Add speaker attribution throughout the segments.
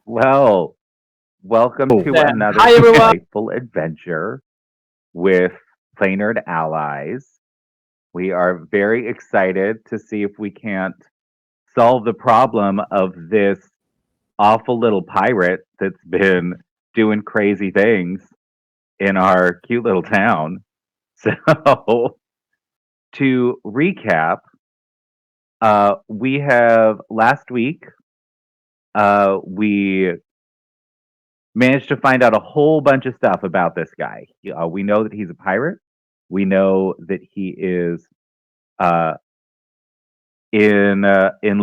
Speaker 1: Well, welcome to
Speaker 2: Then,
Speaker 1: another
Speaker 2: hi everyone.
Speaker 1: delightful adventure with Playnerd Allies. We are very excited to see if we can't solve the problem of this awful little pirate that's been doing crazy things in our cute little town. So, to recap, we have last week, we managed to find out a whole bunch of stuff about this guy. We know that he's a pirate. We know that he is uh, in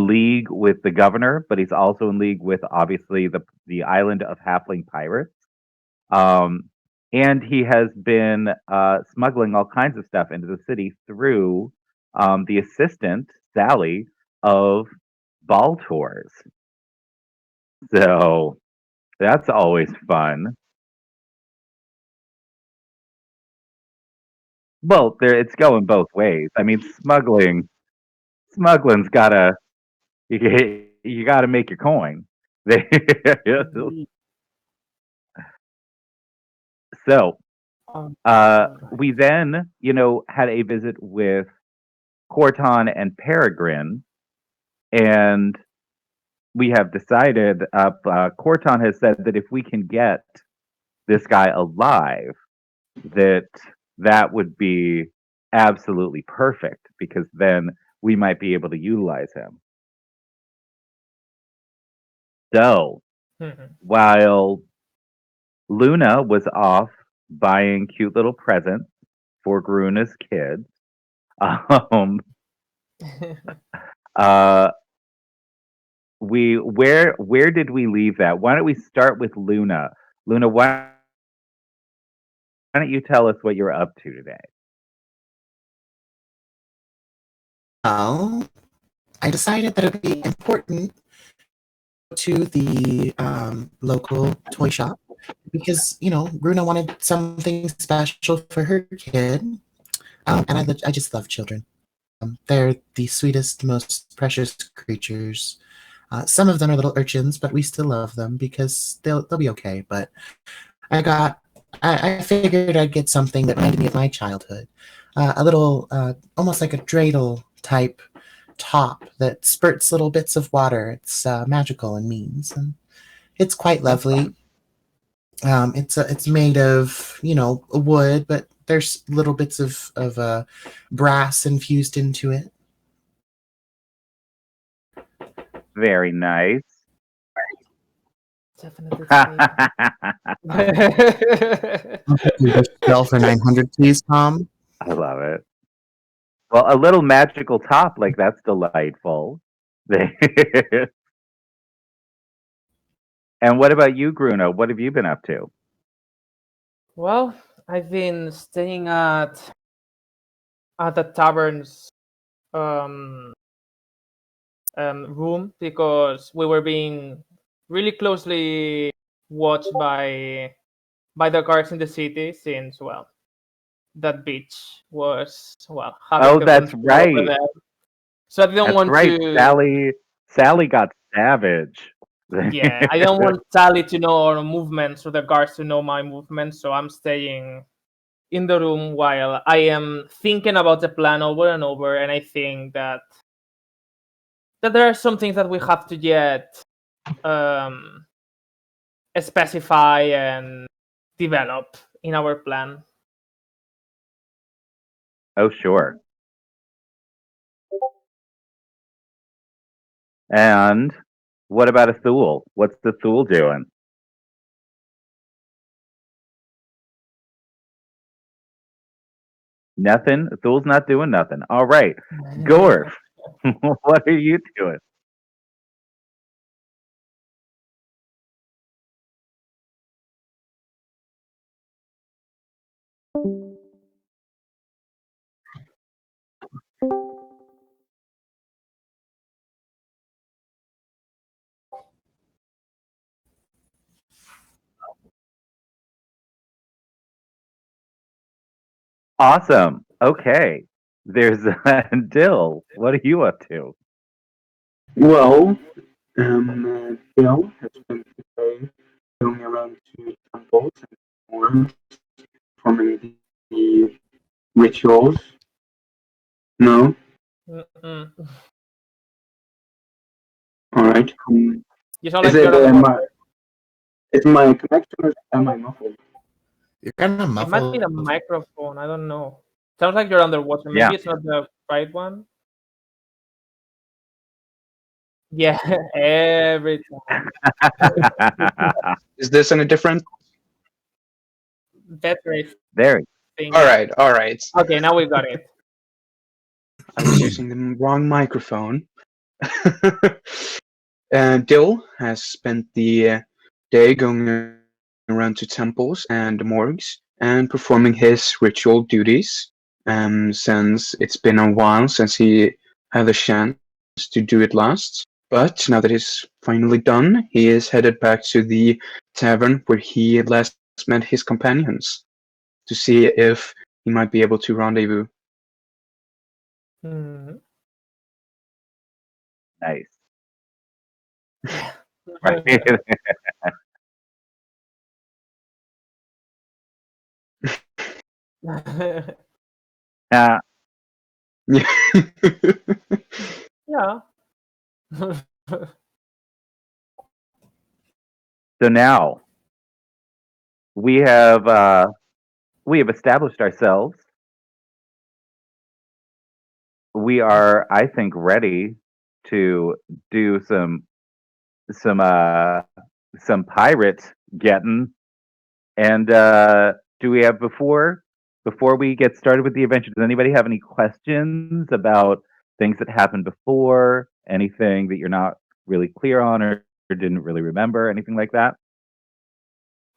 Speaker 1: league with the governor, but he's also in league with obviously the island of halfling pirates. Um, and he has been smuggling all kinds of stuff into the city through the assistant Sally of ball tours. So that's always fun. Well, there it's going both ways. I mean, smuggling's gotta you gotta make your coin. They- so,
Speaker 2: Um,
Speaker 1: we then, had a visit with Corton and Peregrine, and we have decided. Corton has said that if we can get this guy alive, that that would be absolutely perfect because then we might be able to utilize him. So,
Speaker 2: mhm.
Speaker 1: while Luna was off buying cute little presents for Gruna's kids, um, uh, where did we leave that? Why don't we start with Luna? Luna, why don't you tell us what you're up to today?
Speaker 3: Well, I decided that it would be important to the local toy shop because Bruna wanted something special for her kid, and I just love children. They're the sweetest, most precious creatures. Some of them are little urchins, but we still love them because they'll be okay. But I figured I'd get something that reminded me of my childhood, a little almost like a dreidel type top that spurts little bits of water. It's magical and means, and it's quite
Speaker 1: That's
Speaker 3: lovely.
Speaker 1: fun.
Speaker 3: It's made of wood, but there's little bits of brass infused into it.
Speaker 1: Very nice.
Speaker 2: Definitely
Speaker 1: I
Speaker 2: same.
Speaker 3: You wish sell for 900, please, Tom.
Speaker 1: love it. Well, a little magical top like that's delightful. And what about you, Bruno? What have you been up to?
Speaker 2: Well, I've been staying at the tavern's um, room because we were being really closely watched by the guards in the city since that beach was having
Speaker 1: Oh,
Speaker 2: the
Speaker 1: that's
Speaker 2: control over
Speaker 1: right.
Speaker 2: there. So I didn't
Speaker 1: That's
Speaker 2: want
Speaker 1: right.
Speaker 2: to.
Speaker 1: Sally got savage.
Speaker 2: Yeah, I don't want Sally to know our movements or the guards to know my movements, so I'm staying in the room while I am thinking about the plan over and over, and I think that there are some things that we have to yet um, specify and develop in our plan.
Speaker 1: Oh, sure. And what about a Thule? What's the Thule doing? Nothing. Thule's not doing nothing. All right. Gorf, what are you doing? Awesome. Okay. There's Dill. What are you up to?
Speaker 4: Well, Bill has spent the day going around to temples and forums, performing the rituals. No?
Speaker 2: Mm-mm.
Speaker 4: Alright.
Speaker 2: You sound
Speaker 4: Is
Speaker 2: like
Speaker 4: it
Speaker 2: you're
Speaker 4: my connection or am I muffled?
Speaker 3: You're kind of
Speaker 2: It might be the
Speaker 3: muffled.
Speaker 2: microphone. I don't know. Sounds like you're underwater. Maybe
Speaker 1: Yeah.
Speaker 2: it's not the right one. Yeah, every time.
Speaker 4: Is this any different?
Speaker 2: Better, I
Speaker 1: There.
Speaker 2: think.
Speaker 4: Alright.
Speaker 2: Okay, now we got it.
Speaker 4: I was using the wrong microphone. Dill has spent the day going around to temples and morgues and performing his ritual duties. Since it's been a while since he had the chance to do it last. But now that it's finally done, he is headed back to the tavern where he last met his companions to see if he might be able to rendezvous.
Speaker 2: Mhm.
Speaker 1: Nice.
Speaker 2: Yeah.
Speaker 1: Right. Uh,
Speaker 2: Yeah.
Speaker 1: so now we have established ourselves. We are, I think, ready to do some pirate getting. And do we have before we get started with the adventure? Does anybody have any questions about things that happened before? Anything that you're not really clear on or didn't really remember? Anything like that?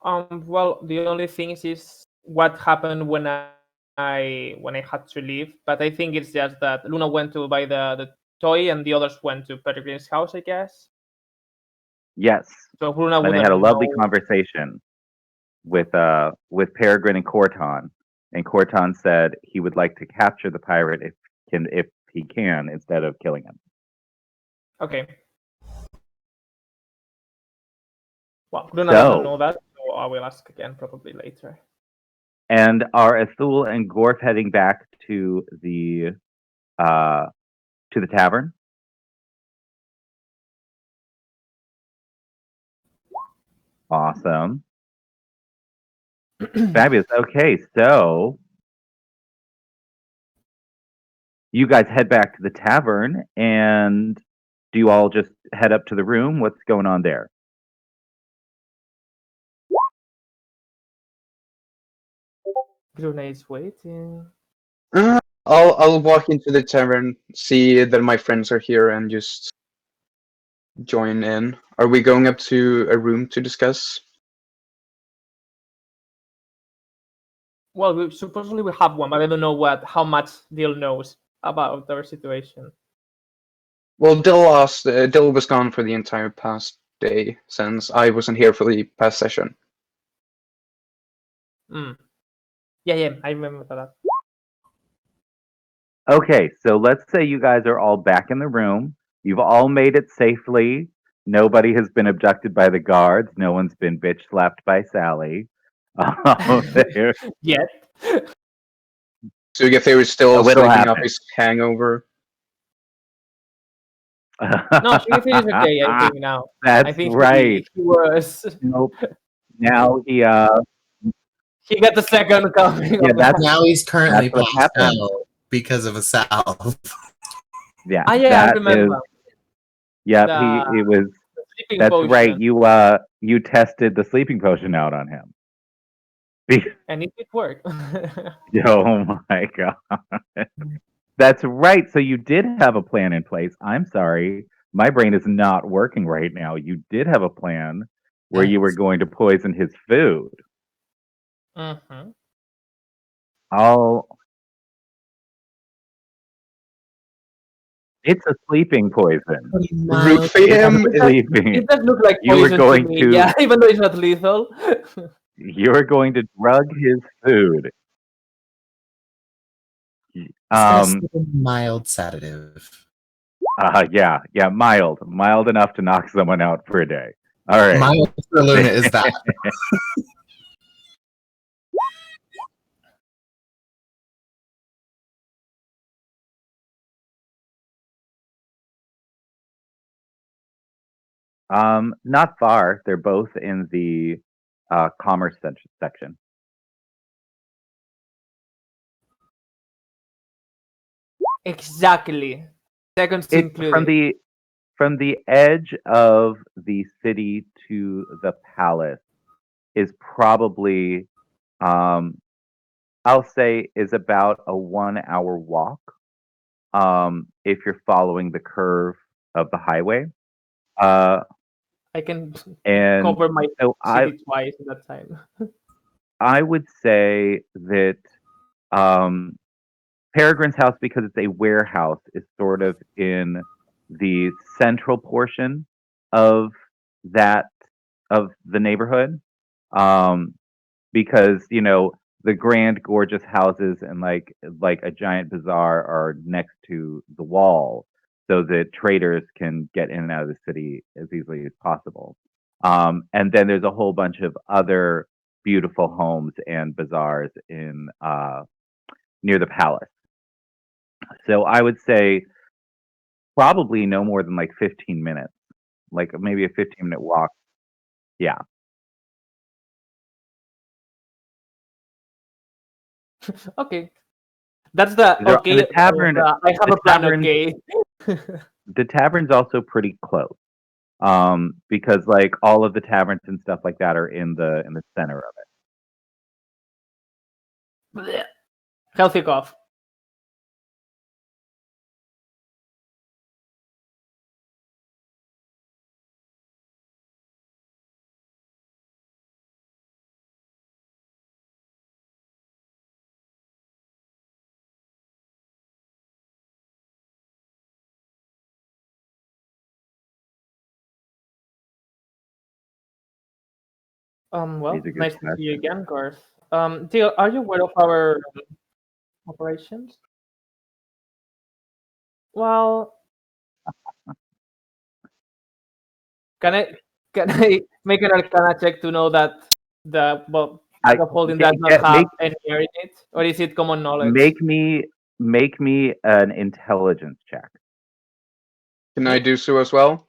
Speaker 2: Well, the only thing is what happened when I had to leave. But I think it's just that Luna went to buy the toy and the others went to Peregrine's house, I guess.
Speaker 1: Yes.
Speaker 2: So Luna
Speaker 1: And they had a
Speaker 2: wouldn't
Speaker 1: lovely
Speaker 2: know.
Speaker 1: conversation with Peregrine and Corton. And Corton said he would like to capture the pirate if he can instead of killing him.
Speaker 2: Okay. Well, Luna doesn't
Speaker 1: So,
Speaker 2: know that, so I will ask again probably later.
Speaker 1: and are Athul and Gorf heading back to the tavern? Awesome. Fabulous. Okay, so you guys head back to the tavern, and do you all just head up to the room? What's going on there?
Speaker 2: Luna is waiting.
Speaker 4: I'll walk into the tavern, see that my friends are here, and just join in. Are we going up to a room to discuss?
Speaker 2: Well, supposedly we have one, but I don't know how much Dill knows about our situation.
Speaker 4: Well, Dill was gone for the entire past day since I wasn't here for the past session.
Speaker 2: Yeah, I remember that.
Speaker 1: Okay, so let's say you guys are all back in the room. You've all made it safely. Nobody has been abducted by the guards. No one's been bitch slapped by Sally.
Speaker 2: Yet.
Speaker 4: So if they were still
Speaker 1: It'll
Speaker 4: sleeping off
Speaker 1: happen.
Speaker 4: his hangover.
Speaker 2: No, Shigefil is okay, I think now.
Speaker 1: That's
Speaker 2: I think
Speaker 1: right.
Speaker 2: he was.
Speaker 1: Nope. Now he
Speaker 2: He got the second coming.
Speaker 1: Yeah,
Speaker 2: of
Speaker 1: that's-
Speaker 3: Now he's currently
Speaker 1: what
Speaker 3: passed
Speaker 1: happened.
Speaker 3: out because of a salve.
Speaker 1: yeah.
Speaker 2: I
Speaker 1: that
Speaker 2: remember.
Speaker 1: is- Yep,
Speaker 2: The
Speaker 1: it was.
Speaker 2: sleeping
Speaker 1: That's
Speaker 2: potion.
Speaker 1: right. You tested the sleeping potion out on him.
Speaker 2: And it did work.
Speaker 1: Oh my god. That's right. So you did have a plan in place. I'm sorry. My brain is not working right now. You did have a plan where you were
Speaker 3: Yes.
Speaker 1: going to poison his food.
Speaker 2: Mhm.
Speaker 1: It's a sleeping poison.
Speaker 3: Mild
Speaker 4: Roofie him?
Speaker 1: Sleeping.
Speaker 2: It does look like
Speaker 1: You were
Speaker 2: poison
Speaker 1: going
Speaker 2: to me.
Speaker 1: to-
Speaker 2: Yeah, even though it's not lethal.
Speaker 1: You're going to drug his food.
Speaker 3: It's a mild sedative.
Speaker 1: Yeah, mild enough to knock someone out for a day. All right.
Speaker 3: Miles for Luna is that.
Speaker 1: Not far. They're both in the commerce section.
Speaker 2: Exactly. Seconds
Speaker 1: It
Speaker 2: included.
Speaker 1: from the edge of the city to the palace is probably I'll say is about a 1 hour walk. If you're following the curve of the highway.
Speaker 2: I can
Speaker 1: And
Speaker 2: cover my
Speaker 1: so
Speaker 2: city twice at that time.
Speaker 1: I would say that um, Peregrine's house, because it's a warehouse, is sort of in the central portion of that of the neighborhood. Um, because the grand, gorgeous houses and like a giant bazaar are next to the wall, so that traders can get in and out of the city as easily as possible. And then there's a whole bunch of other beautiful homes and bazaars in near the palace. So I would say probably no more than like 15 minutes, like maybe a 15-minute walk. Yeah.
Speaker 2: Okay. That's the
Speaker 1: The
Speaker 2: okay.
Speaker 1: tavern,
Speaker 2: I have
Speaker 1: the
Speaker 2: a plan.
Speaker 1: tavern,
Speaker 2: Okay.
Speaker 1: the tavern's also pretty close. Because like all of the taverns and stuff like that are in the center of it.
Speaker 2: Healthy cough. Well,
Speaker 1: These are good
Speaker 2: nice to see you
Speaker 1: questions.
Speaker 2: again, Garth. Theo, are you aware of our operations? Well, can I can I make an Arcana check to know that the
Speaker 1: I
Speaker 2: bag of holding does not have
Speaker 1: make
Speaker 2: any air in it, or is it common knowledge?
Speaker 1: make me make me an intelligence check.
Speaker 4: Can I do so as well?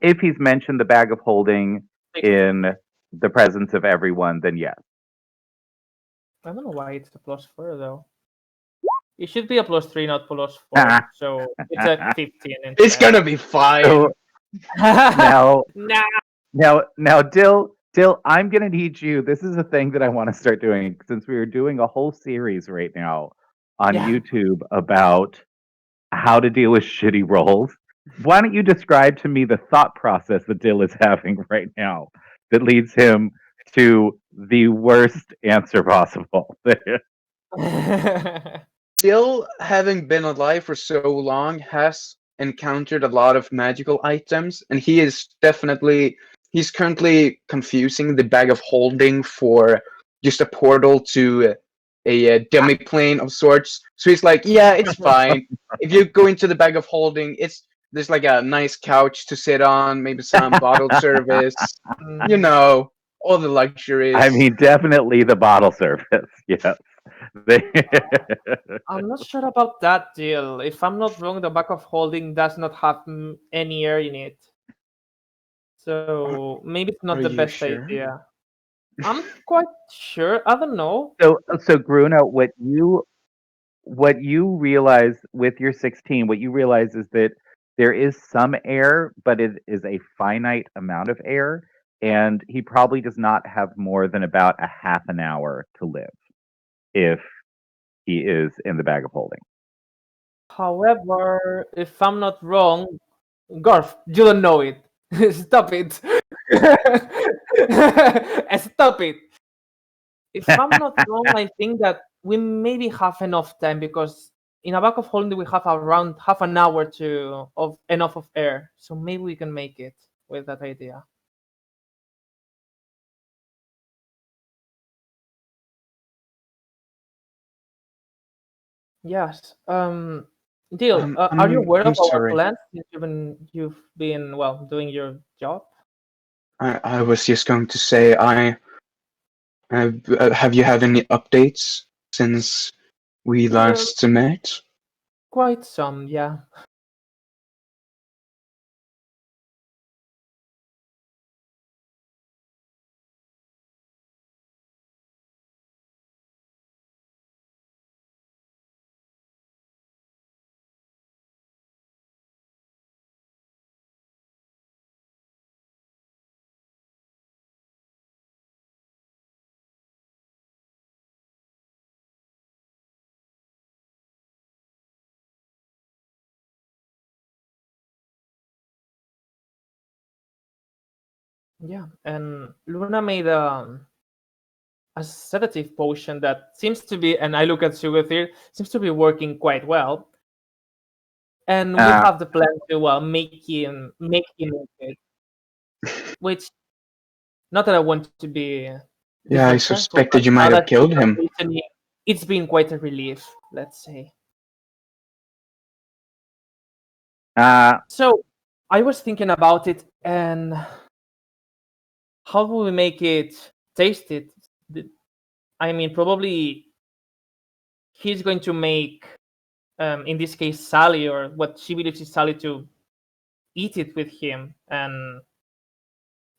Speaker 1: If he's mentioned the bag of holding
Speaker 2: 16.
Speaker 1: in the presence of everyone, then yes.
Speaker 2: I don't know why it's a +4 though. It should be a +3, not +4. So it's a 15 instead.
Speaker 4: It's gonna be fine.
Speaker 1: So now,
Speaker 2: Nah.
Speaker 1: now, Dill, I'm gonna need you. This is a thing that I want to start doing since we are doing a whole series right now on
Speaker 2: Yeah.
Speaker 1: YouTube about how to deal with shitty rolls. Why don't you describe to me the thought process that Dill is having right now that leads him to the worst answer possible?
Speaker 4: Still, having been alive for so long, has encountered a lot of magical items, and he's currently confusing the bag of holding for just a portal to a demi-plane of sorts. So he's like, yeah, it's fine. If you go into the bag of holding, there's like a nice couch to sit on, maybe some bottle service, all the luxuries.
Speaker 1: I mean, definitely the bottle service. Yes.
Speaker 2: I'm not sure about that deal. If I'm not wrong, the back of holding does not have any air in it. So maybe it's not
Speaker 4: Are
Speaker 2: the
Speaker 4: you
Speaker 2: best
Speaker 4: sure?
Speaker 2: idea. I'm quite sure. I don't know.
Speaker 1: So Gruno, what you realize with your 16, what you realize is that there is some air, but it is a finite amount of air, and he probably does not have more than about a half an hour to live if he is in the bag of holding.
Speaker 2: However, if I'm not wrong, Garth, you don't know it. Stop it. Stop it. If I'm not wrong, I think that we maybe have enough time because in a bag of holding we have around half an hour of enough of air. So maybe we can make it with that idea. Yes. Deal. Are you aware
Speaker 4: I'm
Speaker 2: of our
Speaker 4: sorry.
Speaker 2: plans since you've been well doing your job?
Speaker 4: I was just going to say, have you had any updates since we
Speaker 2: Well,
Speaker 4: last met?
Speaker 2: quite some, yeah. Yeah, and Luna made a sedative potion that seems to be, and I look at Sugar here, seems to be working quite well. And we
Speaker 1: Uh,
Speaker 2: have the plan to make him it, which not that I want to be
Speaker 4: Yeah, I
Speaker 2: disrespectful, but
Speaker 4: suspected you
Speaker 2: now
Speaker 4: might have
Speaker 2: that he's
Speaker 4: killed him.
Speaker 2: listening, it's been quite a relief, let's say. So I was thinking about it, and how will we make it taste it? I mean, probably he's going to make, in this case, Sally, or what she believes is Sally, to eat it with him. And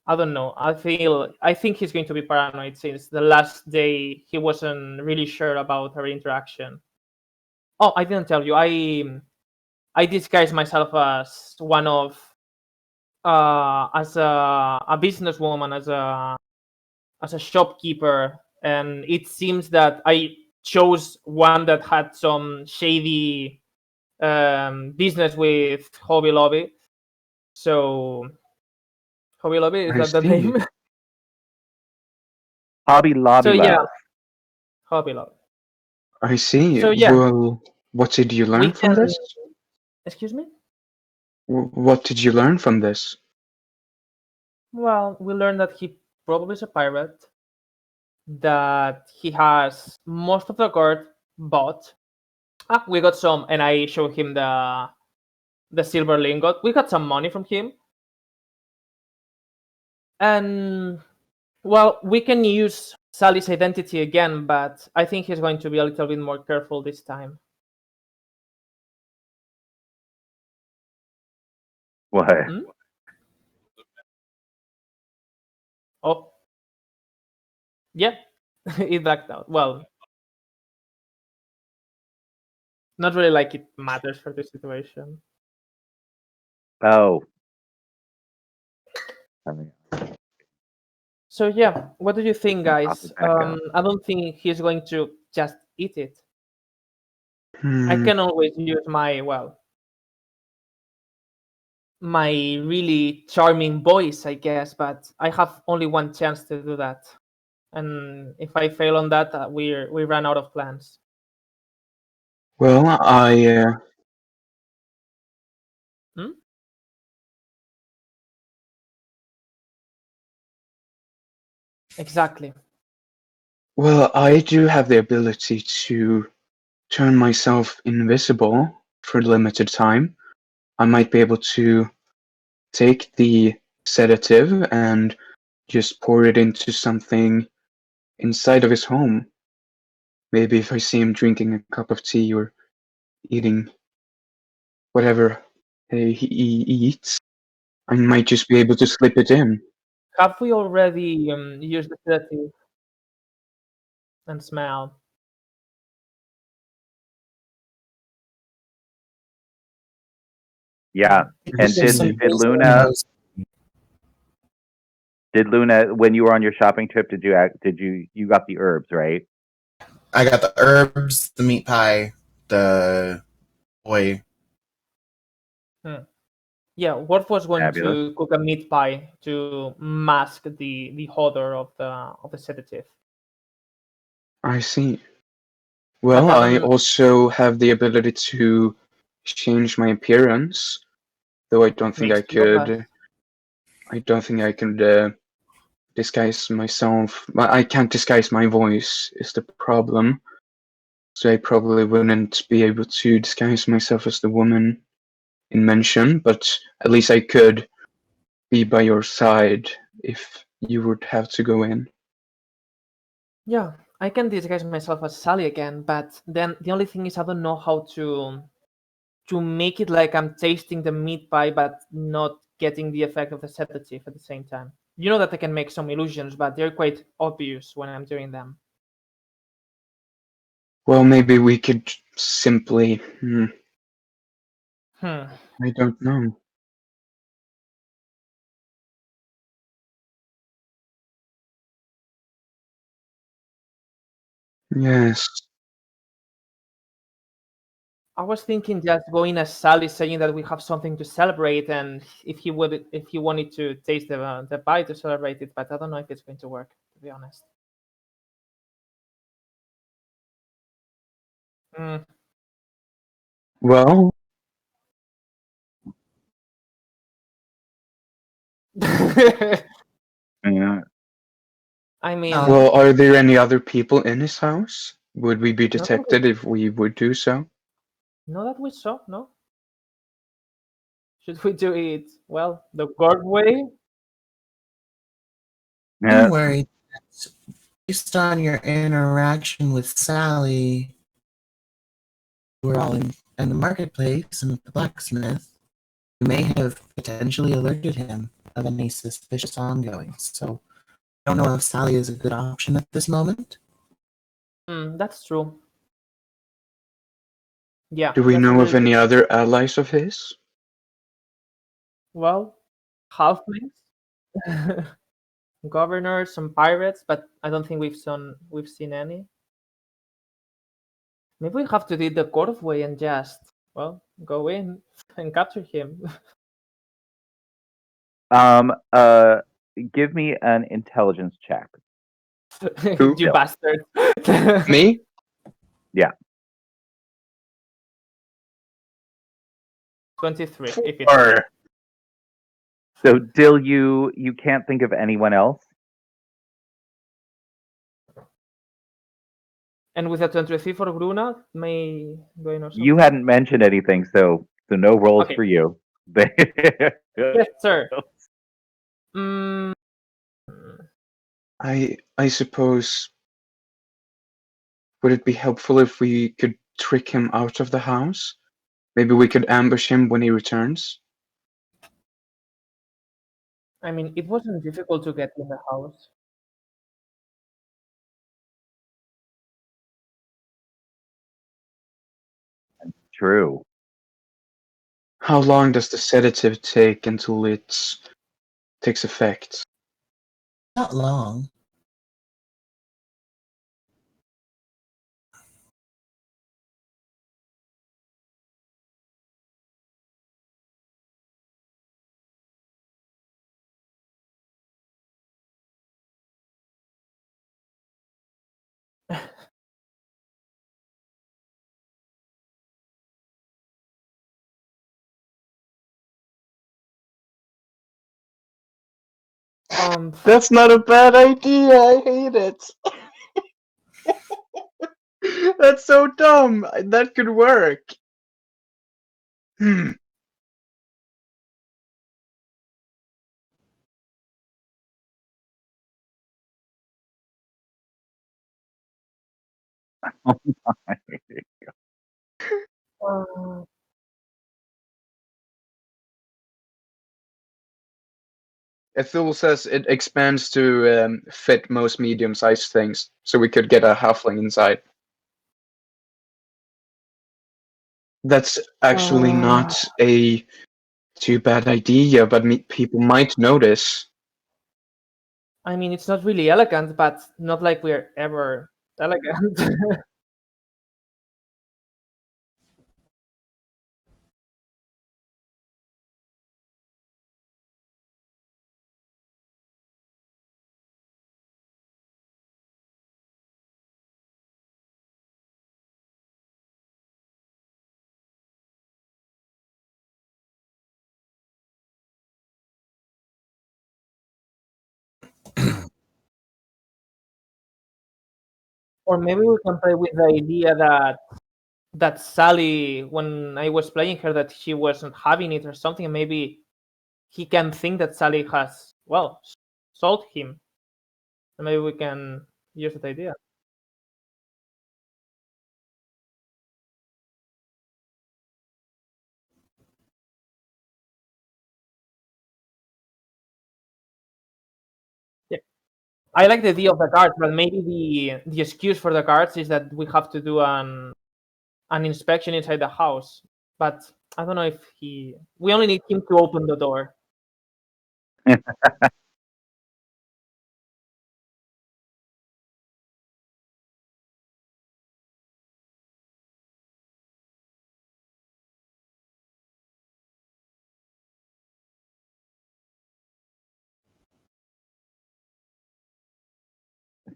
Speaker 2: I don't know. I think he's going to be paranoid since the last day he wasn't really sure about our interaction. Oh, I didn't tell you. I disguised myself as one of as a businesswoman, as a shopkeeper, and it seems that I chose one that had some shady business with Hobby Lobby. So Hobby Lobby, is
Speaker 4: I
Speaker 2: that the
Speaker 4: see.
Speaker 2: name?
Speaker 1: Hobby
Speaker 2: So
Speaker 1: Lobby
Speaker 2: yeah,
Speaker 1: Love.
Speaker 2: Hobby Lobby.
Speaker 4: I see.
Speaker 2: So yeah,
Speaker 4: Well, what did you
Speaker 2: we
Speaker 4: learn from
Speaker 2: can.
Speaker 4: this?
Speaker 2: Excuse me.
Speaker 4: What did you learn from this?
Speaker 2: Well, we learned that he probably is a pirate. That he has most of the guard bought. We got some, and I showed him the silver lingot. We got some money from him, and well, we can use Sally's identity again, but I think he's going to be a little bit more careful this time.
Speaker 1: What?
Speaker 2: Hmm? Oh, yeah, it blacked out. Well, not really like it matters for this situation.
Speaker 1: Oh. I mean,
Speaker 2: So yeah, what do you think,
Speaker 1: can pop
Speaker 2: guys?
Speaker 1: it back up.
Speaker 2: I don't think he's going to just eat it. I
Speaker 4: Hmm.
Speaker 2: can always use my really charming voice, I guess, but I have only one chance to do that. And if I fail on that, we run out of plans.
Speaker 4: Well,
Speaker 2: Hmm? Exactly.
Speaker 4: I do have the ability to turn myself invisible for a limited time. I might be able to take the sedative and just pour it into something inside of his home. Maybe if I see him drinking a cup of tea or eating whatever he eats, I might just be able to slip it in.
Speaker 2: Have we already used the sedative and smell?
Speaker 1: Yeah.
Speaker 4: I
Speaker 1: And
Speaker 3: There's
Speaker 1: did
Speaker 3: some
Speaker 4: see.
Speaker 1: did
Speaker 3: reason in
Speaker 1: Luna
Speaker 3: those.
Speaker 1: did Luna when you were on your shopping trip did you got the herbs, right?
Speaker 3: I got the herbs, the meat pie, the boy.
Speaker 2: Yeah, Worf was going
Speaker 1: Fabulous.
Speaker 2: to cook a meat pie to mask the odor of the sedative.
Speaker 4: I see.
Speaker 2: I
Speaker 4: Well, I
Speaker 2: haven't.
Speaker 4: also have the ability to change my appearance, though
Speaker 2: Makes two of us.
Speaker 4: I don't think I could disguise myself. I can't disguise my voice is the problem. so I probably wouldn't be able to disguise myself as the woman in mention, but at least I could be by your side if you would have to go in.
Speaker 2: Yeah, I can disguise myself as Sally again, but then the only thing is I don't know how to make it like I'm tasting the meat pie but not getting the effect of the sedative at the same time. You know that I can make some illusions, but they're quite obvious when I'm doing them.
Speaker 4: Well, maybe we could simply.
Speaker 2: Hmm.
Speaker 4: I don't know. Yes.
Speaker 2: I was thinking just going as Sally, saying that we have something to celebrate, and if he wanted to taste the pie to celebrate it, but I don't know if it's going to work, to be honest. Mm.
Speaker 4: Well,
Speaker 1: Yeah.
Speaker 2: I mean,
Speaker 3: No.
Speaker 4: are there any other people in his house? Would we be
Speaker 2: not that
Speaker 4: detected if we would do so?
Speaker 2: we saw, no? Should we do it, well, the guard way?
Speaker 1: Yeah.
Speaker 3: I'm worried that based on your interaction with Sally, we're all in the marketplace and the blacksmith. You may have potentially alerted him of any suspicious ongoings. So I don't know if Sally is a good option at this moment.
Speaker 2: That's true. Yeah,
Speaker 4: Do we
Speaker 2: that's a
Speaker 4: know
Speaker 2: very
Speaker 4: of any other allies of his?
Speaker 2: well, halflings, governors, some pirates, but I don't think we've seen any. Maybe we have to do the court way and just, well, go in and capture him.
Speaker 1: Um. Uh. Give me an intelligence check.
Speaker 4: Who?
Speaker 2: You bastard.
Speaker 4: Me?
Speaker 1: Yeah.
Speaker 2: 23, if it's
Speaker 4: Or
Speaker 1: So, Dill, you can't think of anyone else.
Speaker 2: and with a 23 for Gruna, may going or
Speaker 1: You
Speaker 2: something.
Speaker 1: hadn't mentioned anything, so no rolls
Speaker 2: Okay.
Speaker 1: for you.
Speaker 2: Yes, sir. Mm,
Speaker 4: I suppose would it be helpful if we could trick him out of the house? Maybe we could ambush him when he returns.
Speaker 2: I mean, it wasn't difficult to get in the house.
Speaker 1: True.
Speaker 4: How long does the sedative take until it takes effect?
Speaker 3: Not long.
Speaker 4: That's not a bad idea. I hate it. That's so dumb. That could work. Hmm.
Speaker 2: Uh,
Speaker 4: Ethel says it expands to fit most medium-sized things, so we could get a halfling inside. That's actually not a too bad idea, but people might notice.
Speaker 2: I mean, it's not really elegant, but not like we're ever elegant. Or maybe we can play with the idea that Sally, when I was playing her, that she wasn't having it or something, and maybe he can think that Sally has, well, sold him. And maybe we can use that idea. Yeah. I like the idea of the guards, but maybe the excuse for the guards is that we have to do an inspection inside the house. But I don't know if we only need him to open the door.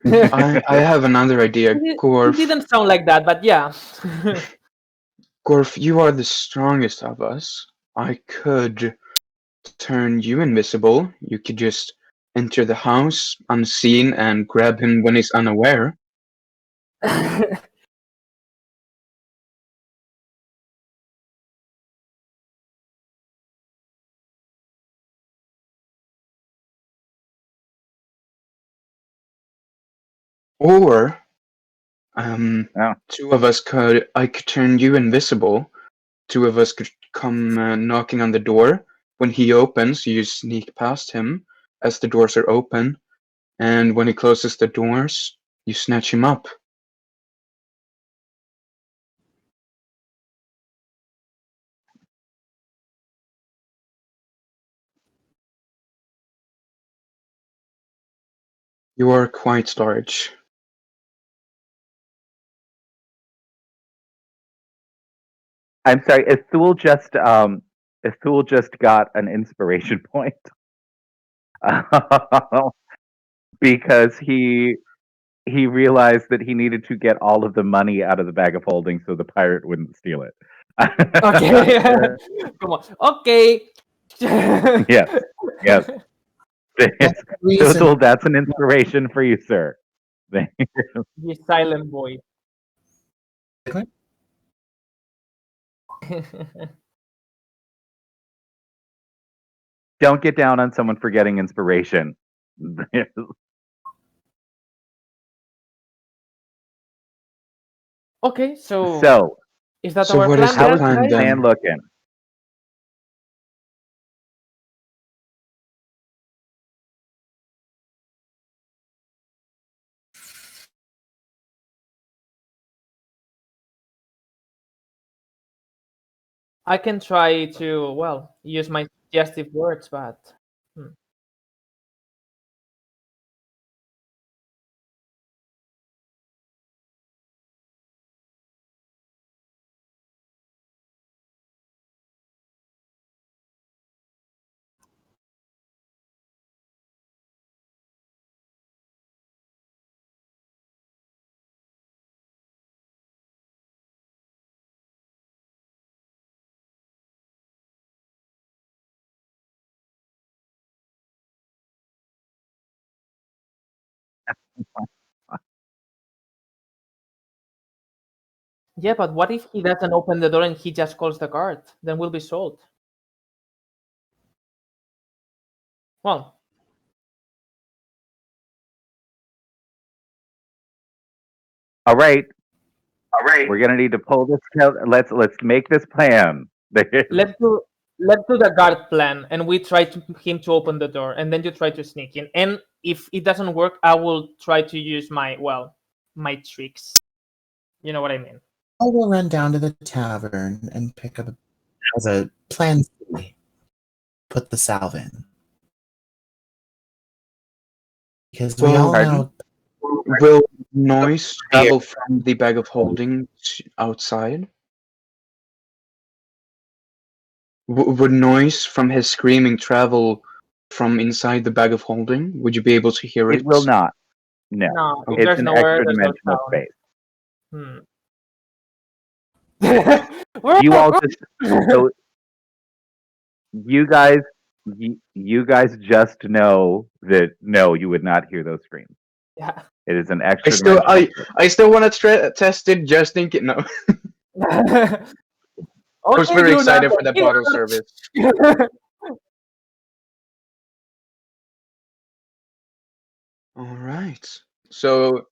Speaker 4: I have another idea,
Speaker 2: It
Speaker 4: Gorf.
Speaker 2: didn't sound like that, but yeah.
Speaker 4: Gorf, you are the strongest of us. I could turn you invisible. You could just enter the house unseen and grab him when he's unaware. Or
Speaker 1: Oh.
Speaker 4: I could turn you invisible. Two of us could come knocking on the door. When he opens, you sneak past him as the doors are open, and when he closes the doors, you snatch him up. You are quite large.
Speaker 1: I'm sorry, Ithul just got an inspiration point. Because he realized that he needed to get all of the money out of the bag of holding so the pirate wouldn't steal it.
Speaker 2: Okay. Come on. Okay.
Speaker 1: Yes. Yes.
Speaker 3: That's the reason.
Speaker 1: Ithul, that's an inspiration for you, sir.
Speaker 2: The silent boy.
Speaker 1: Don't get down on someone for getting inspiration.
Speaker 2: Okay, so
Speaker 1: So,
Speaker 2: is that
Speaker 4: So
Speaker 2: our
Speaker 4: what
Speaker 2: plan?
Speaker 4: is the
Speaker 1: how's
Speaker 2: then,
Speaker 1: the
Speaker 4: plan
Speaker 2: guys?
Speaker 4: then?
Speaker 1: plan looking?
Speaker 2: I can try to, well, use my suggestive words, but yeah, but what if he doesn't open the door and he just calls the guard? Then we'll be sold. Well,
Speaker 1: All right, we're gonna need to pull this. Let's make this plan.
Speaker 2: let's do the guard plan, and we try him to open the door, and then you try to sneak in. And if it doesn't work, I will try to use my tricks. You know what I mean?
Speaker 3: I will run down to the tavern and pick up as a plan C. Put the salve in. Because we all
Speaker 1: Pardon?
Speaker 3: know
Speaker 4: Will noise travel from the bag of holding outside? Would noise from his screaming travel from inside the bag of holding? Would you be able to hear it?
Speaker 1: It will not. No,
Speaker 2: No, if
Speaker 1: it's
Speaker 2: there's
Speaker 1: an
Speaker 2: nowhere,
Speaker 1: extra
Speaker 2: there's no
Speaker 1: dimensional
Speaker 2: sound.
Speaker 1: space.
Speaker 2: Hmm.
Speaker 1: You all just so you guys you guys just know that no, you would not hear those screams.
Speaker 2: Yeah.
Speaker 1: It is an
Speaker 4: I
Speaker 1: extra
Speaker 4: still,
Speaker 1: dimensional.
Speaker 4: I still want to test it just in case. No, I was
Speaker 2: Okay,
Speaker 4: very
Speaker 2: Gruna,
Speaker 4: excited for the bottle service. All right. So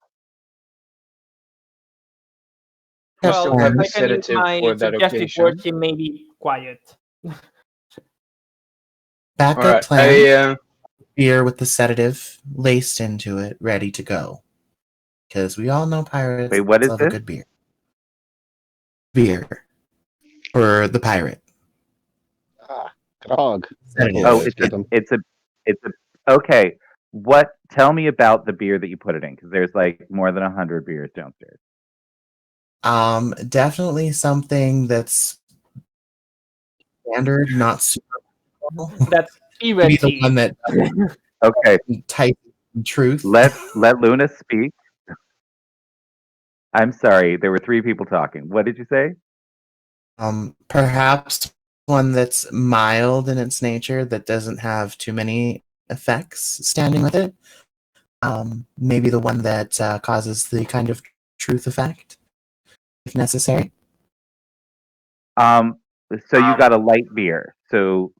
Speaker 4: we
Speaker 2: Well,
Speaker 4: still
Speaker 2: if
Speaker 4: have the
Speaker 2: I can use
Speaker 4: sedative
Speaker 2: my
Speaker 4: for that
Speaker 2: suggestive word,
Speaker 4: occasion.
Speaker 2: she may be quiet.
Speaker 4: All
Speaker 3: Backup
Speaker 4: right.
Speaker 3: plan. Beer with the sedative laced into it, ready to go. Because we all know pirates
Speaker 1: Wait, what is
Speaker 3: love a
Speaker 1: this?
Speaker 3: good beer. Beer for the pirate.
Speaker 5: Grog.
Speaker 3: Sedative.
Speaker 1: Oh,
Speaker 5: Most of them.
Speaker 1: it's a. Okay. What? Tell me about the beer that you put it in, because there's like more than 100 beers downstairs.
Speaker 3: Definitely something that's standard, not super.
Speaker 2: That's
Speaker 3: Maybe the one
Speaker 2: Ireti.
Speaker 3: that
Speaker 1: Okay,
Speaker 3: type truth.
Speaker 1: let Luna speak. I'm sorry, there were 3 people talking. What did you say?
Speaker 3: Perhaps one that's mild in its nature, that doesn't have too many effects standing with it. Maybe the one that causes the kind of truth effect, if necessary.
Speaker 1: So you got a light beer. So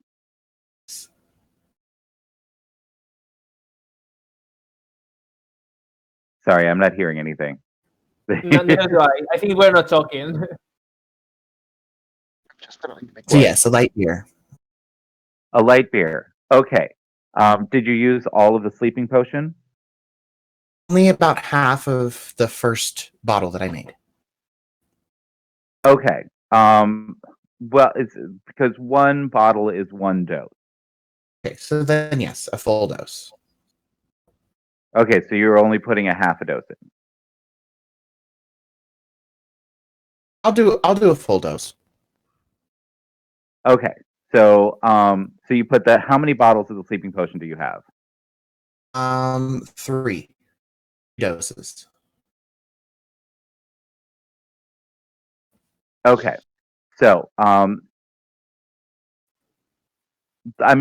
Speaker 1: sorry, I'm not hearing anything.
Speaker 2: Neither do I. I think we're not talking.
Speaker 3: So yes, a light beer.
Speaker 1: A light beer. Okay. Did you use all of the sleeping potion?
Speaker 3: Only about half of the first bottle that I made.
Speaker 1: Okay. Well, it's because 1 bottle is 1 dose.
Speaker 3: Okay, so then yes, a full dose.
Speaker 1: Okay, so you're only putting a half a dose in.
Speaker 3: I'll do a full dose.
Speaker 1: Okay. So so you put how many bottles of the sleeping potion do you have?
Speaker 3: 3 doses.
Speaker 1: Okay. So I'm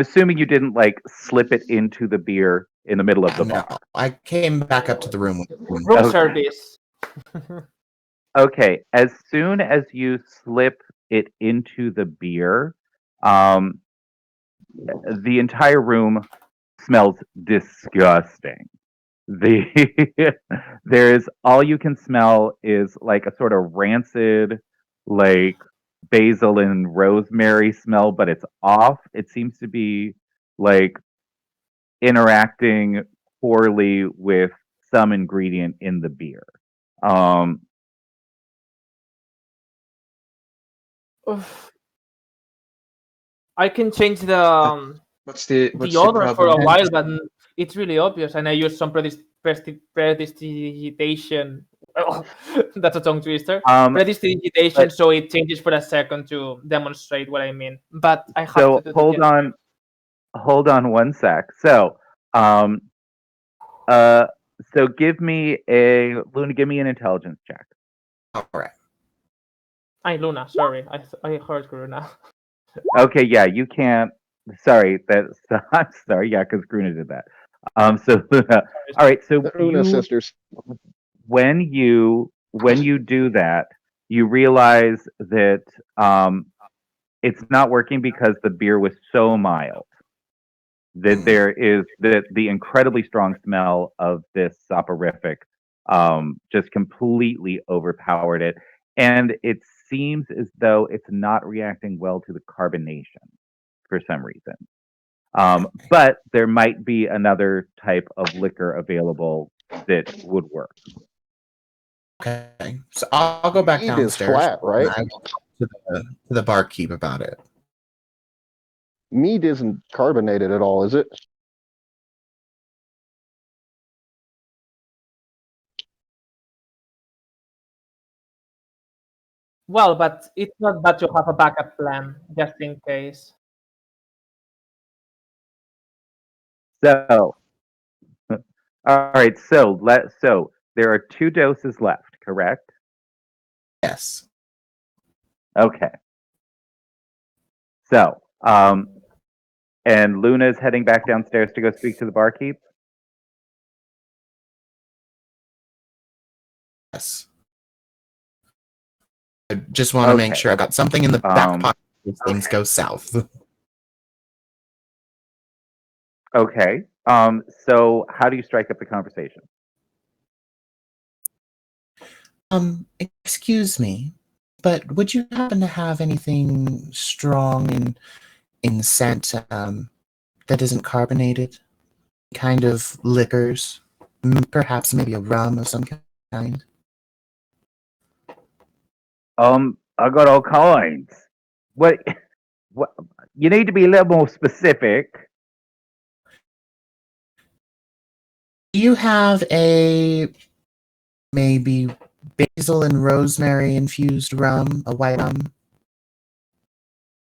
Speaker 1: assuming you didn't like slip it into the beer in the middle of the
Speaker 3: No,
Speaker 1: bar.
Speaker 3: I came back up to the room.
Speaker 2: Room
Speaker 1: Okay.
Speaker 2: service.
Speaker 1: Okay, as soon as you slip it into the beer, the entire room smells disgusting. There's all you can smell is like a sort of rancid, like basil and rosemary smell, but it's off. It seems to be like interacting poorly with some ingredient in the beer. Um,
Speaker 2: Oof. I can change
Speaker 4: What's
Speaker 2: the
Speaker 4: the
Speaker 2: odor for a
Speaker 4: problem?
Speaker 2: while, but it's really obvious. And I use some prestidigitation. Oh, that's a tongue twister. Prestidigitation,
Speaker 1: but
Speaker 2: so it changes for a second to demonstrate what I mean. But I have to
Speaker 1: so
Speaker 2: do the gesture.
Speaker 1: hold on 1 sec. So, um, uh, so give me an intelligence check.
Speaker 3: All right.
Speaker 2: Ay, Luna, sorry. I heard Gruna.
Speaker 1: Okay, yeah, you can't. Sorry, I'm sorry. Yeah, because Gruna did that. So all right. So
Speaker 5: The Una sisters.
Speaker 1: when you do that, you realize that it's not working because the beer was so mild that there is the incredibly strong smell of this soporific just completely overpowered it, and it seems as though it's not reacting well to the carbonation for some reason. But there might be another type of liquor available that would work.
Speaker 3: Okay, so I'll go back
Speaker 5: Mead is
Speaker 3: downstairs.
Speaker 5: flat, right?
Speaker 3: And I will talk to the barkeep about it.
Speaker 5: Mead isn't carbonated at all, is it?
Speaker 2: Well, but it's not bad to have a backup plan just in case.
Speaker 1: So, all right. So there are 2 doses left, correct?
Speaker 3: Yes.
Speaker 1: Okay. So, and Luna's heading back downstairs to go speak to the barkeep.
Speaker 3: yes. I just want to make
Speaker 1: Okay.
Speaker 3: sure I've got something in the back
Speaker 1: Um,
Speaker 3: pocket if things go south.
Speaker 1: Okay. So how do you strike up the conversation?
Speaker 3: Excuse me, but would you happen to have anything strong in scent that isn't carbonated? Kind of liquors? Perhaps maybe a rum of some kind?
Speaker 1: I got all kinds. What? What? You need to be a little more specific.
Speaker 3: Do you have a maybe basil and rosemary infused rum, a white rum?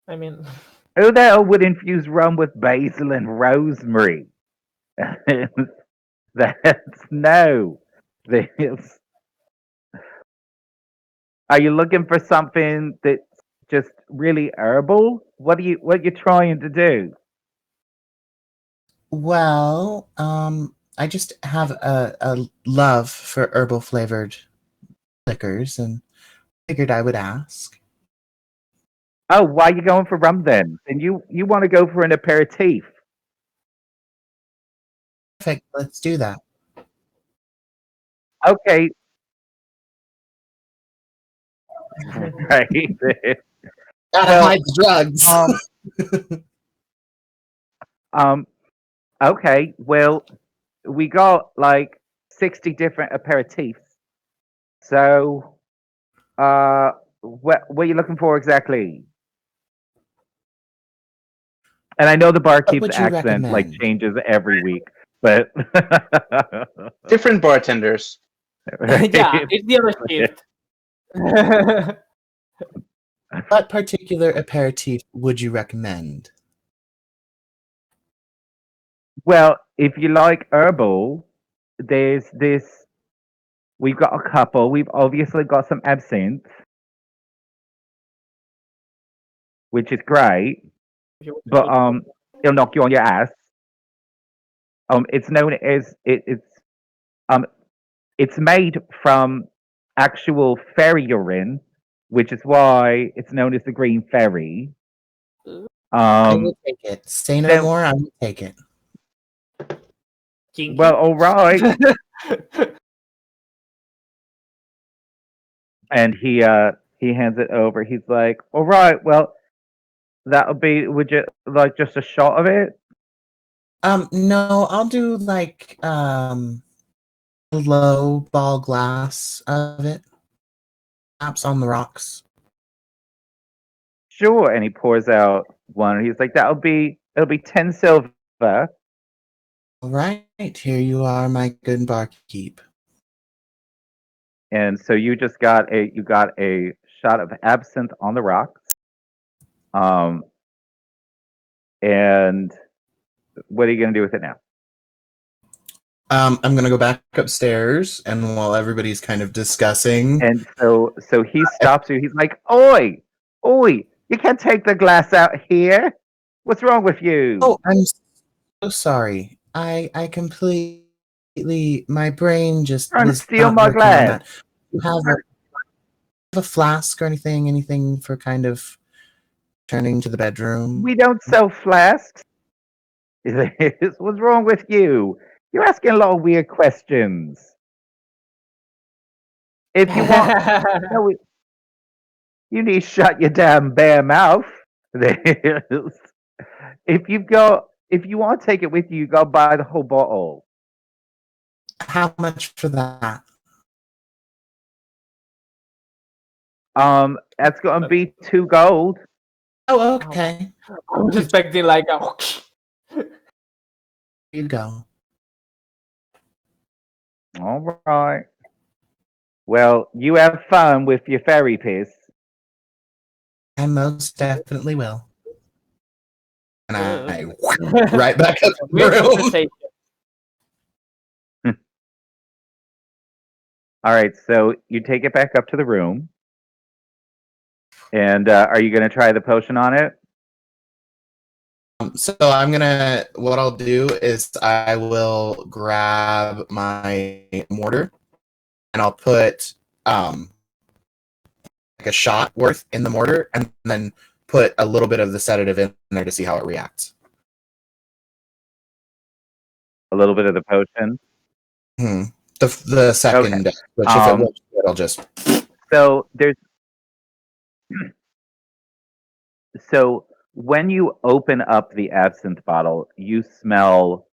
Speaker 2: I mean,
Speaker 1: Who the hell would infuse rum with basil and rosemary? That's no. This. Are you looking for something that's just really herbal? What are you trying to do?
Speaker 3: Well, I just have a love for herbal flavored liquors and figured I would ask.
Speaker 1: Oh, why are you going for rum then? And you want to go for an aperitif?
Speaker 3: Perfect, let's do that.
Speaker 1: Okay, right.
Speaker 3: Gotta
Speaker 1: Well,
Speaker 3: hide the drugs.
Speaker 1: um, okay. Well, we got like 60 different aperitifs. So, what are you looking for exactly? And I know the
Speaker 3: What
Speaker 1: barkeep's
Speaker 3: would you
Speaker 1: accent like
Speaker 3: recommend?
Speaker 1: changes every week, but
Speaker 4: Different bartenders.
Speaker 2: yeah, it's the other shift.
Speaker 3: What particular aperitif would you recommend?
Speaker 1: Well, if you like herbal, there's this. We've got a couple. We've obviously got some absinthe, which is great, but it'll knock you on your ass. It's known as um it's made from actual fairy urine, which is why it's known as the green fairy.
Speaker 3: I
Speaker 1: Um,
Speaker 3: will take it. Say no
Speaker 1: then
Speaker 3: more, I will take it.
Speaker 2: Kinky.
Speaker 1: well, all right. And he hands it over. He's like, all right, well, that'll be. Would you like just a shot of it?
Speaker 3: No, I'll do like a low ball glass of it. Perhaps on the rocks.
Speaker 1: Sure. And he pours out one. He's like, it'll be 10 silver.
Speaker 3: All right, here you are, my good barkeep.
Speaker 1: And so you got a shot of absinthe on the rocks. And what are you gonna do with it now?
Speaker 3: I'm gonna go back upstairs, and while everybody's kind of discussing,
Speaker 1: And so he stops you. He's like, oi, oi, you can't take the glass out here. What's wrong with you?
Speaker 3: oh, I'm so sorry. I completely my brain just
Speaker 1: Trying to
Speaker 3: was
Speaker 1: steal
Speaker 3: not
Speaker 1: my
Speaker 3: working on
Speaker 1: glass.
Speaker 3: that. You have a flask or anything for kind of turning to the bedroom?
Speaker 1: We don't sell flasks. What's wrong with you? You're asking a lot of weird questions. If you want, no, you need to shut your damn bare mouth. If you want to take it with you, you gotta buy the whole bottle.
Speaker 3: How much for that?
Speaker 1: That's gonna be 2 gold.
Speaker 3: Oh, okay.
Speaker 2: I was expecting like a.
Speaker 3: Here you go.
Speaker 1: All right. Well, you have fun with your fairy piss.
Speaker 3: I most definitely will. And I right back up in
Speaker 2: Weird
Speaker 3: the room.
Speaker 2: conversation.
Speaker 1: All right, so you take it back up to the room. And are you gonna try the potion on it?
Speaker 3: So what I'll do is I will grab my mortar. and I'll put like a shot worth in the mortar, and then put a little bit of the sedative in there to see how it reacts.
Speaker 1: A little bit of the potion.
Speaker 3: The second, which if it works, it'll just.
Speaker 1: So when you open up the absinthe bottle, you smell.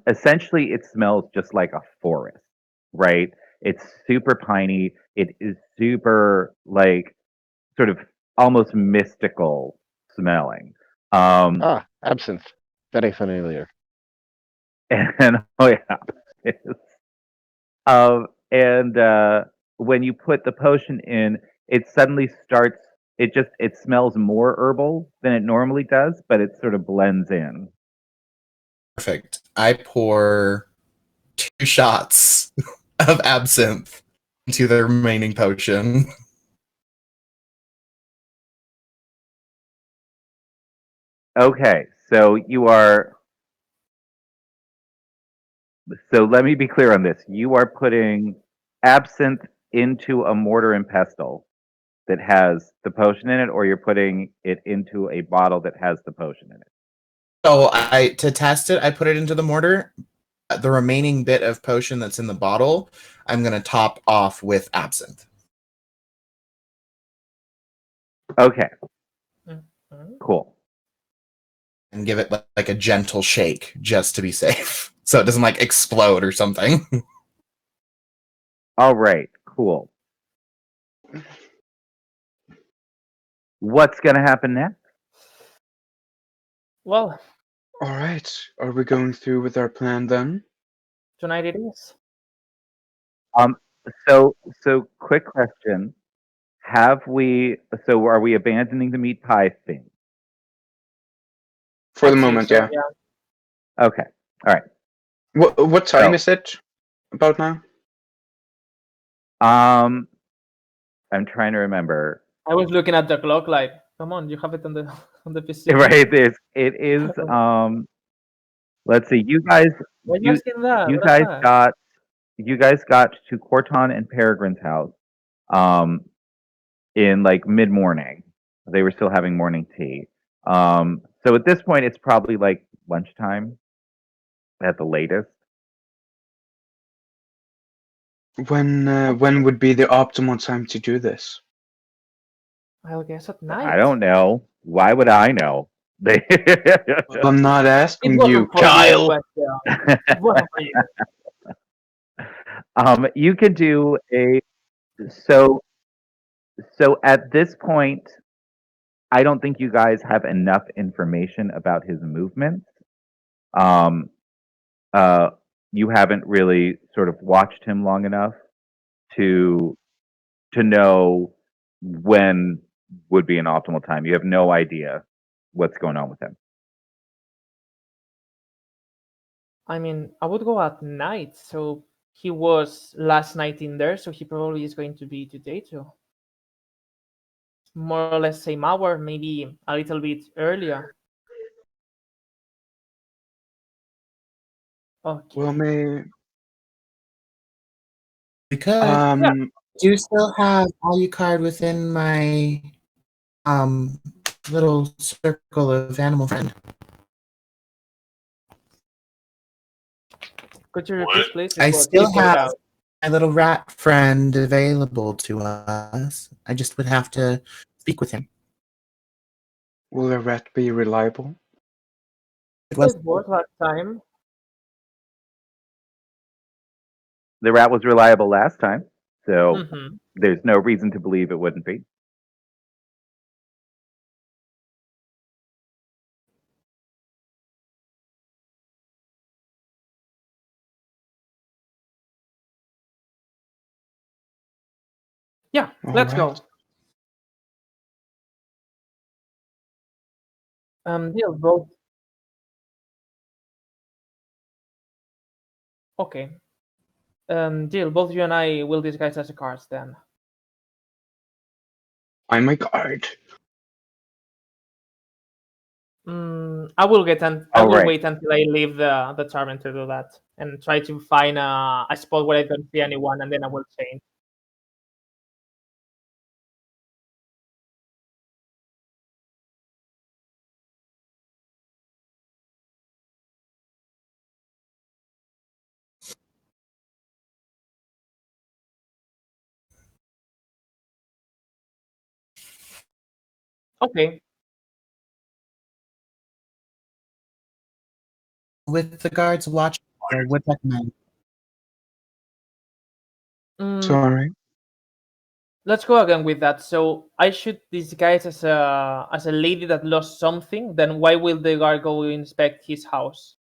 Speaker 1: Essentially, it smells just like a forest, right? It's super piney. It is super like sort of almost mystical smelling.
Speaker 5: Absinthe. Very familiar.
Speaker 1: And oh yeah, it is. And when you put the potion in, it suddenly starts. It smells more herbal than it normally does, but it sort of blends in.
Speaker 3: Perfect. I pour 2 shots of absinthe into the remaining potion.
Speaker 1: Okay, so you are. So let me be clear on this. You are putting absinthe into a mortar and pestle that has the potion in it, or you're putting it into a bottle that has the potion in it.
Speaker 3: So to test it, I put it into the mortar. The remaining bit of potion that's in the bottle, I'm going to top off with absinthe.
Speaker 1: Okay. Cool.
Speaker 3: And give it like a gentle shake just to be safe. So it doesn't like explode or something.
Speaker 1: All right. Cool. What's going to happen next?
Speaker 2: Well,
Speaker 4: All right. Are we going through with our plan then?
Speaker 2: tonight it is.
Speaker 1: So quick question. Are we abandoning the meat pie thing?
Speaker 4: For the
Speaker 2: I think
Speaker 4: moment,
Speaker 2: so,
Speaker 4: yeah.
Speaker 1: Okay. All right.
Speaker 4: What time
Speaker 1: So-
Speaker 4: is it about now?
Speaker 1: I'm trying to remember.
Speaker 2: I was looking at the clock like, come on, you have it on the PC.
Speaker 1: Right, it is let's see. You guys
Speaker 2: Why are you
Speaker 1: you
Speaker 2: asking that?
Speaker 1: you
Speaker 2: What is
Speaker 1: guys
Speaker 2: that?
Speaker 1: got to Corton and Peregrine's house in like mid-morning. They were still having morning tea. So at this point it's probably like lunchtime at the latest.
Speaker 4: When would be the optimal time to do this?
Speaker 2: I'll guess at night.
Speaker 1: I don't know. Why would I know? They
Speaker 4: Well, I'm not
Speaker 2: It
Speaker 4: asking
Speaker 2: wasn't
Speaker 4: you,
Speaker 2: for
Speaker 4: Kyle.
Speaker 2: you, but it wasn't for you.
Speaker 1: You could do so at this point I don't think you guys have enough information about his movements. Um, you haven't really sort of watched him long enough to know when would be an optimal time. You have no idea what's going on with him.
Speaker 2: I mean, I would go at night. So he was last night in there, so he probably is going to be today too. More or less same hour, maybe a little bit earlier. Okay.
Speaker 4: Well,
Speaker 3: Because do you still have Alucard within my little circle of animal friend?
Speaker 2: Could you repeat, please?
Speaker 3: I
Speaker 2: It was-
Speaker 3: still
Speaker 2: it cut
Speaker 3: have
Speaker 2: out.
Speaker 3: my little rat friend available to us. I just would have to speak with him.
Speaker 4: will a rat be reliable?
Speaker 3: It was
Speaker 2: It was last time.
Speaker 1: The rat was reliable last time, so
Speaker 2: Mhm.
Speaker 1: there's no reason to believe it wouldn't be.
Speaker 2: Yeah,
Speaker 4: All
Speaker 2: let's go.
Speaker 4: right.
Speaker 2: Deal both. Okay. Deal, both you and I will disguise as a cards then.
Speaker 4: I'm a guard.
Speaker 2: I will get I
Speaker 1: All
Speaker 2: will
Speaker 1: right.
Speaker 2: wait until I leave the tavern to do that, and try to find a spot where I don't see anyone, and then I will change. Okay.
Speaker 3: With the guards watching, I would recommend.
Speaker 4: Sorry.
Speaker 2: Let's go again with that. So I should disguise as a lady that lost something. Then why will the guard go inspect his house?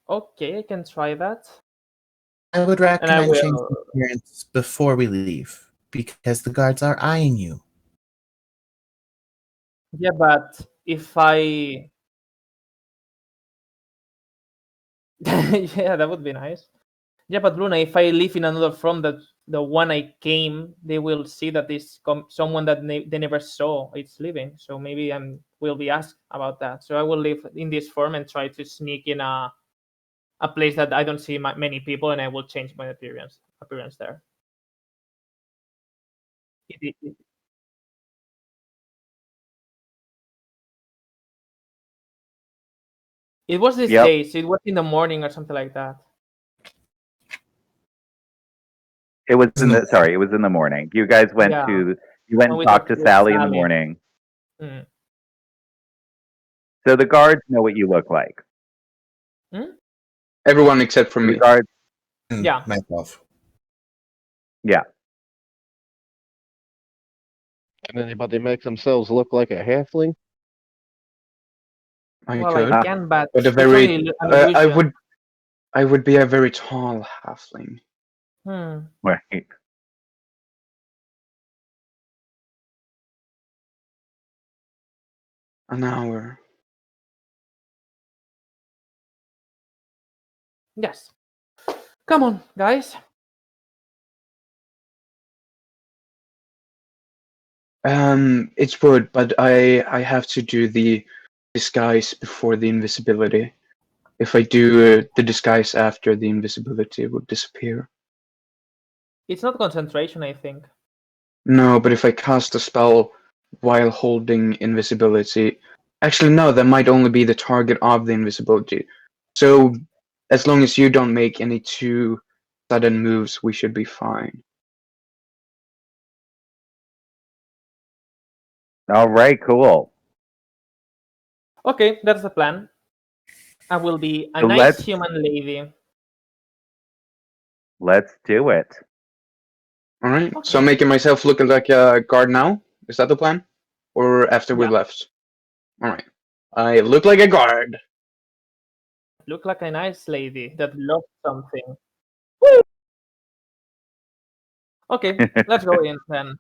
Speaker 2: Okay, I can try that.
Speaker 3: I would
Speaker 2: And I
Speaker 3: recommend changing
Speaker 2: will.
Speaker 3: appearance before we leave because the guards are eyeing you.
Speaker 2: Yeah, but if I. Yeah, that would be nice. Yeah, but Luna, if I live in another from the one I came, they will see that this someone that they never saw it's living. So maybe I will be asked about that. So I will live in this form and try to sneak in a place that I don't see many people, and I will change my appearance there. It was these
Speaker 1: Yep.
Speaker 2: days. It was in the morning or something like that.
Speaker 1: It was in the sorry. It was in the morning. You guys went
Speaker 2: Yeah,
Speaker 1: to you went
Speaker 2: when
Speaker 1: and
Speaker 2: we
Speaker 1: talked
Speaker 2: talked
Speaker 1: to
Speaker 2: with
Speaker 1: Sally in the
Speaker 2: Sally.
Speaker 1: morning.
Speaker 2: Mm.
Speaker 1: So the guards know what you look like.
Speaker 4: Everyone except for
Speaker 1: The
Speaker 4: me.
Speaker 1: guards,
Speaker 2: Yeah.
Speaker 3: Myself.
Speaker 1: yeah.
Speaker 5: Can anybody make themselves look like a halfling?
Speaker 4: I
Speaker 2: Well,
Speaker 4: could,
Speaker 2: I can, but
Speaker 4: but a
Speaker 2: it's
Speaker 4: very
Speaker 2: only an
Speaker 4: I
Speaker 2: illusion.
Speaker 4: would be a very tall halfling.
Speaker 1: Right.
Speaker 4: An hour.
Speaker 2: Yes. Come on, guys.
Speaker 4: It would, but I have to do the disguise before the invisibility. If I do the disguise after the invisibility, it would disappear.
Speaker 2: It's not concentration, I think.
Speaker 4: No, but if I cast a spell while holding invisibility, actually no, that might only be the target of the invisibility. So as long as you don't make any too sudden moves, we should be fine.
Speaker 1: All right. Cool.
Speaker 2: Okay, that's the plan. I will be a
Speaker 1: So
Speaker 2: nice human lady.
Speaker 1: let's do it.
Speaker 4: All right.
Speaker 2: Okay.
Speaker 4: So I'm making myself look like a guard now. Is that the plan? Or after we
Speaker 2: Yeah.
Speaker 4: left? All right. I look like a guard.
Speaker 2: Look like a nice lady that lost something. Okay, let's go in then.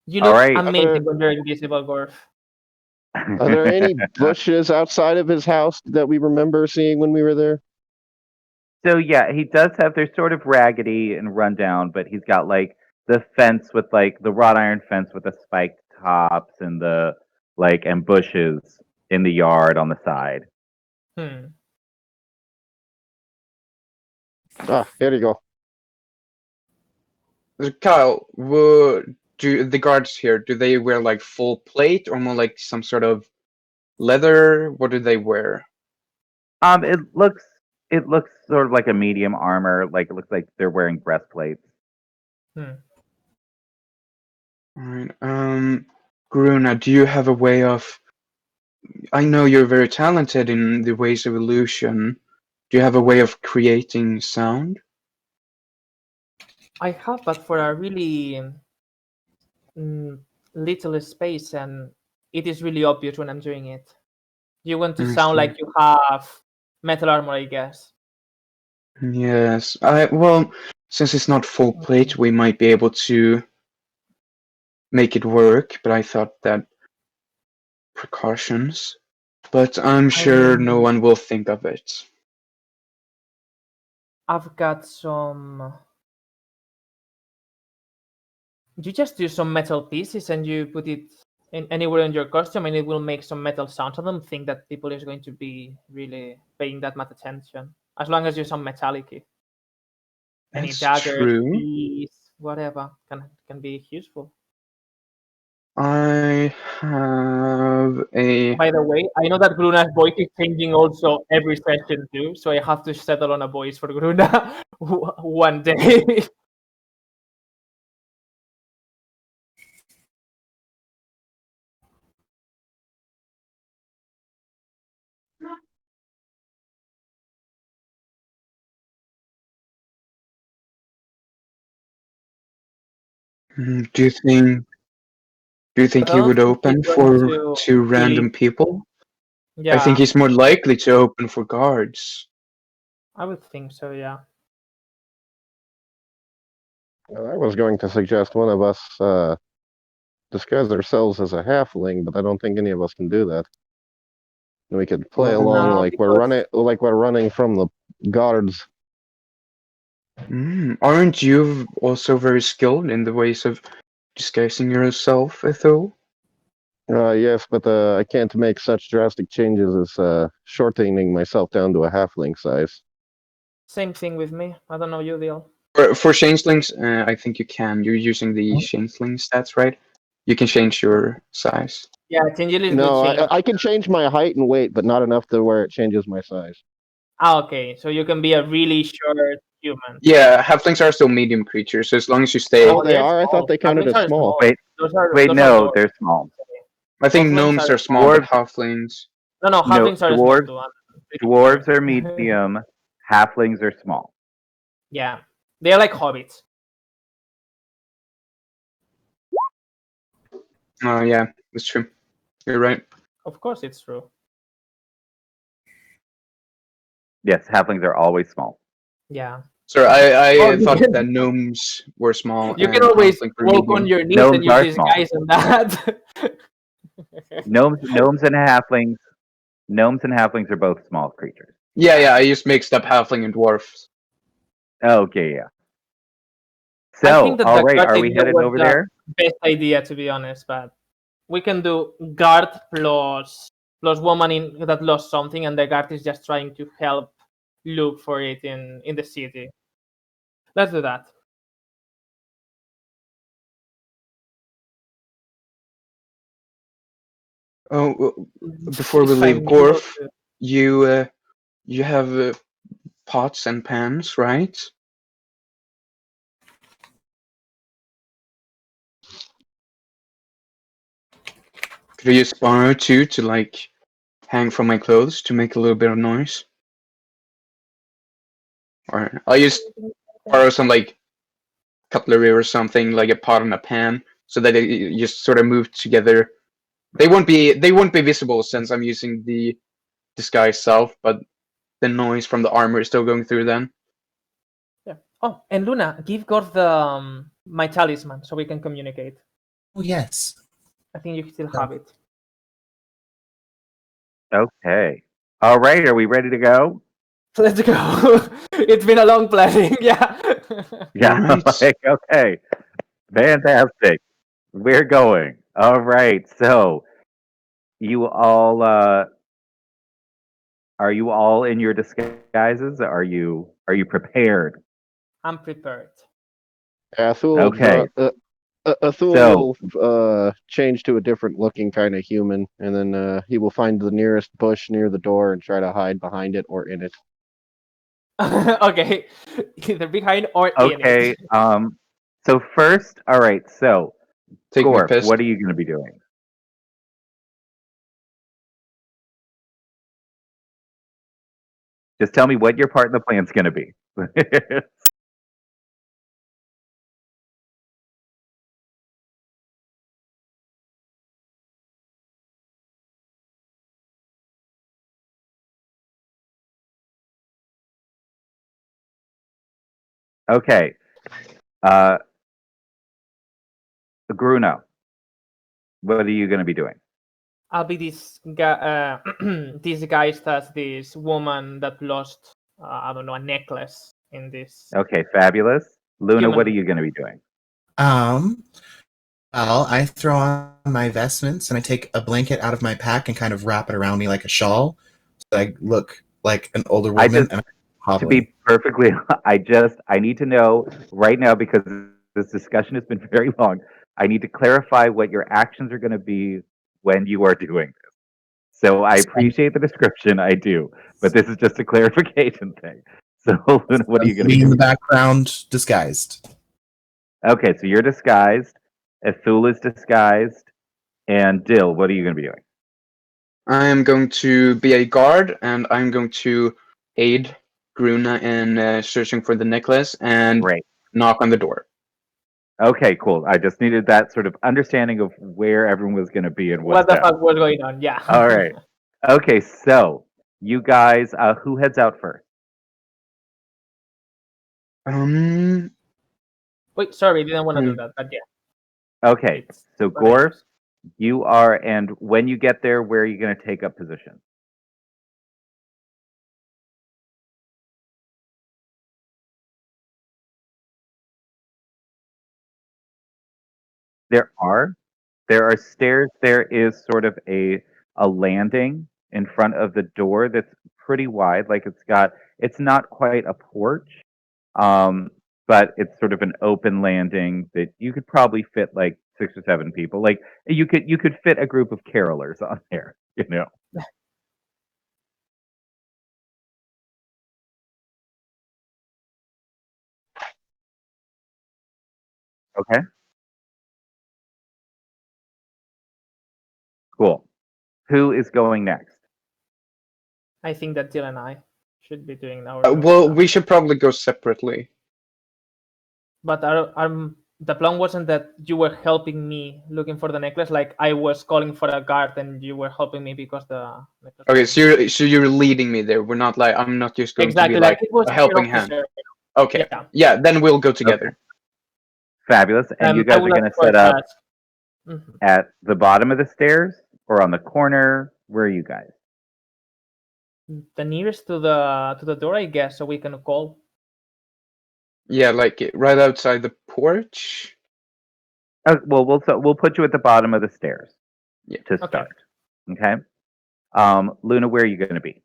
Speaker 2: You
Speaker 1: All
Speaker 2: look
Speaker 1: right.
Speaker 2: amazing when you're invisible, Gorf.
Speaker 5: Are there any bushes outside of his house that we remember seeing when we were there?
Speaker 1: So yeah, he does have. They're sort of raggedy and rundown, but he's got like the fence with like the wrought iron fence with the spiked tops and the like and bushes in the yard on the side.
Speaker 5: Ah, here you go.
Speaker 4: Kyle, do the guards here, do they wear like full plate or more like some sort of leather? What do they wear?
Speaker 1: It looks sort of like a medium armor. Like it looks like they're wearing breastplates.
Speaker 4: All right. Gruna, do you have a way of? I know you're very talented in the ways of illusion. Do you have a way of creating sound?
Speaker 2: I have, but for a really little space, and it is really obvious when I'm doing it. You want to
Speaker 4: I
Speaker 2: sound
Speaker 4: see.
Speaker 2: like you have metal armor, I guess.
Speaker 4: Yes. Well, since it's not full plate, we might be able to make it work, but I thought that precautions. but I'm sure no one will think of it.
Speaker 2: I've got some. You just use some metal pieces and you put it anywhere in your costume, and it will make some metal sounds. I don't think that people is going to be really paying that much attention, as long as you some metallic. Any
Speaker 4: That's
Speaker 2: daggers,
Speaker 4: true.
Speaker 2: keys, whatever can be useful.
Speaker 4: I have a.
Speaker 2: By the way, I know that Gruna's voice is changing also every session too, so I have to settle on a voice for Gruna one day.
Speaker 4: Do you think? Do you think
Speaker 2: I
Speaker 4: he
Speaker 2: don't
Speaker 4: would
Speaker 2: think he's
Speaker 4: open
Speaker 2: going
Speaker 4: for
Speaker 2: to
Speaker 4: two random
Speaker 2: kill.
Speaker 4: people? I think
Speaker 2: Yeah,
Speaker 4: he's more likely to open for guards.
Speaker 2: I would think so. Yeah.
Speaker 5: I was going to suggest one of us disguise ourselves as a halfling, but I don't think any of us can do that. We could play along
Speaker 2: No,
Speaker 5: like
Speaker 2: because
Speaker 5: we're running from the guards.
Speaker 4: Aren't you also very skilled in the ways of disguising yourself, Ethel?
Speaker 5: Yes, but I can't make such drastic changes as shortening myself down to a halfling size.
Speaker 2: same thing with me. I don't know you, Deal.
Speaker 4: For changelings, I think you can. You're using the changeling stats, right? You can change your size.
Speaker 2: Yeah, Changeling will
Speaker 5: No,
Speaker 2: change.
Speaker 5: I can change my height and weight, but not enough to where it changes my size.
Speaker 2: Okay, so you can be a really short human.
Speaker 4: Yeah, halflings are still medium creatures, so as long as you stay.
Speaker 5: Oh, they
Speaker 2: they're
Speaker 5: are? I thought
Speaker 2: small.
Speaker 5: they counted
Speaker 2: Halflings
Speaker 5: as
Speaker 2: are
Speaker 5: small.
Speaker 1: Wait,
Speaker 2: Those
Speaker 1: wait,
Speaker 2: are
Speaker 1: no,
Speaker 2: dwarves.
Speaker 1: they're small.
Speaker 4: I think
Speaker 2: Halflings
Speaker 4: gnomes
Speaker 2: are
Speaker 4: are small,
Speaker 1: small.
Speaker 4: but halflings.
Speaker 2: No,
Speaker 1: No,
Speaker 2: halflings are small
Speaker 1: dwarves,
Speaker 2: too. I'm pretty
Speaker 1: dwarves
Speaker 2: sure.
Speaker 1: are medium. Halflings are small.
Speaker 2: Yeah, they're like hobbits.
Speaker 4: Oh yeah, that's true. You're right.
Speaker 2: Of course, it's true.
Speaker 1: Yes, halflings are always small.
Speaker 2: Yeah.
Speaker 4: So
Speaker 2: Oh,
Speaker 4: I
Speaker 2: you
Speaker 4: thought
Speaker 2: can,
Speaker 4: that gnomes were small
Speaker 2: you can
Speaker 4: and
Speaker 2: always
Speaker 4: halflings were
Speaker 2: walk on
Speaker 4: medium.
Speaker 2: your knees and
Speaker 1: Gnomes
Speaker 2: use
Speaker 1: are small.
Speaker 2: disguise and that.
Speaker 1: Gnomes and halflings are both small creatures.
Speaker 4: Yeah, I just mixed up halfling and dwarfs.
Speaker 1: Okay, yeah.
Speaker 2: I
Speaker 1: So,
Speaker 2: think that
Speaker 1: all
Speaker 2: the
Speaker 1: right,
Speaker 2: guard
Speaker 1: are we
Speaker 2: idea
Speaker 1: headed
Speaker 2: was
Speaker 1: over
Speaker 2: the
Speaker 1: there?
Speaker 2: best idea, to be honest. But we can do guard plus woman that lost something, and the guard is just trying to help look for it in the city. Let's do that.
Speaker 4: Oh, before we
Speaker 2: If
Speaker 4: leave
Speaker 2: I'm able
Speaker 4: Gorf,
Speaker 2: to.
Speaker 4: you have pots and pans, right? Could I use borrow two to like hang from my clothes to make a little bit of noise? Or I'll just borrow some like cutlery or something, like a pot and a pan, so that it just sort of move together. They won't be visible since I'm using the disguise self, but the noise from the armor is still going through then.
Speaker 2: Yeah. Oh, and Luna, give God the my talisman so we can communicate.
Speaker 3: Oh, yes.
Speaker 2: I think you still
Speaker 3: Yeah.
Speaker 2: have it.
Speaker 1: Okay. All right, are we ready to go?
Speaker 2: Let's go. It's been a long planning. Yeah.
Speaker 1: Yeah.
Speaker 4: Alright.
Speaker 1: Like, okay. Fantastic. We're going. All right. So, you all are you all in your disguises? Are you prepared?
Speaker 2: I'm prepared.
Speaker 5: Athul will
Speaker 1: Okay.
Speaker 5: Athul
Speaker 1: So,
Speaker 5: will change to a different looking kind of human, and then he will find the nearest bush near the door and try to hide behind it or in it.
Speaker 2: Okay. Either behind or in
Speaker 1: okay.
Speaker 2: it.
Speaker 1: So first, all right. So,
Speaker 4: Take my
Speaker 1: Gorf,
Speaker 4: piss.
Speaker 1: what are you going to be doing? Just tell me what your part in the plan's going to be. Okay. Uh, Bruno, what are you going to be doing?
Speaker 2: I'll be this guy, disguised as this woman that lost, I don't know, a necklace in this
Speaker 1: Okay, fabulous. Luna, what are
Speaker 2: human.
Speaker 1: you going to be doing?
Speaker 3: Well, I throw on my vestments and I take a blanket out of my pack and kind of wrap it around me like a shawl, so I look like an older
Speaker 1: I
Speaker 3: woman
Speaker 1: just,
Speaker 3: and I'm
Speaker 1: to
Speaker 3: hobbling.
Speaker 1: be perfectly, I need to know right now because this discussion has been very long. I need to clarify what your actions are going to be when you are doing this. So I appreciate the description, I do, but this is just a clarification thing. So, Luna, what are you going to
Speaker 3: Me
Speaker 1: be
Speaker 3: in the
Speaker 1: doing?
Speaker 3: background, disguised.
Speaker 1: Okay, so you're disguised. Ethul is disguised. And Dill, what are you going to be doing?
Speaker 4: I am going to be a guard, and I'm going to aid Gruna in searching for the necklace and
Speaker 1: Great.
Speaker 4: knock on the door.
Speaker 1: Okay, cool. I just needed that sort of understanding of where everyone was going to be and what
Speaker 2: What the
Speaker 1: steps.
Speaker 2: fuck was going on? Yeah.
Speaker 1: All right. Okay, so you guys, who heads out first?
Speaker 2: Wait, sorry, didn't want to do
Speaker 4: Hmm.
Speaker 2: that, but yeah.
Speaker 1: Okay,
Speaker 2: It's
Speaker 1: so
Speaker 2: whatever.
Speaker 1: Gorf, you are, and when you get there, where are you going to take up position? There are. There are stairs. There is sort of a landing in front of the door that's pretty wide. Like it's not quite a porch, but it's sort of an open landing that you could probably fit like 6 or 7 people. Like you could fit a group of carolers on there. You know. Okay. Cool. Who is going next?
Speaker 2: I think that Jill and I should be doing our own
Speaker 4: Well,
Speaker 2: stuff.
Speaker 4: we should probably go separately.
Speaker 2: But the plan wasn't that you were helping me looking for the necklace. Like I was calling for a guard and you were helping me because the necklace.
Speaker 4: Okay,
Speaker 2: wasn't-
Speaker 4: so you're leading me there. We're not like I'm not just going to be
Speaker 2: exactly, like
Speaker 4: like
Speaker 2: it was
Speaker 4: a
Speaker 2: a peer
Speaker 4: helping hand.
Speaker 2: officer.
Speaker 4: Okay,
Speaker 2: Yeah.
Speaker 4: yeah, then we'll go together.
Speaker 1: Okay. Fabulous. And you
Speaker 2: I
Speaker 1: guys are
Speaker 2: will
Speaker 1: going to
Speaker 2: ask for a
Speaker 1: set up
Speaker 2: task. Mhm.
Speaker 1: at the bottom of the stairs or on the corner? Where are you guys?
Speaker 2: The nearest to the door, I guess, so we can call.
Speaker 4: Yeah, like right outside the porch.
Speaker 1: Well, we'll put you at the bottom of the stairs
Speaker 4: Yeah.
Speaker 1: to
Speaker 2: Okay.
Speaker 1: start. Okay. Luna, where are you going to be?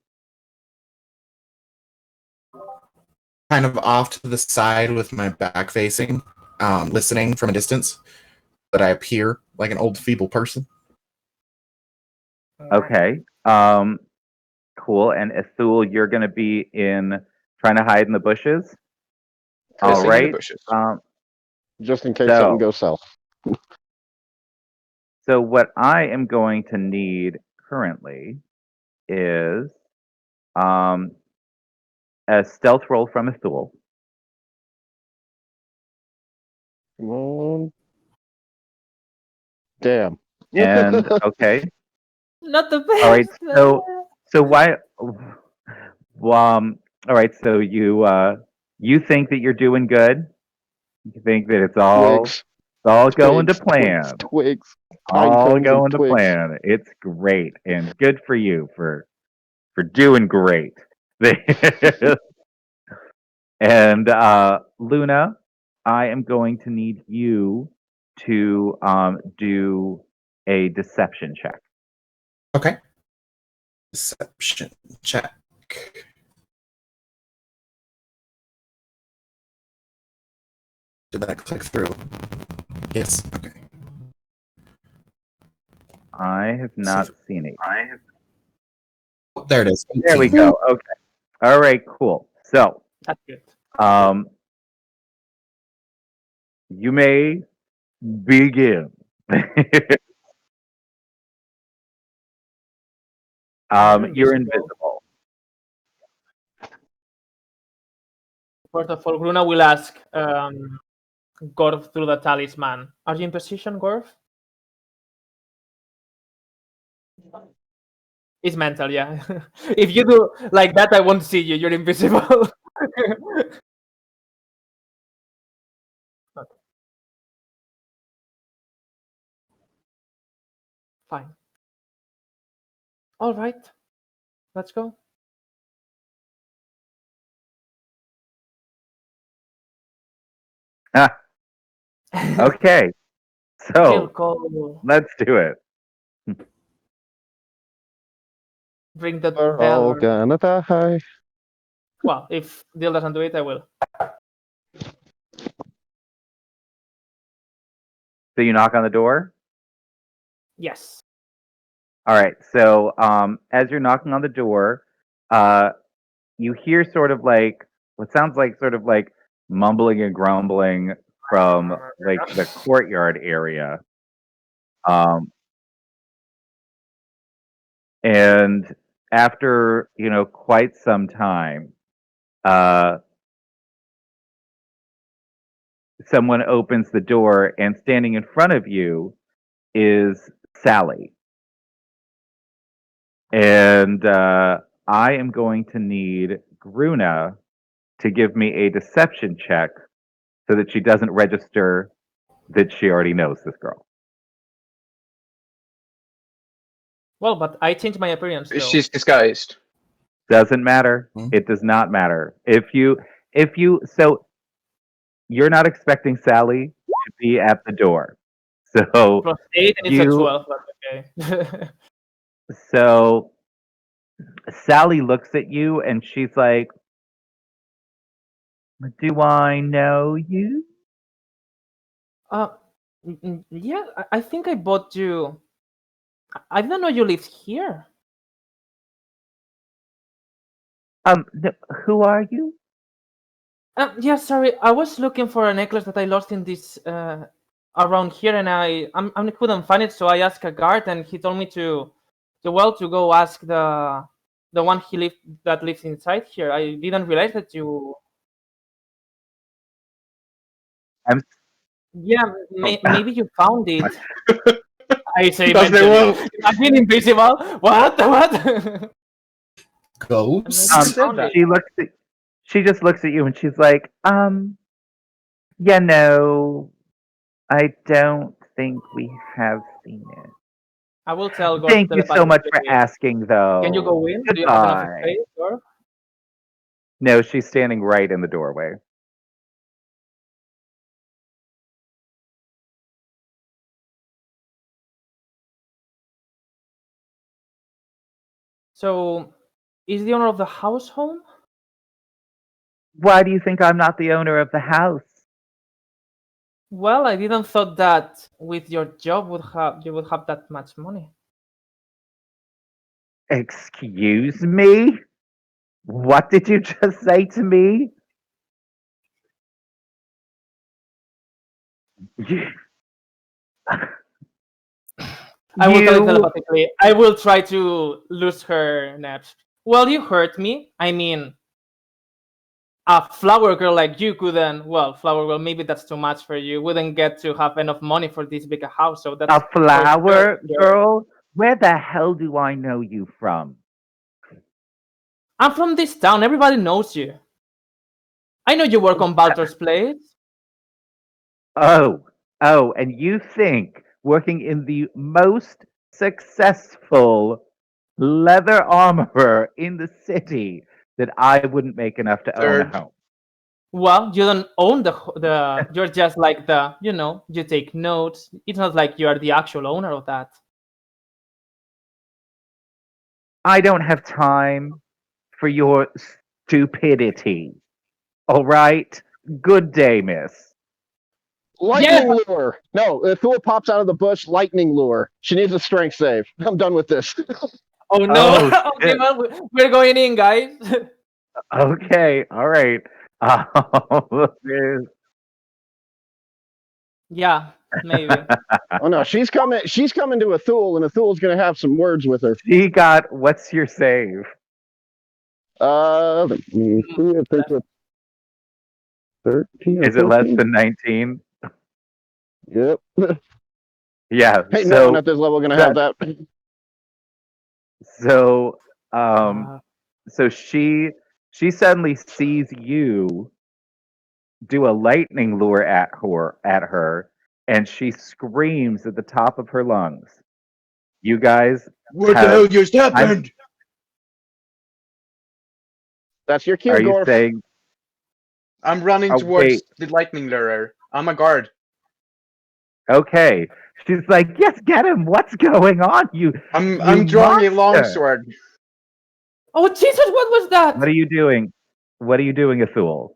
Speaker 3: Kind of off to the side with my back facing, listening from a distance, but I appear like an old feeble person.
Speaker 1: Okay. Cool. And Ethul, you're going to be trying to hide in the bushes. All
Speaker 4: Pissing in the
Speaker 1: right.
Speaker 4: bushes.
Speaker 5: Just in case
Speaker 1: So-
Speaker 5: something goes south.
Speaker 1: So what I am going to need currently is a stealth roll from Ethul.
Speaker 5: Come on. Damn.
Speaker 1: And okay.
Speaker 2: Not the best.
Speaker 1: All right. So why? All right. So you think that you're doing good. You think that it's all
Speaker 5: Twigs.
Speaker 1: going to
Speaker 5: Twigs.
Speaker 1: plan.
Speaker 5: Twigs. Pine
Speaker 1: All
Speaker 5: cones and
Speaker 1: going to
Speaker 5: twigs.
Speaker 1: plan. It's great and good for you for doing great. And Luna, I am going to need you to do a deception check.
Speaker 3: Okay. Deception check. Did that click through? Yes. Okay.
Speaker 1: I have not seen it.
Speaker 3: Oh, there it is.
Speaker 1: There we
Speaker 3: 18.
Speaker 1: go. Okay. All right. Cool. So,
Speaker 2: That's good.
Speaker 1: you may begin. You're invisible.
Speaker 2: First of all, Gruna will ask Gorf through the talisman. Are you in position, Gorf? It's mental, yeah. If you do like that, I won't see you. You're invisible. Okay. Fine. All right, let's go.
Speaker 1: Ah, okay,
Speaker 2: We'll
Speaker 1: so
Speaker 2: go
Speaker 1: let's do it.
Speaker 2: ring the
Speaker 5: We're
Speaker 2: bell.
Speaker 5: all gonna die.
Speaker 2: Well, if Dil doesn't do it, I will.
Speaker 1: So you knock on the door.
Speaker 2: Yes.
Speaker 1: All right. So as you're knocking on the door, uh, you hear sort of like what sounds like sort of like mumbling and grumbling from like the courtyard area. Um, and after quite some time, uh, someone opens the door, and standing in front of you is Sally. And I am going to need Gruna to give me a deception check so that she doesn't register that she already knows this girl.
Speaker 2: Well, but I changed my appearance though.
Speaker 4: She's disguised.
Speaker 1: Doesn't matter.
Speaker 3: Hmm.
Speaker 1: It does not matter. So you're not expecting Sally to be at the door. So
Speaker 2: Plus 8 and it's a
Speaker 1: you
Speaker 2: 12. But okay.
Speaker 1: so Sally looks at you and she's like, "Do I know you?"
Speaker 2: uh, yeah, I think I bought you. I didn't know you lived here.
Speaker 1: Who are you?
Speaker 2: Yeah, sorry. I was looking for a necklace that I lost in this around here, and I couldn't find it. So I asked a guard, and he told me to go ask the one that lives inside here. I didn't realize that you.
Speaker 1: I'm
Speaker 2: Yeah, maybe you found it. I say
Speaker 4: Does they
Speaker 2: eventually.
Speaker 4: will?
Speaker 2: I've been invisible. What? What?
Speaker 3: Ghost.
Speaker 2: Maybe you found it.
Speaker 1: she just looks at you and she's like, yeah, no, I don't think we have seen it.
Speaker 2: I will tell God
Speaker 1: Thank you so much for
Speaker 2: telepathically.
Speaker 1: asking, though.
Speaker 2: Can you go in? Do you have enough
Speaker 1: Goodbye.
Speaker 2: space? Or?
Speaker 1: No, she's standing right in the doorway.
Speaker 2: So, is the owner of the house home?
Speaker 1: Why do you think I'm not the owner of the house?
Speaker 2: Well, I didn't thought that with your job you would have that much money.
Speaker 1: Excuse me? What did you just say to me? You,
Speaker 2: I will tell you
Speaker 1: you
Speaker 2: telepathically. I will try to lose her naps. Well, you hurt me. I mean, a flower girl like you couldn't. Well, flower girl, maybe that's too much for you. Wouldn't get to have enough money for this big a house. So that's
Speaker 1: a
Speaker 2: for sure.
Speaker 1: flower girl? Where the hell do I know you from?
Speaker 2: I'm from this town. Everybody knows you. I know you work on Baltor's Place.
Speaker 1: Oh, and you think working in the most successful leather armorer in the city that I wouldn't make enough to own a
Speaker 4: Third.
Speaker 1: home?
Speaker 2: Well, you don't own the. You're just like the. You take notes. It's not like you are the actual owner of that.
Speaker 1: I don't have time for your stupidity. All right? Good day, miss.
Speaker 5: Lightning lure. No, the Thule pops out of the bush. Lightning lure. She needs a strength save. I'm done with this.
Speaker 2: Oh no!
Speaker 1: Oh,
Speaker 2: Okay,
Speaker 1: shit.
Speaker 2: well, we're going in, guys.
Speaker 1: Okay, all right.
Speaker 2: Yeah, maybe.
Speaker 5: Oh no, she's coming. She's coming to a Thule, and a Thule's gonna have some words with her.
Speaker 1: She got, what's your save?
Speaker 5: Let me see. I think it's 13 or
Speaker 1: Is it less
Speaker 5: 14?
Speaker 1: than 19?
Speaker 5: Yep.
Speaker 1: Yeah.
Speaker 5: Hey, no one at this level gonna have that.
Speaker 1: So,
Speaker 2: Uh,
Speaker 1: so she suddenly sees you do a lightning lure at her, and she screams at the top of her lungs. You guys,
Speaker 4: What the
Speaker 1: Have-
Speaker 4: hell just happened?
Speaker 5: That's your cue,
Speaker 1: are you
Speaker 5: Gorf.
Speaker 1: saying?
Speaker 4: I'm running
Speaker 1: Oh,
Speaker 4: towards
Speaker 1: wait.
Speaker 4: the lightning lurer. I'm a guard.
Speaker 1: Okay. She's like, yes, get him. What's going on?
Speaker 4: I'm drawing a
Speaker 1: monster.
Speaker 4: longsword.
Speaker 2: Oh Jesus! What was that?
Speaker 1: What are you doing? What are you doing, Athul?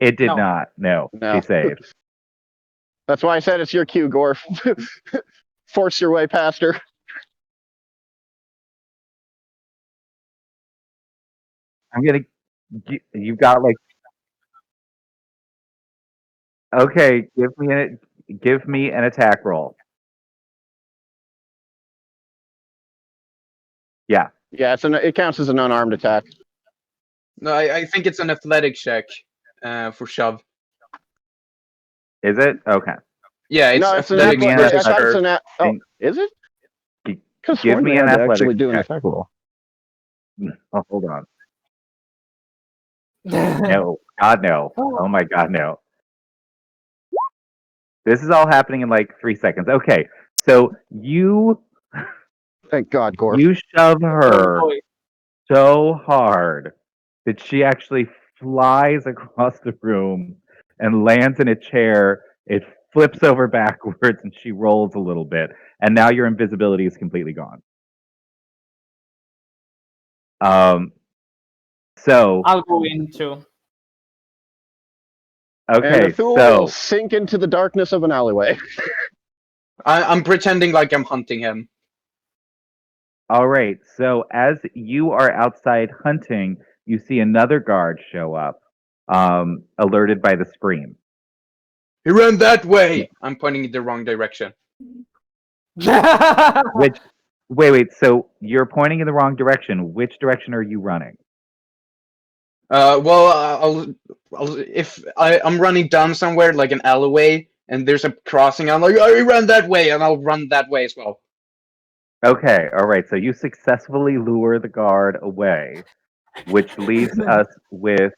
Speaker 1: It did
Speaker 2: No.
Speaker 1: not. No.
Speaker 5: No.
Speaker 1: She saved.
Speaker 5: That's why I said it's your cue, Gorf. Force your way past her.
Speaker 1: I'm gonna. You've got like. Okay, give me an attack roll. Yeah.
Speaker 5: Yeah, it counts as an unarmed attack.
Speaker 4: No, I think it's an athletic check for shove.
Speaker 1: Is it? Okay.
Speaker 4: Yeah, it's
Speaker 5: No, it's an
Speaker 1: Give me
Speaker 4: athletic
Speaker 1: an
Speaker 5: athletic. I thought it's
Speaker 4: versus
Speaker 5: an. Oh, is it?
Speaker 1: G-
Speaker 5: Because
Speaker 1: give me an
Speaker 5: had to
Speaker 1: athletics
Speaker 5: actually do an
Speaker 1: check.
Speaker 5: attack roll.
Speaker 1: Oh, hold on. No. God, no. Oh my God, no. This is all happening in like 3 seconds. Okay. So you
Speaker 5: Thank God, Gorf.
Speaker 1: you shove her
Speaker 2: Oh, boy.
Speaker 1: so hard that she actually flies across the room and lands in a chair. It flips over backwards and she rolls a little bit. And now your invisibility is completely gone. So
Speaker 2: I'll go into.
Speaker 1: okay,
Speaker 5: And Athul will
Speaker 1: so
Speaker 5: sink into the darkness of an alleyway.
Speaker 4: I'm pretending like I'm hunting him.
Speaker 1: all right. So as you are outside hunting, you see another guard show up, alerted by the scream.
Speaker 4: He ran that way. I'm pointing in the wrong direction.
Speaker 1: Which wait. So you're pointing in the wrong direction. Which direction are you running?
Speaker 4: Well, if I'm running down somewhere like an alleyway and there's a crossing, I'm like, oh, he ran that way, and I'll run that way as well.
Speaker 1: Okay, all right. So you successfully lure the guard away, which leaves us with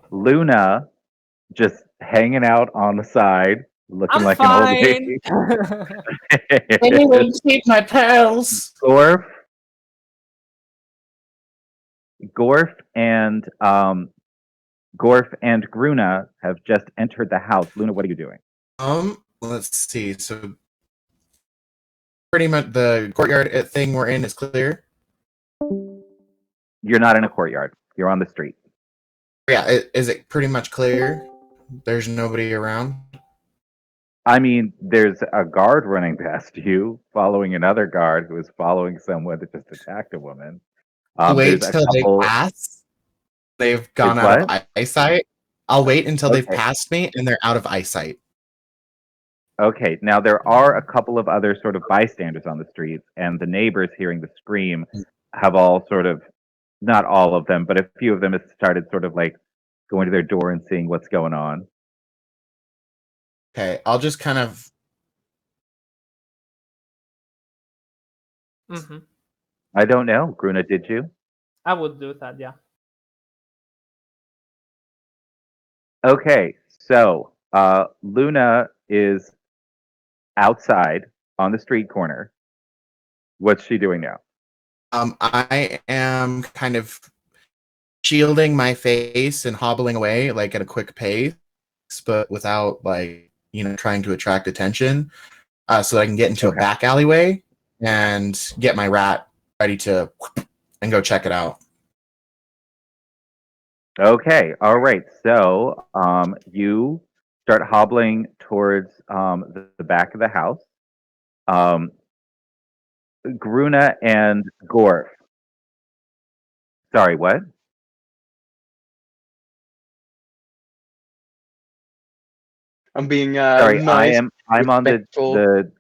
Speaker 1: Luna just hanging out on the side, looking
Speaker 2: I'm
Speaker 1: like
Speaker 2: fine.
Speaker 1: an old lady.
Speaker 3: Anyone take my pearls?
Speaker 1: Gorf and Gruna have just entered the house. Luna, what are you doing?
Speaker 3: Let's see. So pretty much the courtyard thing we're in is clear.
Speaker 1: You're not in a courtyard. You're on the street.
Speaker 3: Yeah, is it pretty much clear? There's nobody around.
Speaker 1: I mean, there's a guard running past you, following another guard who is following someone that just attacked a woman.
Speaker 3: Wait
Speaker 1: There's a
Speaker 3: till they
Speaker 1: couple.
Speaker 3: pass. They've gone
Speaker 1: It's
Speaker 3: out
Speaker 1: what?
Speaker 3: of eyesight. I'll wait until they've
Speaker 1: Okay.
Speaker 3: passed me and they're out of eyesight.
Speaker 1: Okay, now there are a couple of other sort of bystanders on the streets, and the neighbors hearing the scream have all sort of, not all of them, but a few of them have started sort of like going to their door and seeing what's going on.
Speaker 3: Okay, I'll just kind of.
Speaker 2: Hmm.
Speaker 1: I don't know. Gruna, did you?
Speaker 2: I would do that, yeah.
Speaker 1: Okay, so Luna is outside on the street corner. What's she doing now?
Speaker 3: I am kind of shielding my face and hobbling away like at a quick pace, but without trying to attract attention, so that I can get into a back alleyway and get my rat ready to and go check it out.
Speaker 1: Okay, all right. So you start hobbling towards the back of the house. Gruna and Gorf. Sorry, what?
Speaker 4: I'm being
Speaker 1: Sorry,
Speaker 4: nice.
Speaker 1: I'm on
Speaker 4: respectful.
Speaker 1: the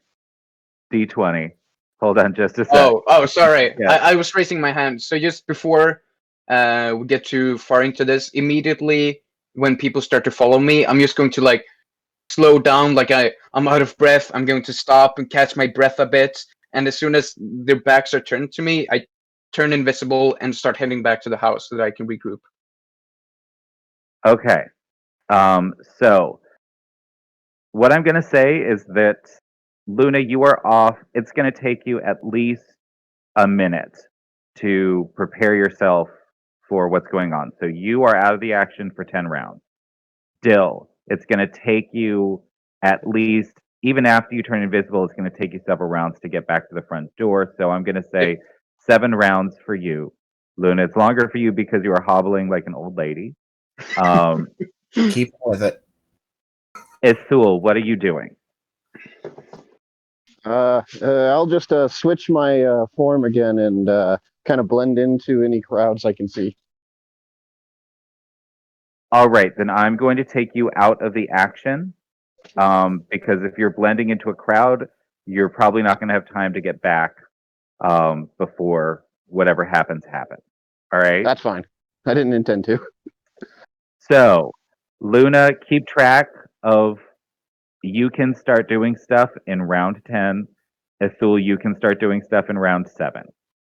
Speaker 1: D20. Hold on just a sec.
Speaker 4: Oh, sorry.
Speaker 1: Yeah.
Speaker 4: I was raising my hand. So just before we get too far into this, immediately when people start to follow me, I'm just going to like slow down. Like I'm out of breath. I'm going to stop and catch my breath a bit. And as soon as their backs are turned to me, I turn invisible and start heading back to the house so that I can regroup.
Speaker 1: Okay. So what I'm going to say is that Luna, you are off. It's going to take you at least a minute to prepare yourself for what's going on. So you are out of the action for 10 rounds. Dill, it's going to take you at least, even after you turn invisible, it's going to take you several rounds to get back to the front door. So I'm going to say 7 rounds for you. Luna, it's longer for you because you are hobbling like an old lady.
Speaker 3: Keep with it.
Speaker 1: Ithul, what are you doing?
Speaker 5: I'll just switch my form again and kind of blend into any crowds I can see.
Speaker 1: All right, then I'm going to take you out of the action because if you're blending into a crowd, you're probably not going to have time to get back before whatever happens. All right?
Speaker 5: That's fine. I didn't intend to.
Speaker 1: So, Luna, keep track of you can start doing stuff in round 10. Ithul, you can start doing stuff in round 7.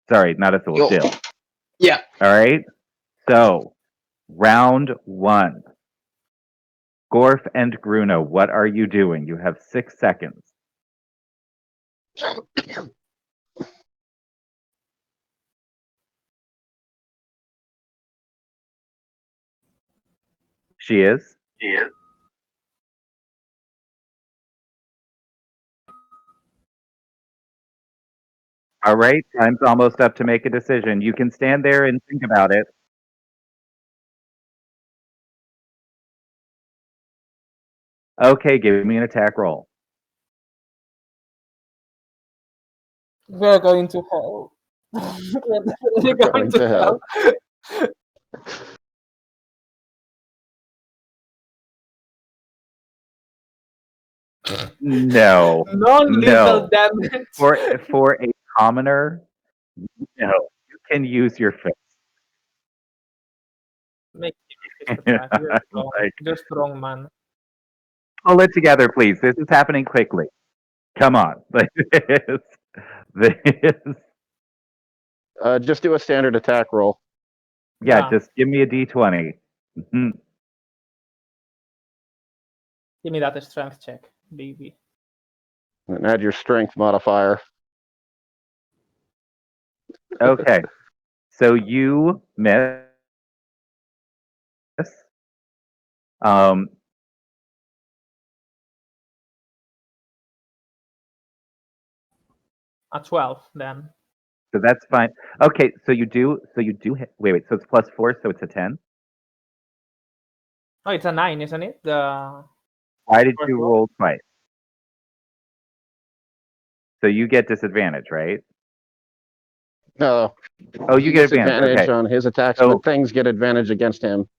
Speaker 1: Sorry, not Ithul,
Speaker 4: Yo.
Speaker 1: Dill.
Speaker 4: Yeah.
Speaker 1: All right? So, round 1. Gorf and Gruno, what are you doing? You have 6 seconds. She is? All right, time's almost up to make a decision. You can stand there and think about it. Okay, give me an attack roll.
Speaker 2: We're going to hell. We're
Speaker 5: going to hell.
Speaker 1: No.
Speaker 2: Non-lethal
Speaker 1: No.
Speaker 2: damage.
Speaker 1: For a commoner, no. You can use your fist.
Speaker 2: Make it attack. You're strong.
Speaker 1: Like,
Speaker 2: You're strong, man.
Speaker 1: pull it together, please. This is happening quickly. Come on. Like this.
Speaker 5: Just do a standard attack roll.
Speaker 1: Yeah, just give me a d20. Mhm.
Speaker 2: Give me that strength check, baby.
Speaker 5: And add your strength modifier.
Speaker 1: Okay. So you miss. Um,
Speaker 2: A 12, then.
Speaker 1: so that's fine. Okay, so you do hit. Wait. So it's +4, so it's a 10.
Speaker 2: Oh, it's a 9, isn't it?
Speaker 1: Why did
Speaker 2: First
Speaker 1: you
Speaker 2: roll?
Speaker 1: roll twice? So you get disadvantage, right?
Speaker 5: No.
Speaker 1: Oh, you
Speaker 5: He
Speaker 1: get
Speaker 5: gets advantage
Speaker 1: Okay.
Speaker 5: on his attacks,
Speaker 1: So-
Speaker 5: but things get advantage against him.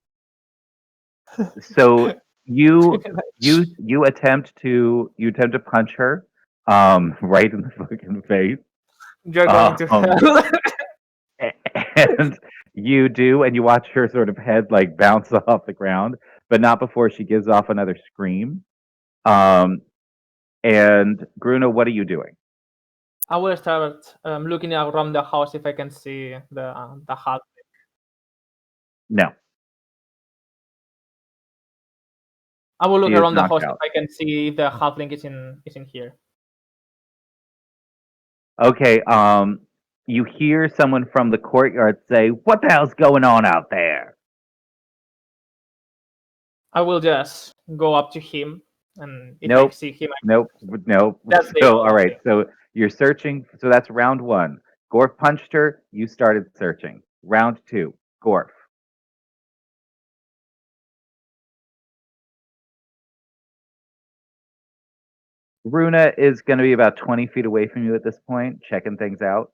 Speaker 1: So you attempt to punch her right in the fucking face.
Speaker 2: You're going to
Speaker 1: Um,
Speaker 2: hell.
Speaker 1: And you do, and you watch her sort of head like bounce off the ground, but not before she gives off another scream. And Gruno, what are you doing?
Speaker 2: I will start looking around the house if I can see the half.
Speaker 1: No,
Speaker 2: I will look
Speaker 1: She is
Speaker 2: around the
Speaker 1: knocked
Speaker 2: house
Speaker 1: out.
Speaker 2: if I can see if the halfling is in here.
Speaker 1: Okay. You hear someone from the courtyard say, "What the hell's going on out there?"
Speaker 2: I will just go up to him, and if I
Speaker 1: Nope.
Speaker 2: see him,
Speaker 1: Nope.
Speaker 2: That's the
Speaker 1: So, all
Speaker 2: only
Speaker 1: right.
Speaker 2: thing.
Speaker 1: So you're searching. So that's round 1. Gorf punched her. You started searching. Round 2. Gorf. Runa is going to be about 20 feet away from you at this point, checking things out.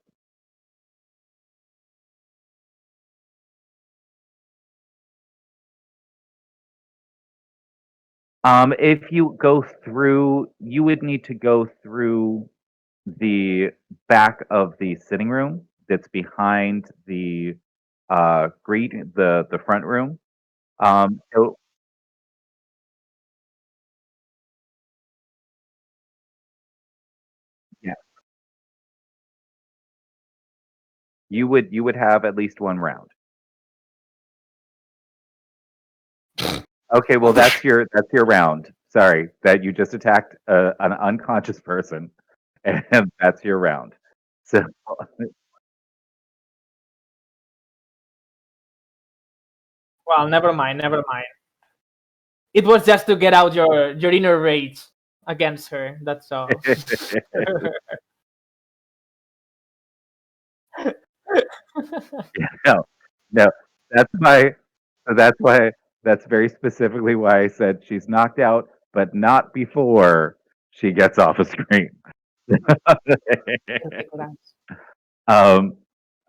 Speaker 1: If you go through, you would need to go through the back of the sitting room that's behind the the front room. So yeah, you would have at least 1 round. Okay, well that's your round. Sorry that you just attacked an unconscious person. and that's your round. So
Speaker 2: Well, never mind, never mind. It was just to get out your inner rage against her. That's all.
Speaker 1: no, no, that's why. So that's why. That's very specifically why I said she's knocked out, but not before she gets off a screen. um.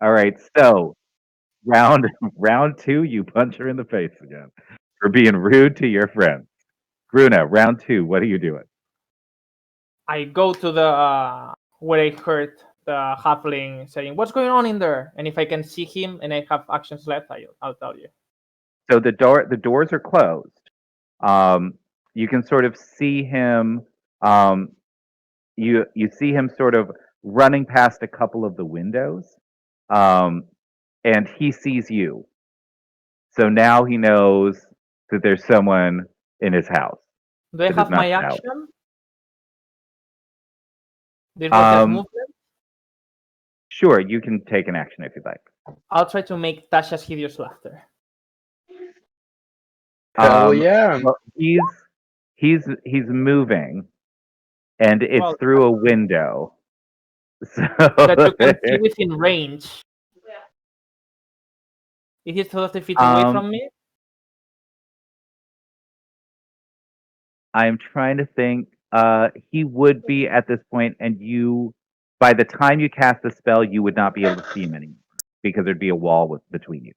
Speaker 1: All right. So round two, you punch her in the face again for being rude to your friend. Bruna, round two. What are you doing?
Speaker 2: I go to the where I heard the halfling saying, "What's going on in there?" And if I can see him and I have actions left, I'll tell you.
Speaker 1: So the doors are closed. You can sort of see him. You see him sort of running past a couple of the windows, and he sees you. So now he knows that there's someone in his house.
Speaker 2: Do I
Speaker 1: It is
Speaker 2: have
Speaker 1: not
Speaker 2: my
Speaker 1: Sally.
Speaker 2: action? This was just
Speaker 1: Um,
Speaker 2: movement.
Speaker 1: Sure, you can take an action if you'd like.
Speaker 2: I'll try to make Tasha's hideous laughter.
Speaker 4: Hell yeah.
Speaker 1: Well, he's moving, and it's
Speaker 2: Well,
Speaker 1: through a window. So
Speaker 2: that you can see within range. Is he 30 feet away from me?
Speaker 1: I'm trying to think. He would be at this point, and by the time you cast the spell, you would not be able to see him anymore because there'd be a wall between you.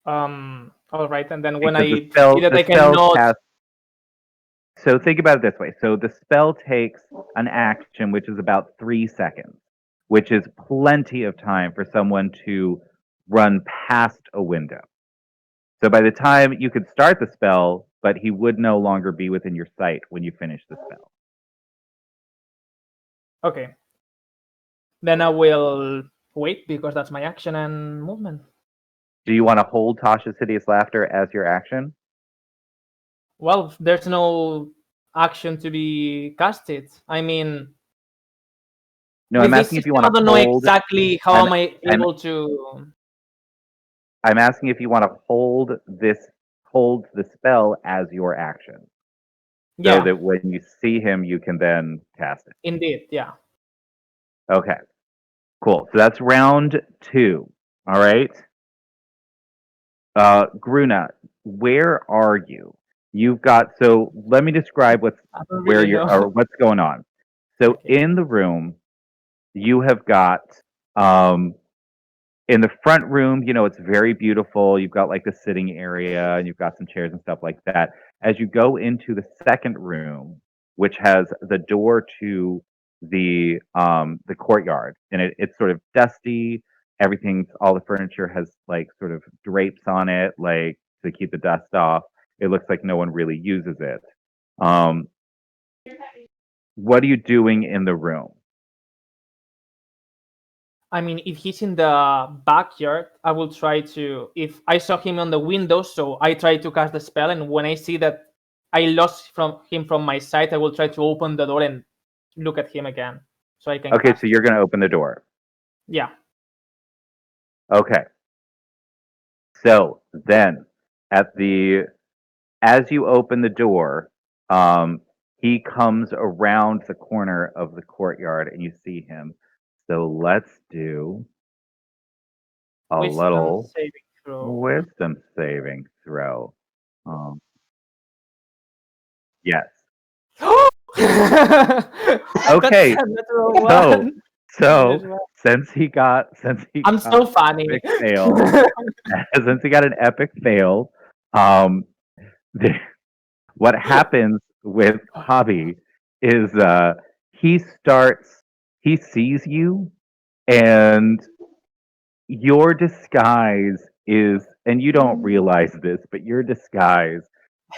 Speaker 2: All right, and then when
Speaker 1: Because
Speaker 2: I see that I cannot.
Speaker 1: So think about it this way. So the spell takes an action, which is about 3 seconds, which is plenty of time for someone to run past a window. So by the time you could start the spell, but he would no longer be within your sight when you finish the spell.
Speaker 2: Okay. Then I will wait because that's my action and movement.
Speaker 1: Do you want to hold Tasha's hideous laughter as your action?
Speaker 2: Well, there's no action to be casted. I mean,
Speaker 1: No, I'm asking if you want to hold.
Speaker 2: I don't know exactly how am I able to.
Speaker 1: I'm asking if you want to hold the spell as your action. So that when you see him, you can then cast it.
Speaker 2: Indeed, yeah.
Speaker 1: Okay, cool. So that's round 2. All right. Gruna, where are you? You've got. So let me describe what's going on. So in the room, you have got. In the front room, it's very beautiful. You've got like the sitting area and you've got some chairs and stuff like that. As you go into the second room, which has the door to the courtyard, and it's sort of dusty. All the furniture has like sort of drapes on it, like to keep the dust off. It looks like no one really uses it. What are you doing in the room?
Speaker 2: I mean, if he's in the backyard, I will try to. If I saw him on the window, so I try to cast the spell, and when I see that I lost him from my sight, I will try to open the door and look at him again, so I can.
Speaker 1: Okay, so you're going to open the door.
Speaker 2: Yeah.
Speaker 1: Okay. So then, as you open the door, he comes around the corner of the courtyard, and you see him. So let's do a little wisdom saving throw. Yes. Okay. So since he got
Speaker 2: I'm so funny.
Speaker 1: Epic fail, since he got an epic fail, what happens with Hobby is he sees you, and your disguise is, and you don't realize this, but your disguise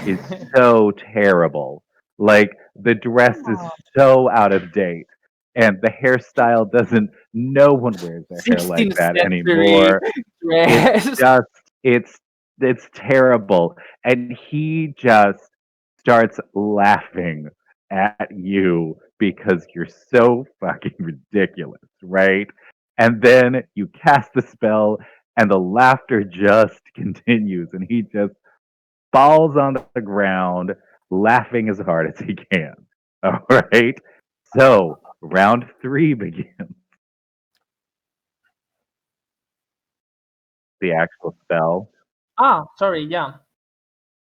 Speaker 1: is so terrible. Like the dress is so out of date, and the hairstyle doesn't. No one wears their hair like that anymore. It's just it's terrible, and he just starts laughing at you because you're so fucking ridiculous, right? And then you cast the spell, and the laughter just continues, and he just falls on the ground, laughing as hard as he can. All right. So round 3 begins. The actual spell.
Speaker 2: Sorry, yeah.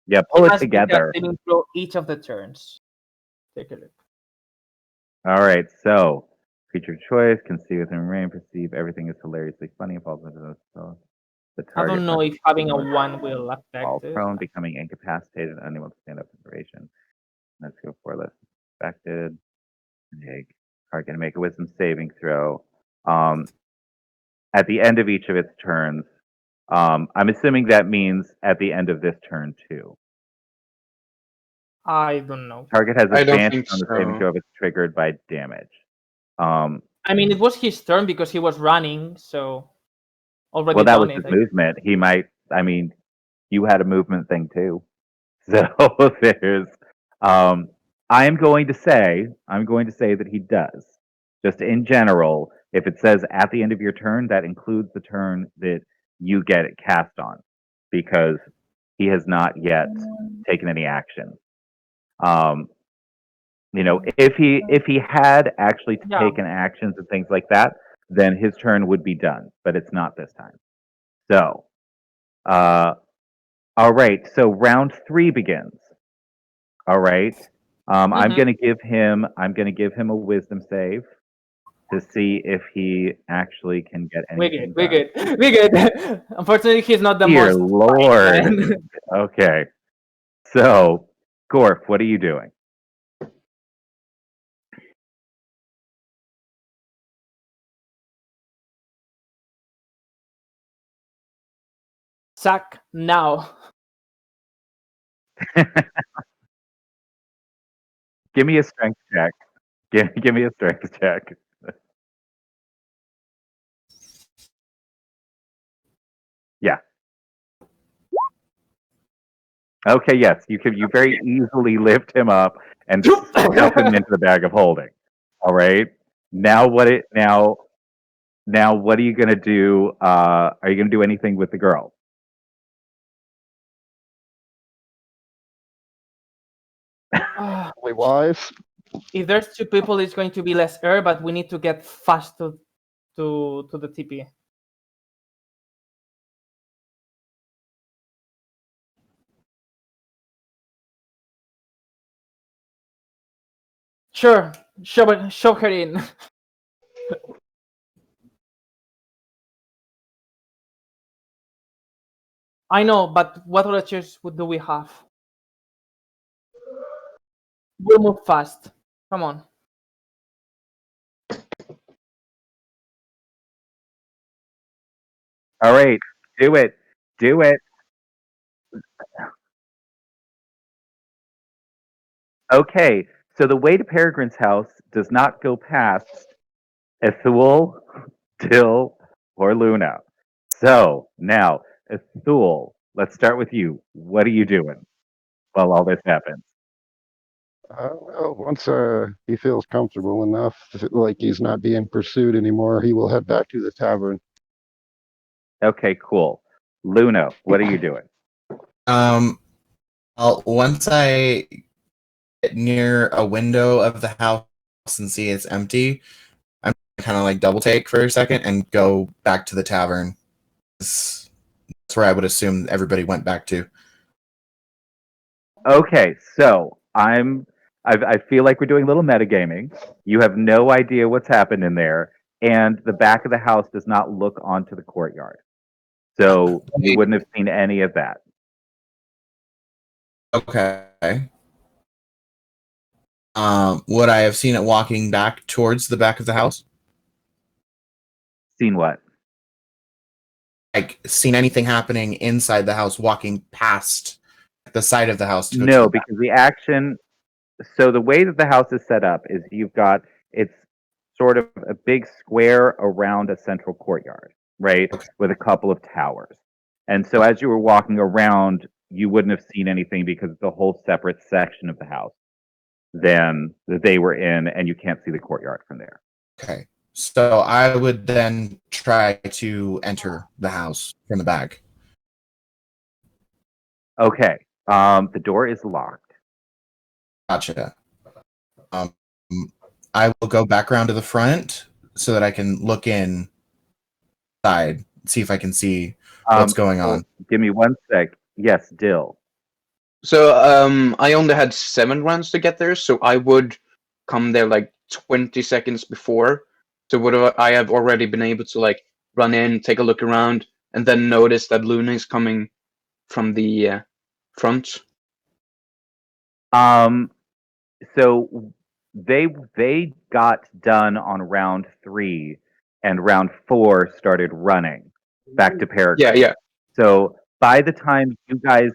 Speaker 1: Yeah,
Speaker 2: It
Speaker 1: pull it
Speaker 2: must make a
Speaker 1: together.
Speaker 2: saving throw each of the turns. Take a look.
Speaker 1: All right. So creature choice can see within range, perceive everything is hilariously funny. Falls into the spell. The
Speaker 2: I
Speaker 1: target
Speaker 2: don't know
Speaker 1: must
Speaker 2: if having a
Speaker 1: be
Speaker 2: 1 will
Speaker 1: fall
Speaker 2: affect it.
Speaker 1: prone, becoming incapacitated, unable to stand up for duration. Let's go for less affected. Target can make a wisdom saving throw. At the end of each of its turns. I'm assuming that means at the end of this turn too.
Speaker 2: I don't know.
Speaker 1: Target has
Speaker 4: I don't
Speaker 1: advantage
Speaker 4: think
Speaker 1: on the saving
Speaker 4: so.
Speaker 1: throw if it's triggered by damage.
Speaker 2: I mean, it was his turn because he was running, so already
Speaker 1: Well, that was
Speaker 2: done
Speaker 1: his
Speaker 2: it.
Speaker 1: movement. He might. I mean, you had a movement thing too. So there's. I'm going to say that he does. Just in general, if it says at the end of your turn, that includes the turn that you get it cast on, because he has not yet taken any action. If he had actually
Speaker 2: Yeah.
Speaker 1: taken actions and things like that, then his turn would be done. But it's not this time. So, all right. So round 3 begins. All right. I'm gonna give him a wisdom save to see if he actually can get anything
Speaker 2: We
Speaker 1: done.
Speaker 2: good. We good. Unfortunately, he's not the
Speaker 1: Dear
Speaker 2: most
Speaker 1: Lord.
Speaker 2: man.
Speaker 1: Okay. So, Gorf, what are you doing?
Speaker 2: Sack now.
Speaker 1: Give me a strength check. Give me a strength check. Yeah. Okay, yes, you very easily lift him up and stuff him into the bag of holding. All right. Now what are you gonna do? Are you gonna do anything with the girl?
Speaker 5: Probably wise.
Speaker 2: If there's 2 people, it's going to be less air, but we need to get fast to the TP. Sure, shove her in. I know, but what other choice do we have? We'll move fast. Come on.
Speaker 1: All right, do it. Do it. Okay, so the way to Peregrine's house does not go past Ethul, Till, or Luna. So now, Ethul, let's start with you. What are you doing while all this happens?
Speaker 5: Well, once he feels comfortable enough, like he's not being pursued anymore, he will head back to the tavern.
Speaker 1: Okay, cool. Luna, what are you doing?
Speaker 3: Well, once I get near a window of the house and see it's empty, I'm kind of like double take for a second and go back to the tavern. That's where I would assume everybody went back to.
Speaker 1: Okay, so I feel like we're doing a little metagaming. You have no idea what's happened in there, and the back of the house does not look onto the courtyard. So you wouldn't have seen any of that.
Speaker 3: Okay. Would I have seen it walking back towards the back of the house?
Speaker 1: Seen what?
Speaker 3: Like, seen anything happening inside the house walking past the side of the house? To go to
Speaker 1: No,
Speaker 3: the back?
Speaker 1: because the action. So the way that the house is set up is it's sort of a big square around a central courtyard, right?
Speaker 3: Okay.
Speaker 1: With a couple of towers. And so as you were walking around, you wouldn't have seen anything because it's a whole separate section of the house. than they were in, and you can't see the courtyard from there.
Speaker 3: Okay. So I would then try to enter the house from the back.
Speaker 1: Okay. The door is locked.
Speaker 3: Gotcha. I will go back around to the front so that I can look inside, see if I can see what's going on.
Speaker 1: Give me 1 sec. Yes, Dill.
Speaker 4: So I only had 7 runs to get there, so I would come there like 20 seconds before. So would I have already been able to like run in, take a look around, and then notice that Luna is coming from the front?
Speaker 1: So they got done on round 3, and round 4 started running back to Peregrine.
Speaker 4: Yeah.
Speaker 1: So by the time you guys,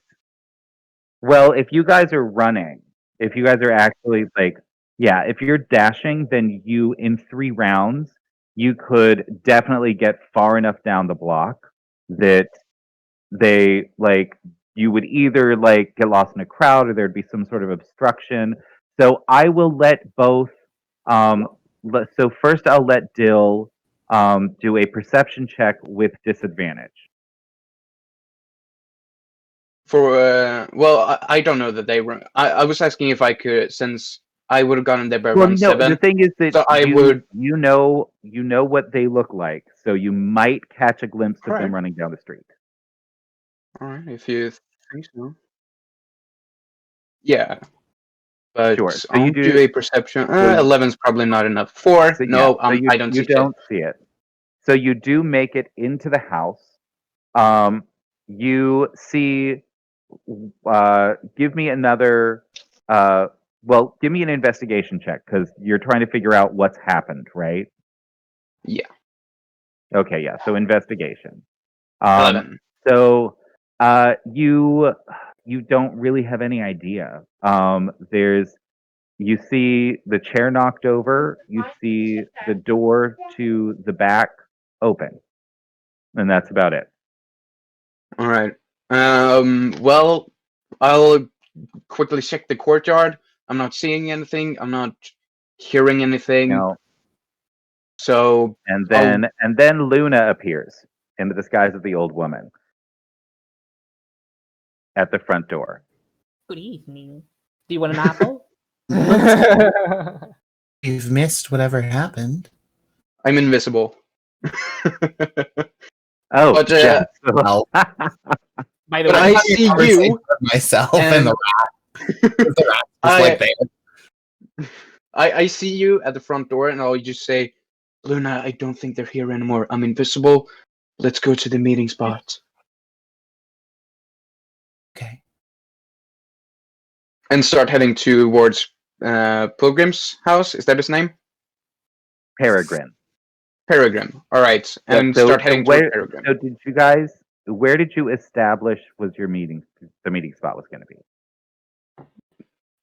Speaker 1: well, if you guys are running, if you guys are actually like, yeah, if you're dashing, then you in 3 rounds you could definitely get far enough down the block that they like you would either like get lost in a crowd or there'd be some sort of obstruction. So I will let both. So first I'll let Dill do a perception check with disadvantage.
Speaker 4: For well, I don't know that they run. I was asking if I could, since I would have gotten there by
Speaker 1: Well,
Speaker 4: round
Speaker 1: no,
Speaker 4: 7.
Speaker 1: the thing is that
Speaker 4: So I would.
Speaker 1: you know what they look like, so you might catch a glimpse of them
Speaker 4: Alright.
Speaker 1: running down the street.
Speaker 4: All right, if you think so. Yeah. But
Speaker 1: Sure. So
Speaker 4: I'll
Speaker 1: you
Speaker 4: do a perception.
Speaker 1: so-
Speaker 4: 11's probably not enough. 4.
Speaker 1: So, yeah,
Speaker 4: No,
Speaker 1: so
Speaker 4: I don't
Speaker 1: you
Speaker 4: see
Speaker 1: don't see it. So you do make it into the house. You see. Give me another. Well, give me an investigation check because you're trying to figure out what's happened, right?
Speaker 4: Yeah.
Speaker 1: Okay. Yeah. So investigation.
Speaker 4: 11.
Speaker 1: So you don't really have any idea. You see the chair knocked over, you see the door to the back open, and that's about it.
Speaker 4: All right. Well, I'll quickly check the courtyard. I'm not seeing anything. I'm not hearing anything.
Speaker 1: No.
Speaker 4: So
Speaker 1: And then Luna appears in the disguise of the old woman at the front door.
Speaker 2: Good evening. Do you want an apple?
Speaker 3: You've missed whatever happened.
Speaker 4: I'm invisible.
Speaker 1: Oh,
Speaker 4: But,
Speaker 1: yes.
Speaker 3: Well,
Speaker 2: By the
Speaker 4: But
Speaker 2: way,
Speaker 4: I see you.
Speaker 3: myself
Speaker 4: and-
Speaker 3: and the rat. The rat just
Speaker 4: I-
Speaker 3: like there.
Speaker 4: I see you at the front door, and I'll just say, Luna, I don't think they're here anymore. I'm invisible. Let's go to the meeting spot.
Speaker 3: Okay.
Speaker 4: And start heading towards Pilgrim's house. Is that his name?
Speaker 1: Peregrine.
Speaker 4: Peregrine. All right. And
Speaker 1: So-
Speaker 4: start
Speaker 1: so
Speaker 4: heading
Speaker 1: where-
Speaker 4: towards Peregrine.
Speaker 1: So did you guys? Where did you establish was your meeting? The meeting spot was going to be.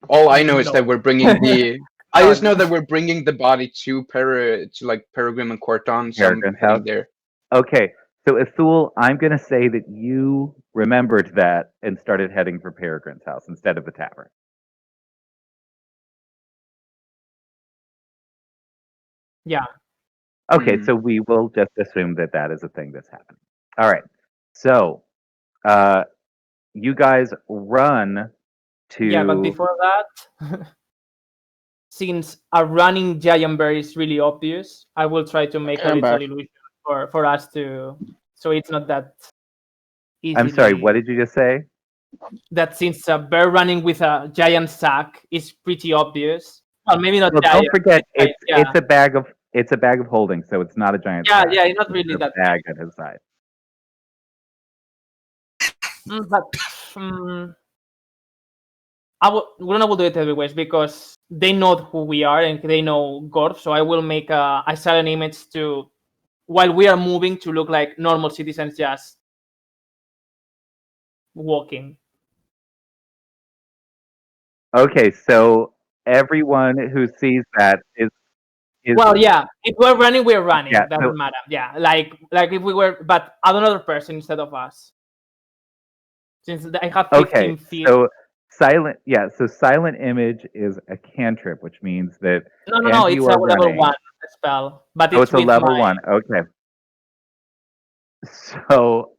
Speaker 4: All I know is
Speaker 2: No.
Speaker 4: that we're bringing the. I just know that we're bringing the body to Peregrine and Corton. So I'm
Speaker 1: Peregrine's
Speaker 4: heading
Speaker 1: house?
Speaker 4: there.
Speaker 1: Okay, so Ithul, I'm going to say that you remembered that and started heading for Peregrine's house instead of the tavern.
Speaker 2: yeah.
Speaker 1: Okay,
Speaker 4: Hmm.
Speaker 1: so we will just assume that that is a thing that's happening. All right, so you guys run to.
Speaker 2: Yeah, but before that, since a running giant bear is really obvious, I will try to make a
Speaker 5: I'm
Speaker 2: little
Speaker 5: back.
Speaker 2: illusion for us to, so it's not that easy.
Speaker 1: I'm sorry, what did you just say?
Speaker 2: That since a bear running with a giant sack is pretty obvious. Well, maybe not
Speaker 1: Well,
Speaker 2: giant.
Speaker 1: don't forget,
Speaker 2: but yeah.
Speaker 1: it's a bag of holding, so it's not a giant.
Speaker 2: Yeah,
Speaker 1: sack.
Speaker 2: yeah, not
Speaker 1: It's
Speaker 2: really
Speaker 1: a
Speaker 2: that
Speaker 1: bag at his side.
Speaker 2: But I will do it anyways because they know who we are and they know Gorf. So I will make a silent image to while we are moving to look like normal citizens just walking.
Speaker 1: Okay, so everyone who sees that is
Speaker 2: Well, yeah, if we're running, we're running.
Speaker 1: Yeah,
Speaker 2: Doesn't
Speaker 1: so-
Speaker 2: matter. Yeah, like if we were, but another person instead of us. Since I have 15
Speaker 1: okay.
Speaker 2: feet.
Speaker 1: silent. Yeah, so silent image is a cantrip, which means that
Speaker 2: No.
Speaker 1: as
Speaker 2: It's
Speaker 1: you
Speaker 2: a
Speaker 1: are
Speaker 2: level
Speaker 1: running.
Speaker 2: 1 spell, but
Speaker 1: Oh,
Speaker 2: it's
Speaker 1: it's a
Speaker 2: with
Speaker 1: level
Speaker 2: my.
Speaker 1: 1. Okay. So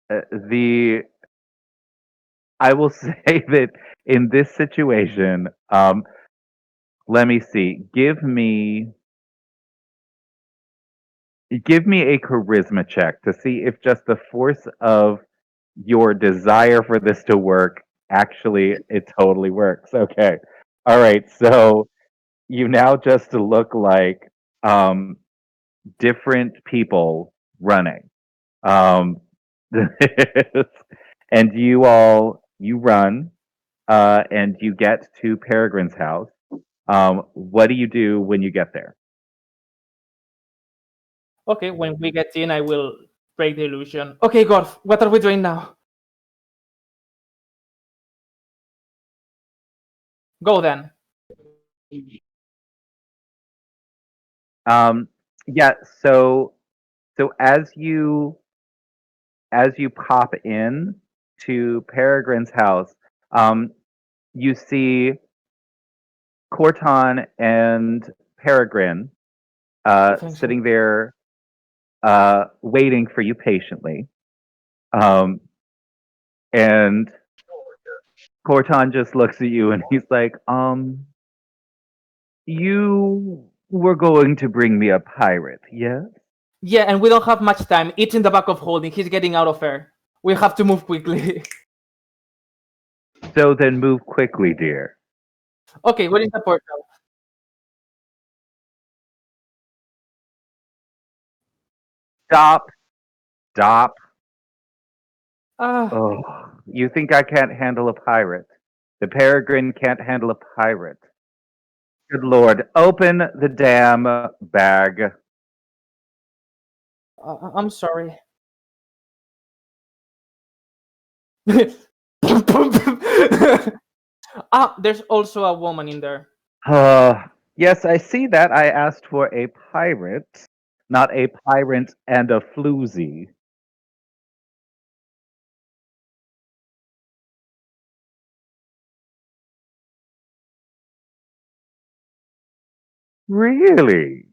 Speaker 1: the I will say that in this situation, let me see. Give me a charisma check to see if just the force of your desire for this to work actually it totally works. Okay. All right. So you now just look like different people running. Um, and you run and you get to Peregrine's house. What do you do when you get there?
Speaker 2: Okay, when we get in, I will break the illusion. Okay, God, what are we doing now? Go then.
Speaker 1: Um, yeah. So as you pop in to Peregrine's house, you see Corton and Peregrine
Speaker 2: Oh, thanks.
Speaker 1: sitting there waiting for you patiently. Um, and Corton just looks at you and he's like, you were going to bring me a pirate, yes?
Speaker 2: Yeah, and we don't have much time. It's in the back of holding. He's getting out of air. We have to move quickly.
Speaker 1: So then move quickly, dear.
Speaker 2: Okay, what is the portal?
Speaker 1: Stop. Stop.
Speaker 2: Ah,
Speaker 1: Oh, you think I can't handle a pirate? The Peregrine can't handle a pirate. Good Lord. Open the damn bag.
Speaker 2: I'm sorry. There's also a woman in there.
Speaker 1: Yes, I see that. I asked for a pirate, not a pirate and a floozy. Really?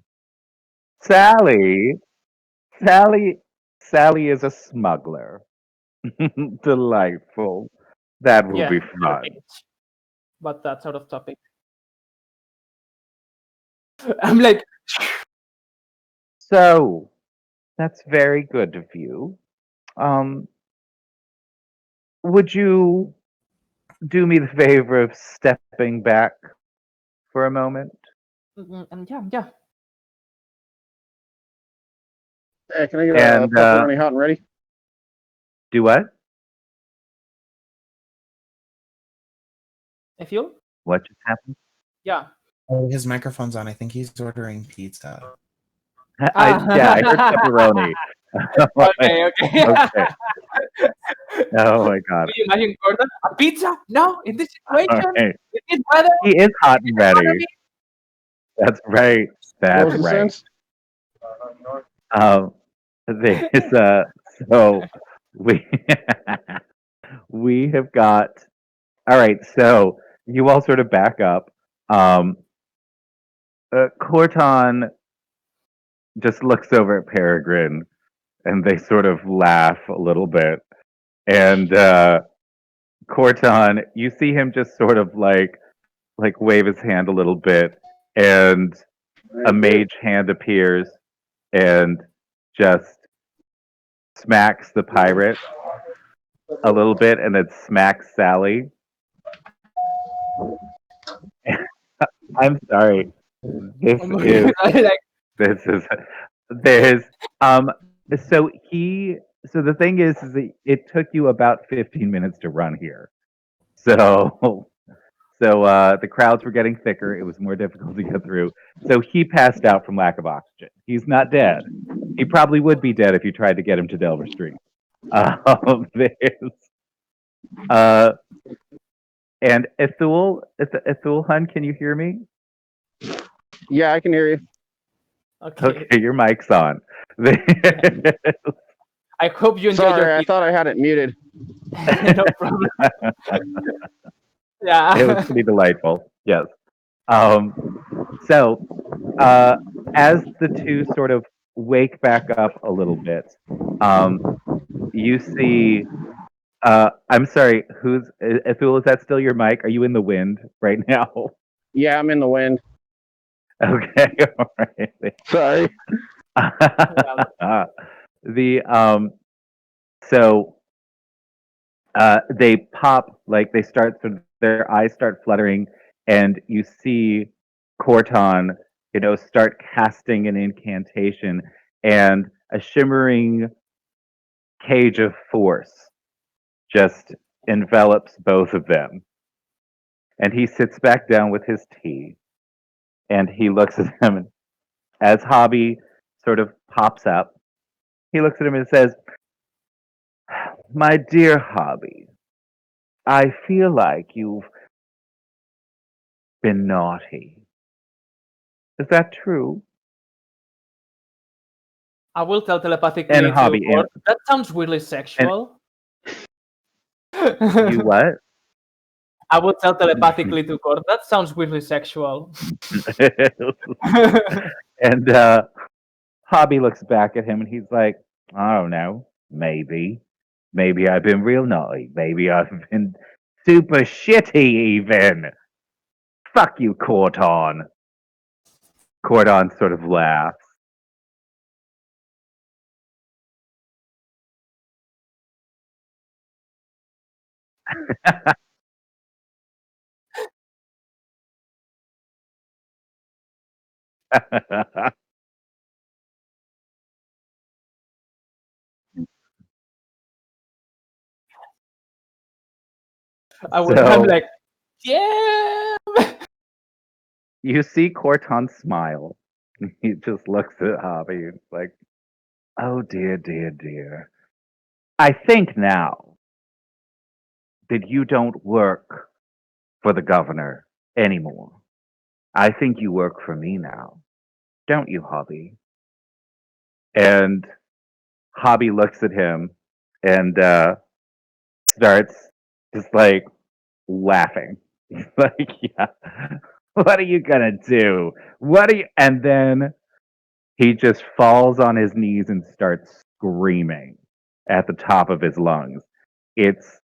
Speaker 1: Sally? Sally? Sally is a smuggler. Delightful. That will be
Speaker 2: Yeah,
Speaker 1: fun.
Speaker 2: but that's out of topic. I'm like,
Speaker 1: So, that's very good of you. Um, would you do me the favor of stepping back for a moment?
Speaker 2: yeah.
Speaker 5: Hey, can I get a
Speaker 1: And
Speaker 5: pepperoni hot and ready?
Speaker 1: do what?
Speaker 2: If you?
Speaker 1: What just happened?
Speaker 2: Yeah.
Speaker 3: Oh, his microphone's on. I think he's ordering pizza.
Speaker 1: I heard pepperoni.
Speaker 2: Okay.
Speaker 1: Okay. Oh my god.
Speaker 2: Can you imagine Gordon? A pizza? No, in this
Speaker 1: All
Speaker 2: situation,
Speaker 1: right.
Speaker 2: in this weather,
Speaker 1: He is hot and ready.
Speaker 2: economy.
Speaker 1: That's right.
Speaker 5: What
Speaker 1: That's
Speaker 5: was the
Speaker 1: right.
Speaker 5: sense?
Speaker 1: There's so we we have got all right. So you all sort of back up. Corton just looks over at Peregrine, and they sort of laugh a little bit. And Corton, you see him just sort of like wave his hand a little bit, and a mage hand appears and just smacks the pirate a little bit, and then smacks Sally. I'm sorry. This
Speaker 2: Oh my
Speaker 1: is
Speaker 2: God, like,
Speaker 1: this is there's so he so the thing is that it took you about 15 minutes to run here. So the crowds were getting thicker. It was more difficult to get through. So he passed out from lack of oxygen. He's not dead. He probably would be dead if you tried to get him to Delver Street. There's, uh, and Ethul Hun, can you hear me?
Speaker 5: Yeah, I can hear you.
Speaker 2: okay.
Speaker 1: Okay, your mic's on.
Speaker 2: I hope you enjoyed
Speaker 5: Sorry,
Speaker 2: your
Speaker 5: I
Speaker 2: pizza.
Speaker 5: thought I had it muted.
Speaker 2: No problem.
Speaker 1: It
Speaker 2: Yeah.
Speaker 1: was pretty delightful. Yes. So, as the two sort of wake back up a little bit, you see. I'm sorry. Ithul, is that still your mic? Are you in the wind right now?
Speaker 5: Yeah, I'm in the wind.
Speaker 1: Okay. All right.
Speaker 5: Sorry.
Speaker 1: The so they pop, like they start sort of, their eyes start fluttering, and you see Corton, start casting an incantation, and a shimmering cage of force just envelops both of them. And he sits back down with his tea, and he looks at them, and as Hobby sort of pops up, he looks at him and says, "My dear Hobby, I feel like you've been naughty. Is that true?"
Speaker 2: I will tell
Speaker 1: And
Speaker 2: telepathically to
Speaker 1: Hobby,
Speaker 2: Gord. That sounds weirdly sexual.
Speaker 1: you what?
Speaker 2: I will tell telepathically to Gord. That sounds weirdly sexual.
Speaker 1: And Hobby looks back at him and he's like, "I don't know. Maybe. Maybe I've been real naughty. Maybe I've been super shitty even. Fuck you, Corton." Corton sort of laughs.
Speaker 2: I'm
Speaker 1: So
Speaker 2: like, yeah.
Speaker 1: you see Corton smile. He just looks at Hobby and it's like, "Oh dear, dear, dear. I think now that you don't work for the governor anymore. I think you work for me now. Don't you, Hobby?" And Hobby looks at him and starts just like laughing. He's like, "Yeah, what are you gonna do? What are you?" And then he just falls on his knees and starts screaming at the top of his lungs. It's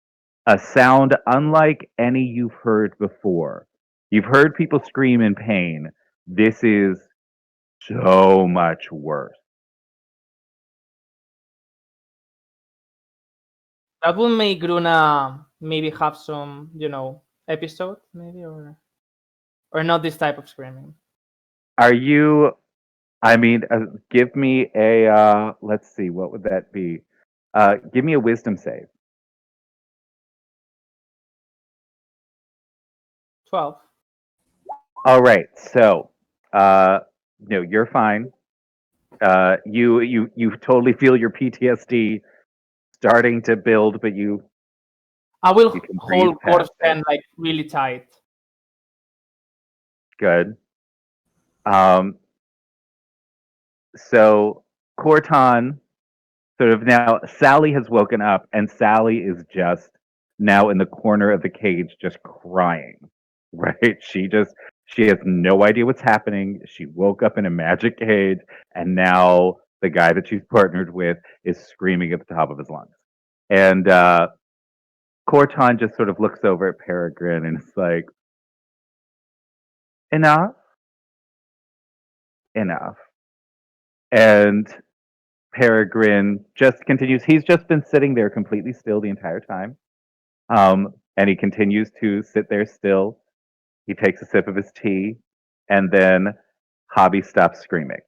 Speaker 1: a sound unlike any you've heard before. You've heard people scream in pain. This is so much worse.
Speaker 2: That will make Gruna maybe have some, episode, maybe, or not this type of screaming.
Speaker 1: Are you? I mean, give me a. Let's see, what would that be? Give me a wisdom save.
Speaker 2: 12.
Speaker 1: All right, so no, you're fine. You totally feel your PTSD starting to build, but you
Speaker 2: I will
Speaker 1: can breathe
Speaker 2: hold Gord's
Speaker 1: past it.
Speaker 2: hand like really tight.
Speaker 1: Good. So Corton sort of now, Sally has woken up, and Sally is just now in the corner of the cage, just crying. Right? She has no idea what's happening. She woke up in a magic cage, and now the guy that she's partnered with is screaming at the top of his lungs. And Corton just sort of looks over at Peregrine and is like, "Enough, enough." And Peregrine just continues. He's just been sitting there completely still the entire time. And he continues to sit there still. He takes a sip of his tea, and then Hobby stops screaming.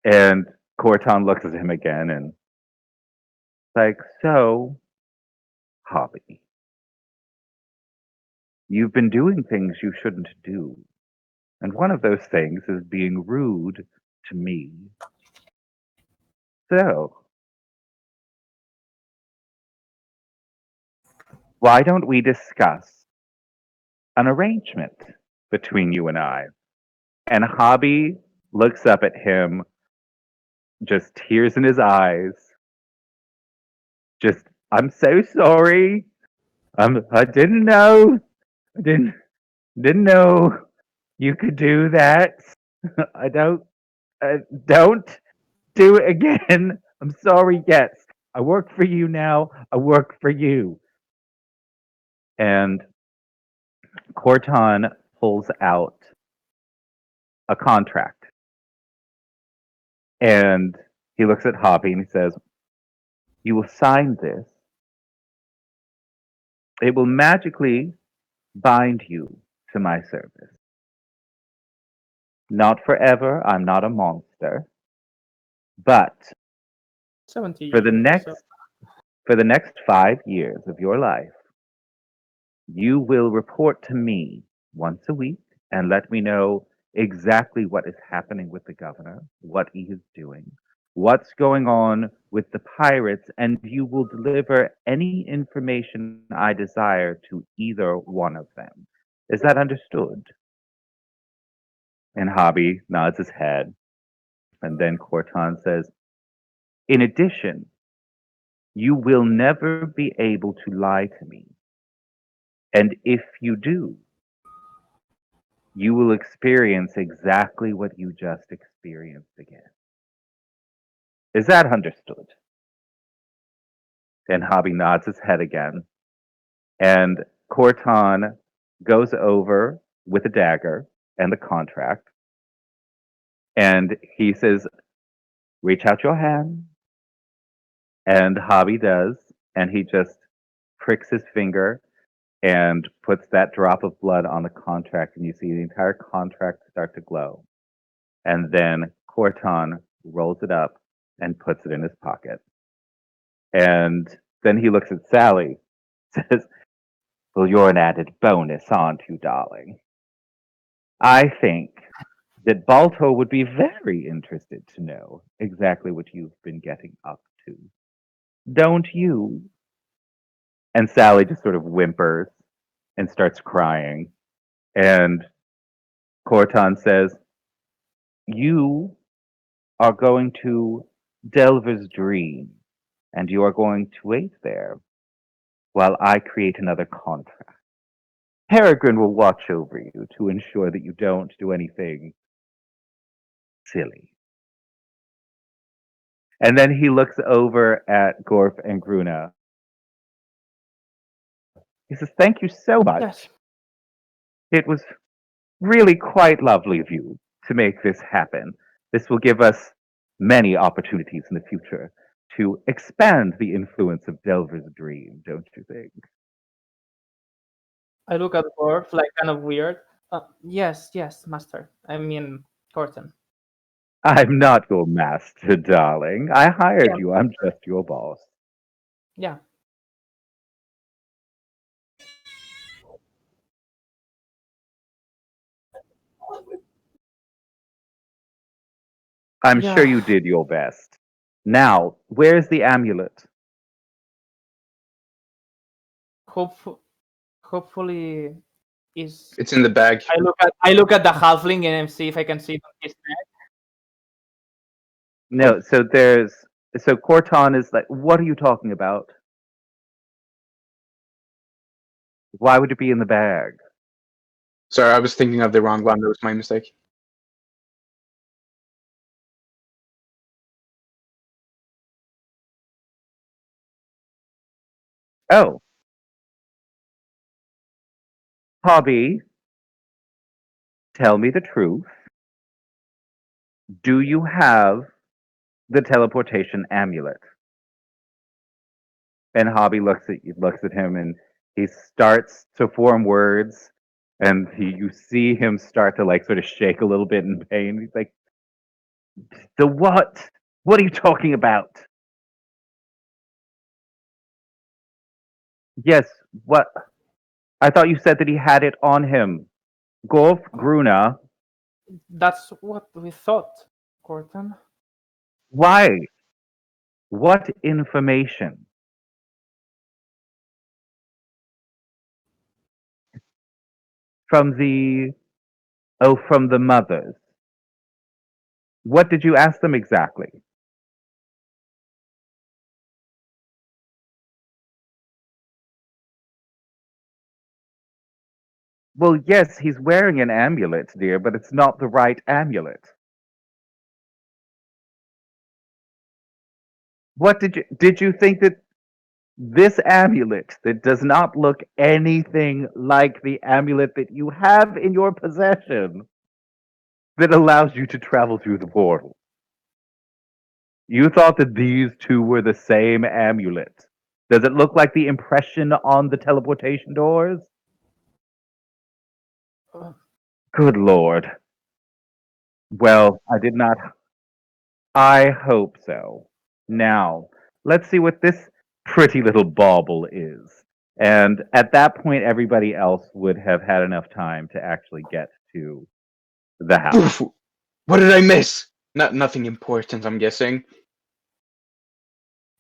Speaker 1: And Corton looks at him again and like, "So, Hobby, you've been doing things you shouldn't do. And one of those things is being rude to me. So, why don't we discuss an arrangement between you and I?" And Hobby looks up at him, just tears in his eyes, I'm so sorry. I didn't know. I didn't know you could do that. I don't do it again. I'm sorry. Yes, I work for you now. I work for you. And Corton pulls out a contract, and he looks at Hobby and he says, "You will sign this. It will magically bind you to my service. Not forever. I'm not a monster, but
Speaker 2: 70
Speaker 1: for the
Speaker 2: years.
Speaker 1: next
Speaker 2: So
Speaker 1: for the next 5 years of your life, you will report to me once a week and let me know exactly what is happening with the governor, what he is doing, what's going on with the pirates, and you will deliver any information I desire to either one of them. Is that understood?" And Hobby nods his head, and then Corton says, "In addition, you will never be able to lie to me. And if you do, you will experience exactly what you just experienced again. Is that understood?" And Hobby nods his head again. And Corton goes over with a dagger and the contract. And he says, "Reach out your hand." And Hobby does. And he just pricks his finger and puts that drop of blood on the contract. And you see the entire contract start to glow. And then Corton rolls it up and puts it in his pocket. And then he looks at Sally, says, "Well, you're an added bonus, aren't you, darling? I think that Balto would be very interested to know exactly what you've been getting up to. Don't you?" And Sally just sort of whimpers and starts crying. And Corton says, "You are going to Delver's dream, and you are going to wait there while I create another contract. Peregrine will watch over you to ensure that you don't do anything silly." And then he looks over at Gorf and Gruna. He says, "Thank you so much.
Speaker 2: yes,
Speaker 1: It was really quite lovely of you to make this happen. This will give us many opportunities in the future to expand the influence of Delver's dream, don't you think?"
Speaker 2: I look at Worf like kind of weird. Yes, yes, master. I mean, Corton.
Speaker 1: "I'm not your master, darling. I hired
Speaker 2: Yeah,
Speaker 1: you. I'm just your boss."
Speaker 2: yeah.
Speaker 1: "I'm sure
Speaker 2: Yeah.
Speaker 1: you did your best. Now, where's the amulet?"
Speaker 2: Hope, hopefully, is.
Speaker 4: It's in the bag.
Speaker 2: I look at the halfling and see if I can see it on his neck.
Speaker 1: No, so Corton is like, "What are you talking about? Why would it be in the bag?"
Speaker 4: Sorry, I was thinking of the wrong one. That was my mistake.
Speaker 1: "Oh, Hobby, tell me the truth. Do you have the teleportation amulet?" And Hobby looks at him, and he starts to form words, and you see him start to like sort of shake a little bit in pain. He's like, "The what? What are you talking about?" "Yes, what? I thought you said that he had it on him." Golf Gruna,
Speaker 2: That's what we thought, Corton.
Speaker 1: why? What information? From the from the mothers. What did you ask them exactly? Well, yes, he's wearing an amulet, dear, but it's not the right amulet. What did you think that this amulet that does not look anything like the amulet that you have in your possession that allows you to travel through the portal? You thought that these two were the same amulet. Does it look like the impression on the teleportation doors?
Speaker 2: Uh,
Speaker 1: Good Lord. Well, I did not. I hope so. Now, let's see what this pretty little bauble is. And at that point, everybody else would have had enough time to actually get to the house.
Speaker 4: Oof, what did I miss? Nothing important, I'm guessing.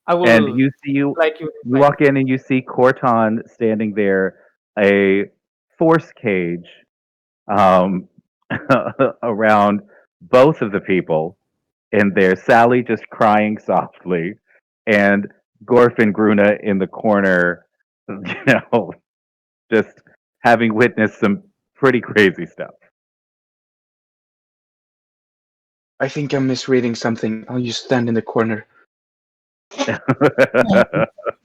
Speaker 2: I
Speaker 1: And
Speaker 2: will
Speaker 1: you
Speaker 2: like you.
Speaker 1: you walk in and you see Corton standing there, a force cage um, around both of the people, and there's Sally just crying softly, and Gorf and Gruna in the corner, just having witnessed some pretty crazy stuff.
Speaker 4: I think I'm misreading something. I'll just stand in the corner.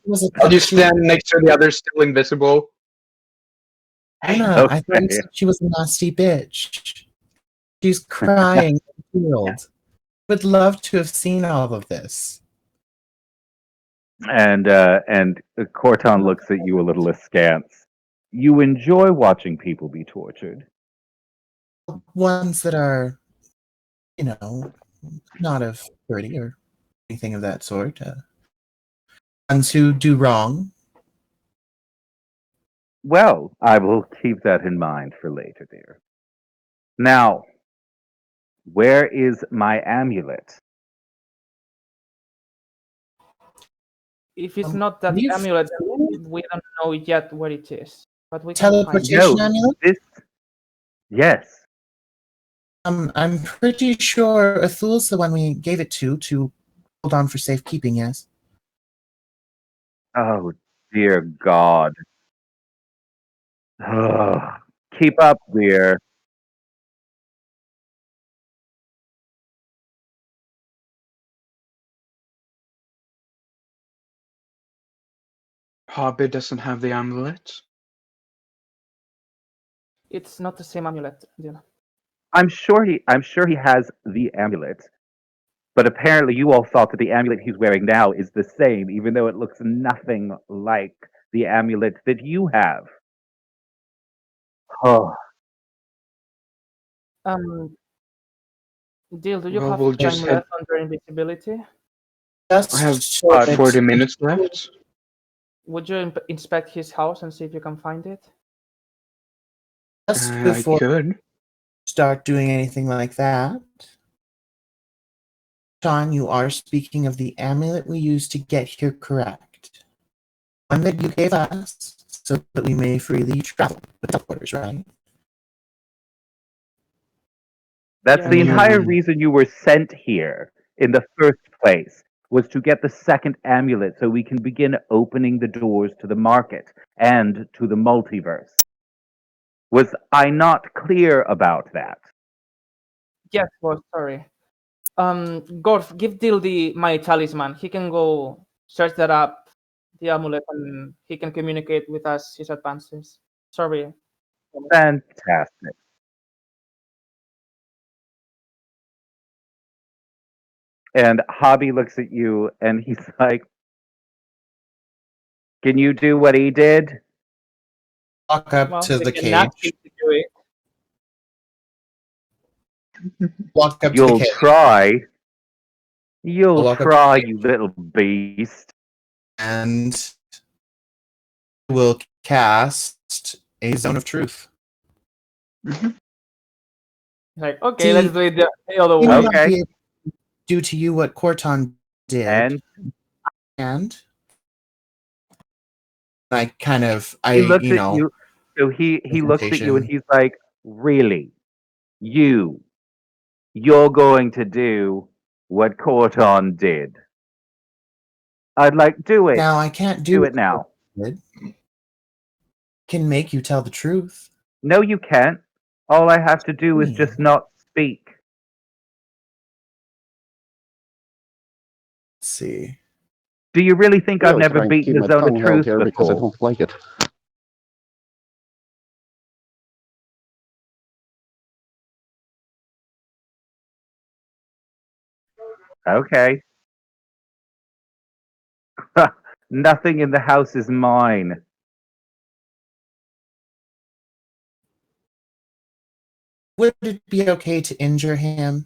Speaker 3: Was it
Speaker 4: I'll just stand next to the others still invisible. Hey,
Speaker 3: Anna, I thought you
Speaker 1: Okay.
Speaker 3: said she was a nasty bitch. She's crying in the field. Would love to have seen all of this.
Speaker 1: and Corton looks at you a little askance. You enjoy watching people be tortured.
Speaker 3: Ones that are, not of 30 or anything of that sort. Ones who do wrong.
Speaker 1: Well, I will keep that in mind for later, dear. Now, where is my amulet?
Speaker 2: If it's not that
Speaker 3: We've-
Speaker 2: amulet, we don't know yet where it is. But we can find it.
Speaker 3: Teleportation
Speaker 1: No,
Speaker 3: amulet?
Speaker 1: this. Yes.
Speaker 3: I'm pretty sure Athul's the one we gave it to hold on for safekeeping, yes.
Speaker 1: Oh, dear God. Ugh. Keep up, dear.
Speaker 4: Hobbit doesn't have the amulet.
Speaker 2: It's not the same amulet.
Speaker 1: I'm sure he has the amulet, but apparently you all thought that the amulet he's wearing now is the same, even though it looks nothing like the amulet that you have. Oh,
Speaker 2: Deal, do you
Speaker 4: Well,
Speaker 2: have
Speaker 4: we'll
Speaker 2: time
Speaker 4: just
Speaker 2: left under invisibility?
Speaker 3: Just
Speaker 4: I have
Speaker 3: so that
Speaker 4: 40 minutes left.
Speaker 2: Would you inspect his house and see if you can find it?
Speaker 3: just
Speaker 4: I
Speaker 3: before
Speaker 4: could.
Speaker 3: start doing anything like that. Sean, you are speaking of the amulet we used to get here, correct? One that you gave us so that we may freely travel with teleporters, right?
Speaker 1: that's
Speaker 2: Yeah,
Speaker 1: the
Speaker 2: we-
Speaker 1: entire reason you were sent here in the first place, was to get the second amulet so we can begin opening the doors to the market and to the multiverse. Was I not clear about that?
Speaker 2: Yes, well, sorry. Gorf, give Deal my talisman. He can go search that up, the amulet, and he can communicate with us his advances. Sorry.
Speaker 1: Fantastic. And Hobby looks at you and he's like, can you do what he did?
Speaker 3: Walk up
Speaker 2: Well,
Speaker 3: to
Speaker 2: we
Speaker 3: the
Speaker 2: can ask
Speaker 3: cage.
Speaker 2: him to do it.
Speaker 3: Walk up to the
Speaker 1: You'll
Speaker 3: cage.
Speaker 1: try. You'll
Speaker 3: Walk up to
Speaker 1: try,
Speaker 3: the
Speaker 1: you little beast.
Speaker 3: And will cast a zone of truth.
Speaker 2: Like, okay,
Speaker 3: See,
Speaker 2: let's do it the other
Speaker 3: We
Speaker 2: way.
Speaker 3: may
Speaker 1: Okay.
Speaker 3: not be able to do to you what Corton did,
Speaker 1: And
Speaker 3: I kind of,
Speaker 1: he looks at you. So he looks at you and
Speaker 3: presentation.
Speaker 1: he's like, really? You're going to do what Corton did. I'd like, do it.
Speaker 3: Now I can't
Speaker 1: Do
Speaker 3: do
Speaker 1: it now.
Speaker 3: Can make you tell the truth.
Speaker 1: No, you can't. All I have to do is
Speaker 3: Hmm.
Speaker 1: just not speak.
Speaker 3: Let's see.
Speaker 1: Do you really think I've
Speaker 5: Really
Speaker 1: never
Speaker 5: trying to
Speaker 1: beaten
Speaker 5: keep
Speaker 1: a
Speaker 5: my
Speaker 1: zone of
Speaker 5: tongue held
Speaker 1: truth
Speaker 5: here because I
Speaker 1: before?
Speaker 5: don't like it.
Speaker 1: Okay. Nothing in the house is mine.
Speaker 3: Would it be okay to injure him?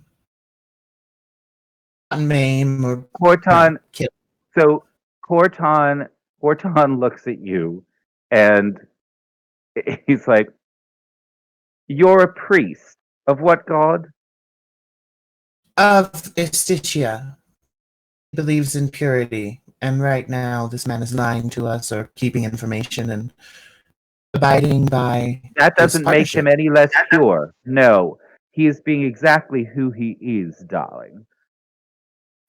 Speaker 3: Not maim or
Speaker 1: Corton,
Speaker 3: kill?
Speaker 1: so Corton looks at you and he's like, "You're a priest of what god?"
Speaker 3: Of Estitia. He believes in purity, and right now this man is lying to us or keeping information and abiding by
Speaker 1: That
Speaker 3: his
Speaker 1: doesn't make him
Speaker 3: partnership.
Speaker 1: any less pure. No, he is being exactly who he is, darling.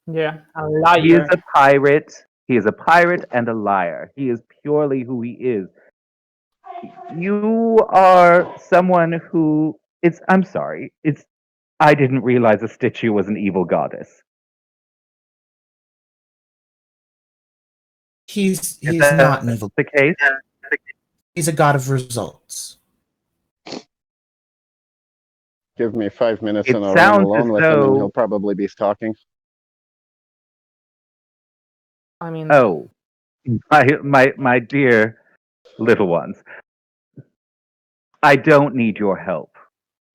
Speaker 2: Yeah, a
Speaker 1: He is
Speaker 2: liar.
Speaker 1: a pirate. He is a pirate and a liar. He is purely who he is. You are someone who it's I'm sorry. It's I didn't realize a statue was an evil goddess.
Speaker 3: He's
Speaker 1: Is
Speaker 3: not
Speaker 1: that
Speaker 3: an evil.
Speaker 1: the case?
Speaker 3: He's a god of results.
Speaker 5: Give me 5 minutes
Speaker 1: It
Speaker 5: and I'll run
Speaker 1: sounds as
Speaker 5: alone with him and he'll
Speaker 1: though
Speaker 5: probably be stalking.
Speaker 2: I mean,
Speaker 1: oh my dear little ones. I don't need your help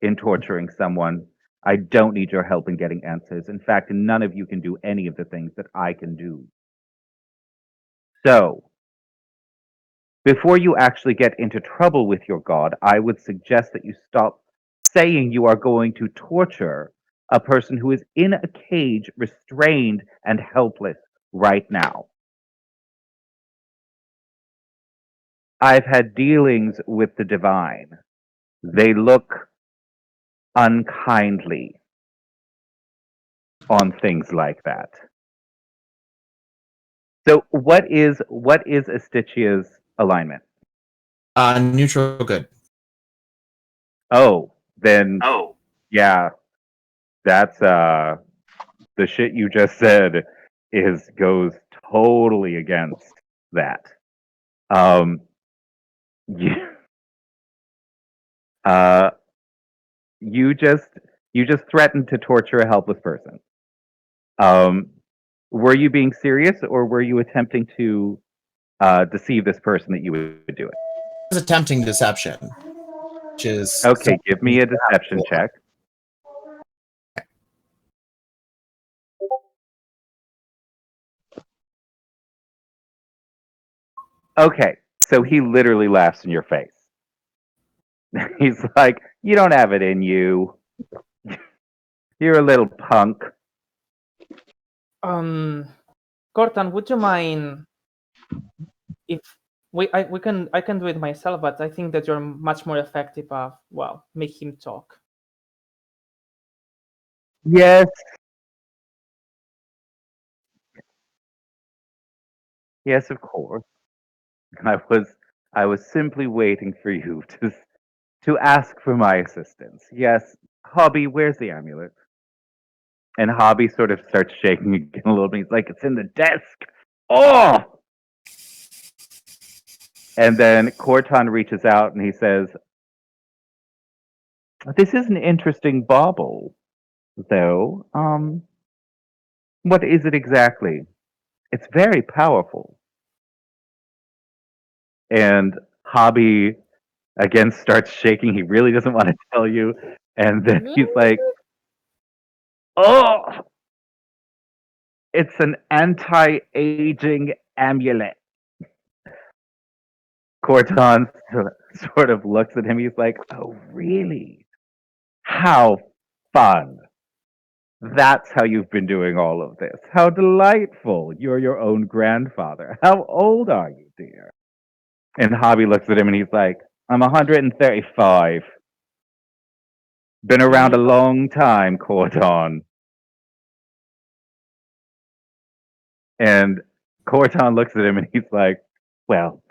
Speaker 1: in torturing someone. I don't need your help in getting answers. In fact, none of you can do any of the things that I can do. So, before you actually get into trouble with your god, I would suggest that you stop saying you are going to torture a person who is in a cage, restrained and helpless right now. I've had dealings with the divine. They look unkindly on things like that. So what is Astitia's alignment?
Speaker 3: Neutral good.
Speaker 1: Oh, then yeah, that's the shit you just said is goes totally against that. Um you, uh you just threatened to torture a helpless person. Um were you being serious or were you attempting to deceive this person that you would do it?
Speaker 3: It's attempting deception, which is
Speaker 1: Okay, give me a deception check. Okay, so he literally laughs in your face. He's like, "You don't have it in you. You're a little punk."
Speaker 2: Cortan, would you mind if I can do it myself, but I think that you're much more effective of make him talk.
Speaker 1: Yes, yes, of course. I was simply waiting for you to ask for my assistance. Yes, Hobby, where's the amulet? And Hobby sort of starts shaking again a little bit. He's like, "It's in the desk." Oh! And then Corton reaches out and he says, "This is an interesting bauble, though. What is it exactly? It's very powerful." And Hobby again starts shaking. He really doesn't want to tell you. And then he's like, "Oh, it's an anti-aging amulet." Corton sort of looks at him. He's like, "Oh, really? How fun. That's how you've been doing all of this. How delightful. You're your own grandfather. How old are you, dear?" And Hobby looks at him and he's like, "I'm 135. Been around a long time, Corton." And Corton looks at him and he's like, "Well,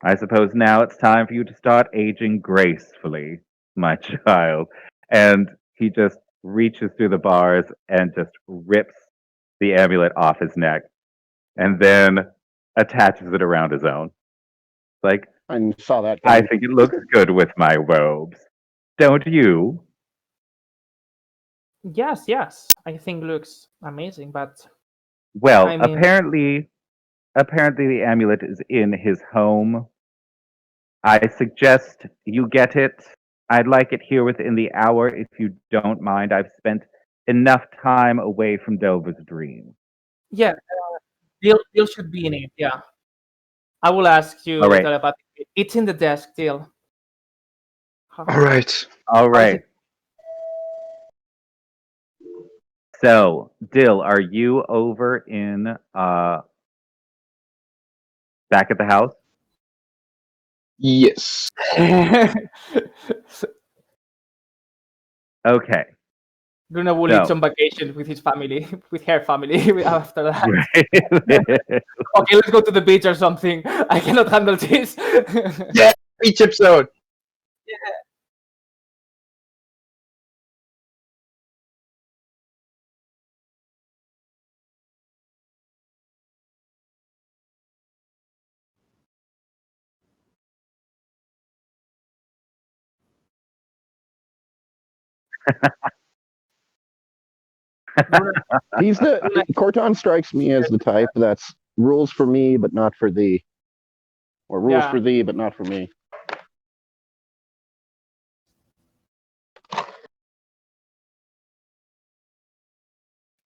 Speaker 1: I suppose now it's time for you to start aging gracefully, my child. And he just reaches through the bars and just rips the amulet off his neck and then attaches it around his own. Like,
Speaker 5: I saw that
Speaker 1: I
Speaker 5: coming.
Speaker 1: think it looks good with my robes. Don't you?
Speaker 2: Yes. I think looks amazing, but
Speaker 1: Well,
Speaker 2: I mean,
Speaker 1: apparently the amulet is in his home. I suggest you get it. I'd like it here within the hour if you don't mind. I've spent enough time away from Dover's dream.
Speaker 2: yeah, Deal should be in it. Yeah, I will ask
Speaker 1: All
Speaker 2: you
Speaker 1: right.
Speaker 2: telepathically. It's in the desk, Deal. How,
Speaker 4: All right.
Speaker 1: All
Speaker 2: how is
Speaker 1: right.
Speaker 2: it?
Speaker 1: So, Dill, are you over in back at the house?
Speaker 4: Yes.
Speaker 1: Okay.
Speaker 2: Bruno will
Speaker 1: So-
Speaker 2: eat some vacation with his family, with her family after that.
Speaker 1: Right.
Speaker 2: Okay, let's go to the beach or something. I cannot handle this.
Speaker 4: Yeah. Each episode.
Speaker 2: Bruno,
Speaker 5: He's Corton strikes me as the type that's rules for me but not for thee, or rules
Speaker 2: Yeah.
Speaker 5: for thee but not for me.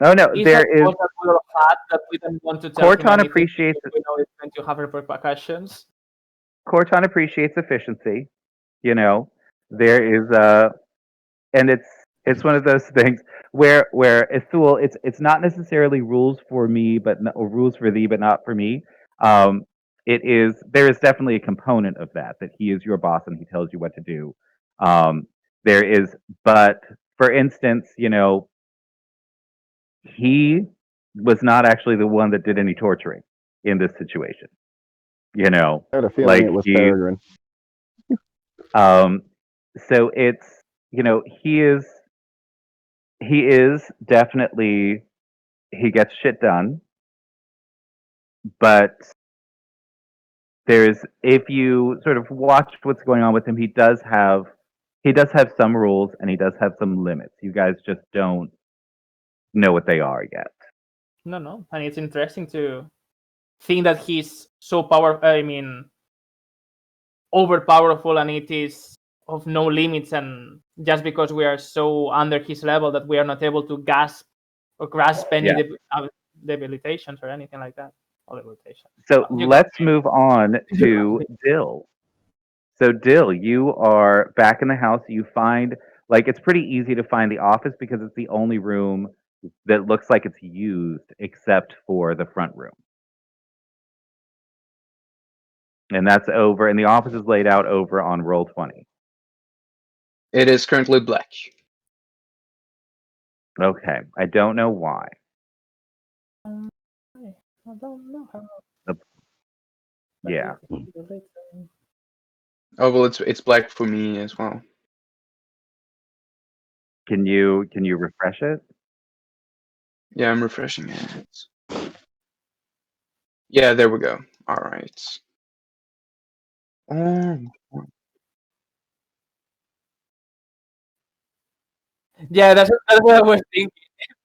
Speaker 1: Oh no,
Speaker 2: is
Speaker 1: there
Speaker 2: that
Speaker 1: is
Speaker 2: all that we all had that we don't want to tell him
Speaker 1: Corton
Speaker 2: anything
Speaker 1: appreciates
Speaker 2: because we know it's going to have repercussions.
Speaker 1: Corton appreciates efficiency. You know, there is and it's one of those things where Ithul, it's not necessarily rules for me, or rules for thee, but not for me. It is there is definitely a component of that he is your boss and he tells you what to do. There is, but for instance, he was not actually the one that did any torturing in this situation.
Speaker 5: I had a feeling
Speaker 1: Like
Speaker 5: it was
Speaker 1: he,
Speaker 5: Peregrine.
Speaker 1: so it's he is definitely he gets shit done, but there's if you sort of watch what's going on with him, he does have some rules and he does have some limits. You guys just don't know what they are yet.
Speaker 2: No, and it's interesting to think that he's so powerful. I mean, overpowerful, and it is of no limits. And just because we are so under his level that we are not able to grasp any debilitations or anything like that. Or debilitation.
Speaker 1: So
Speaker 2: You
Speaker 1: let's move on to Dill. So Dill, you are back in the house. You find it's pretty easy to find the office because it's the only room that looks like it's used except for the front room. And that's over, and the office is laid out over on roll 20.
Speaker 4: It is currently black.
Speaker 1: Okay, I don't know why.
Speaker 2: I don't know how.
Speaker 1: Yeah.
Speaker 4: Oh well, it's black for me as well.
Speaker 1: Can you refresh it?
Speaker 4: Yeah, I'm refreshing it. Yeah, there we go. All right.
Speaker 2: Yeah, that's what I was thinking.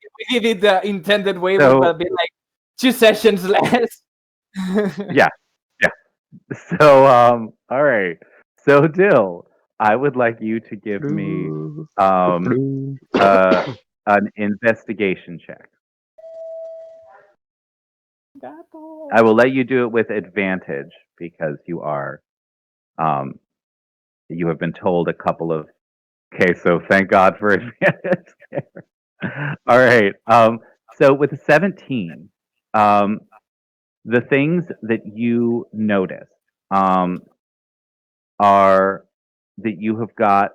Speaker 2: If we did it the intended way,
Speaker 1: So-
Speaker 2: it would have been like 2 sessions less.
Speaker 1: Yeah. So all right. So Dill, I would like you to give me an investigation check. I will let you do it with advantage because you are you have been told a couple of okay, so thank God for advantage there. All right. So with 17, the things that you notice are that you have got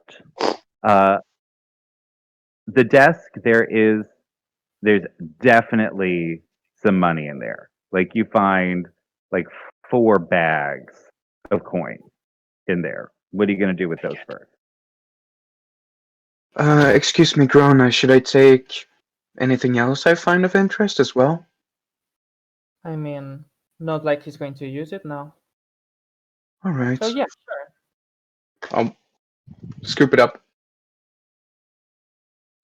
Speaker 1: the desk. There's definitely some money in there. Like you find like 4 bags of coins in there. What are you going to do with those first?
Speaker 4: Excuse me, Grona, should I take anything else I find of interest as well?
Speaker 2: I mean, not like he's going to use it now.
Speaker 4: Alright.
Speaker 2: So yeah, sure.
Speaker 4: I'll scoop it up.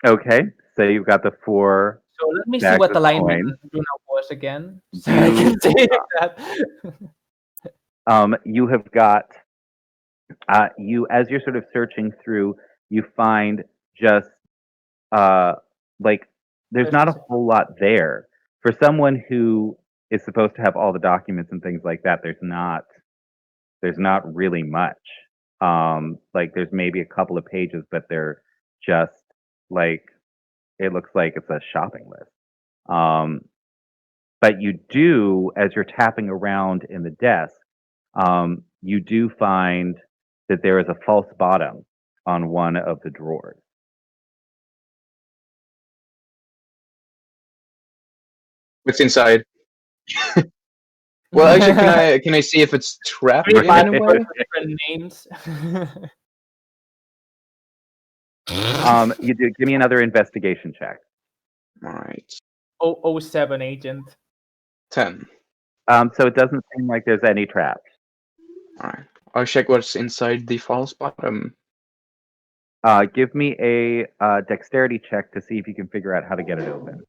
Speaker 1: Okay, so you've got the 4
Speaker 2: So let me see
Speaker 1: bags
Speaker 2: what
Speaker 1: of
Speaker 2: alignment
Speaker 1: coins.
Speaker 2: Luna was again. So I can take that.
Speaker 1: You have got you as you're sort of searching through, you find just like there's not a whole lot there for someone who is supposed to have all the documents and things like that. There's not really much. Like there's maybe a couple of pages, but they're just like it looks like it's a shopping list. But you do, as you're tapping around in the desk, you do find that there is a false bottom on one of the drawers.
Speaker 4: What's inside? Well, actually, can I see if it's trapped in
Speaker 1: Right.
Speaker 4: any way?
Speaker 2: Different names.
Speaker 1: You do. Give me another investigation check.
Speaker 4: Alright.
Speaker 2: 007 agent.
Speaker 4: 10.
Speaker 1: So it doesn't seem like there's any traps.
Speaker 4: Alright. I'll check what's inside the false bottom.
Speaker 1: Give me a dexterity check to see if you can figure out how to get it open.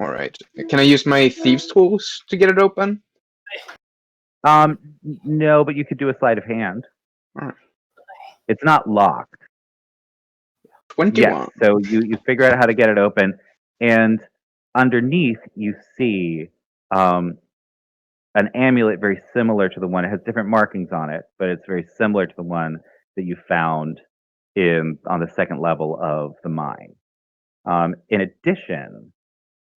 Speaker 4: Alright. Can I use my thieves' tools to get it open?
Speaker 1: No, but you could do a sleight of hand.
Speaker 4: Alright.
Speaker 1: It's not locked.
Speaker 4: 21.
Speaker 1: Yes, so you figure out how to get it open, and underneath you see an amulet very similar to the one. It has different markings on it, but it's very similar to the one that you found on the second level of the mine. In addition,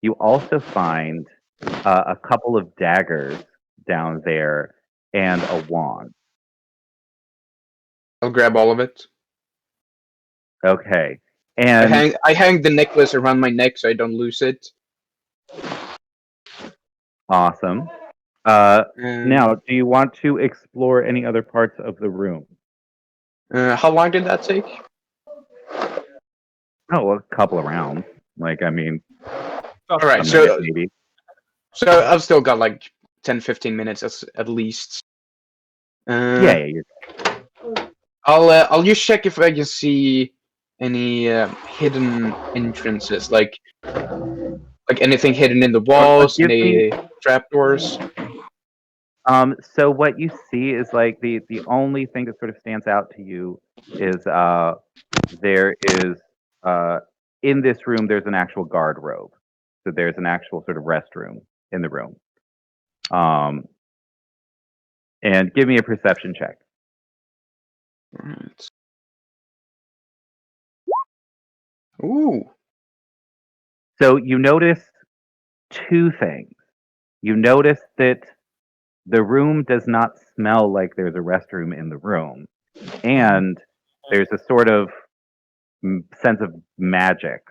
Speaker 1: you also find a couple of daggers down there and a wand.
Speaker 4: I'll grab all of it.
Speaker 1: Okay, and
Speaker 4: I hang the necklace around my neck so I don't lose it.
Speaker 1: awesome.
Speaker 4: And,
Speaker 1: Now, do you want to explore any other parts of the room?
Speaker 4: how long did that take?
Speaker 1: Oh, a couple of rounds. Like, I mean,
Speaker 4: Alright,
Speaker 1: a
Speaker 4: so
Speaker 1: minute maybe.
Speaker 4: I've still got like 10-15 minutes at least.
Speaker 1: Yeah, you're
Speaker 4: I'll just check if I can see any hidden entrances, like anything hidden in the walls,
Speaker 1: give
Speaker 4: any trapdoors.
Speaker 1: So what you see is like the only thing that sort of stands out to you is there is in this room there's an actual guard robe. So there's an actual sort of restroom in the room. And give me a perception check.
Speaker 4: Alright. Ooh.
Speaker 1: So you notice 2 things. You notice that the room does not smell like there's a restroom in the room, and there's a sort of sense of magic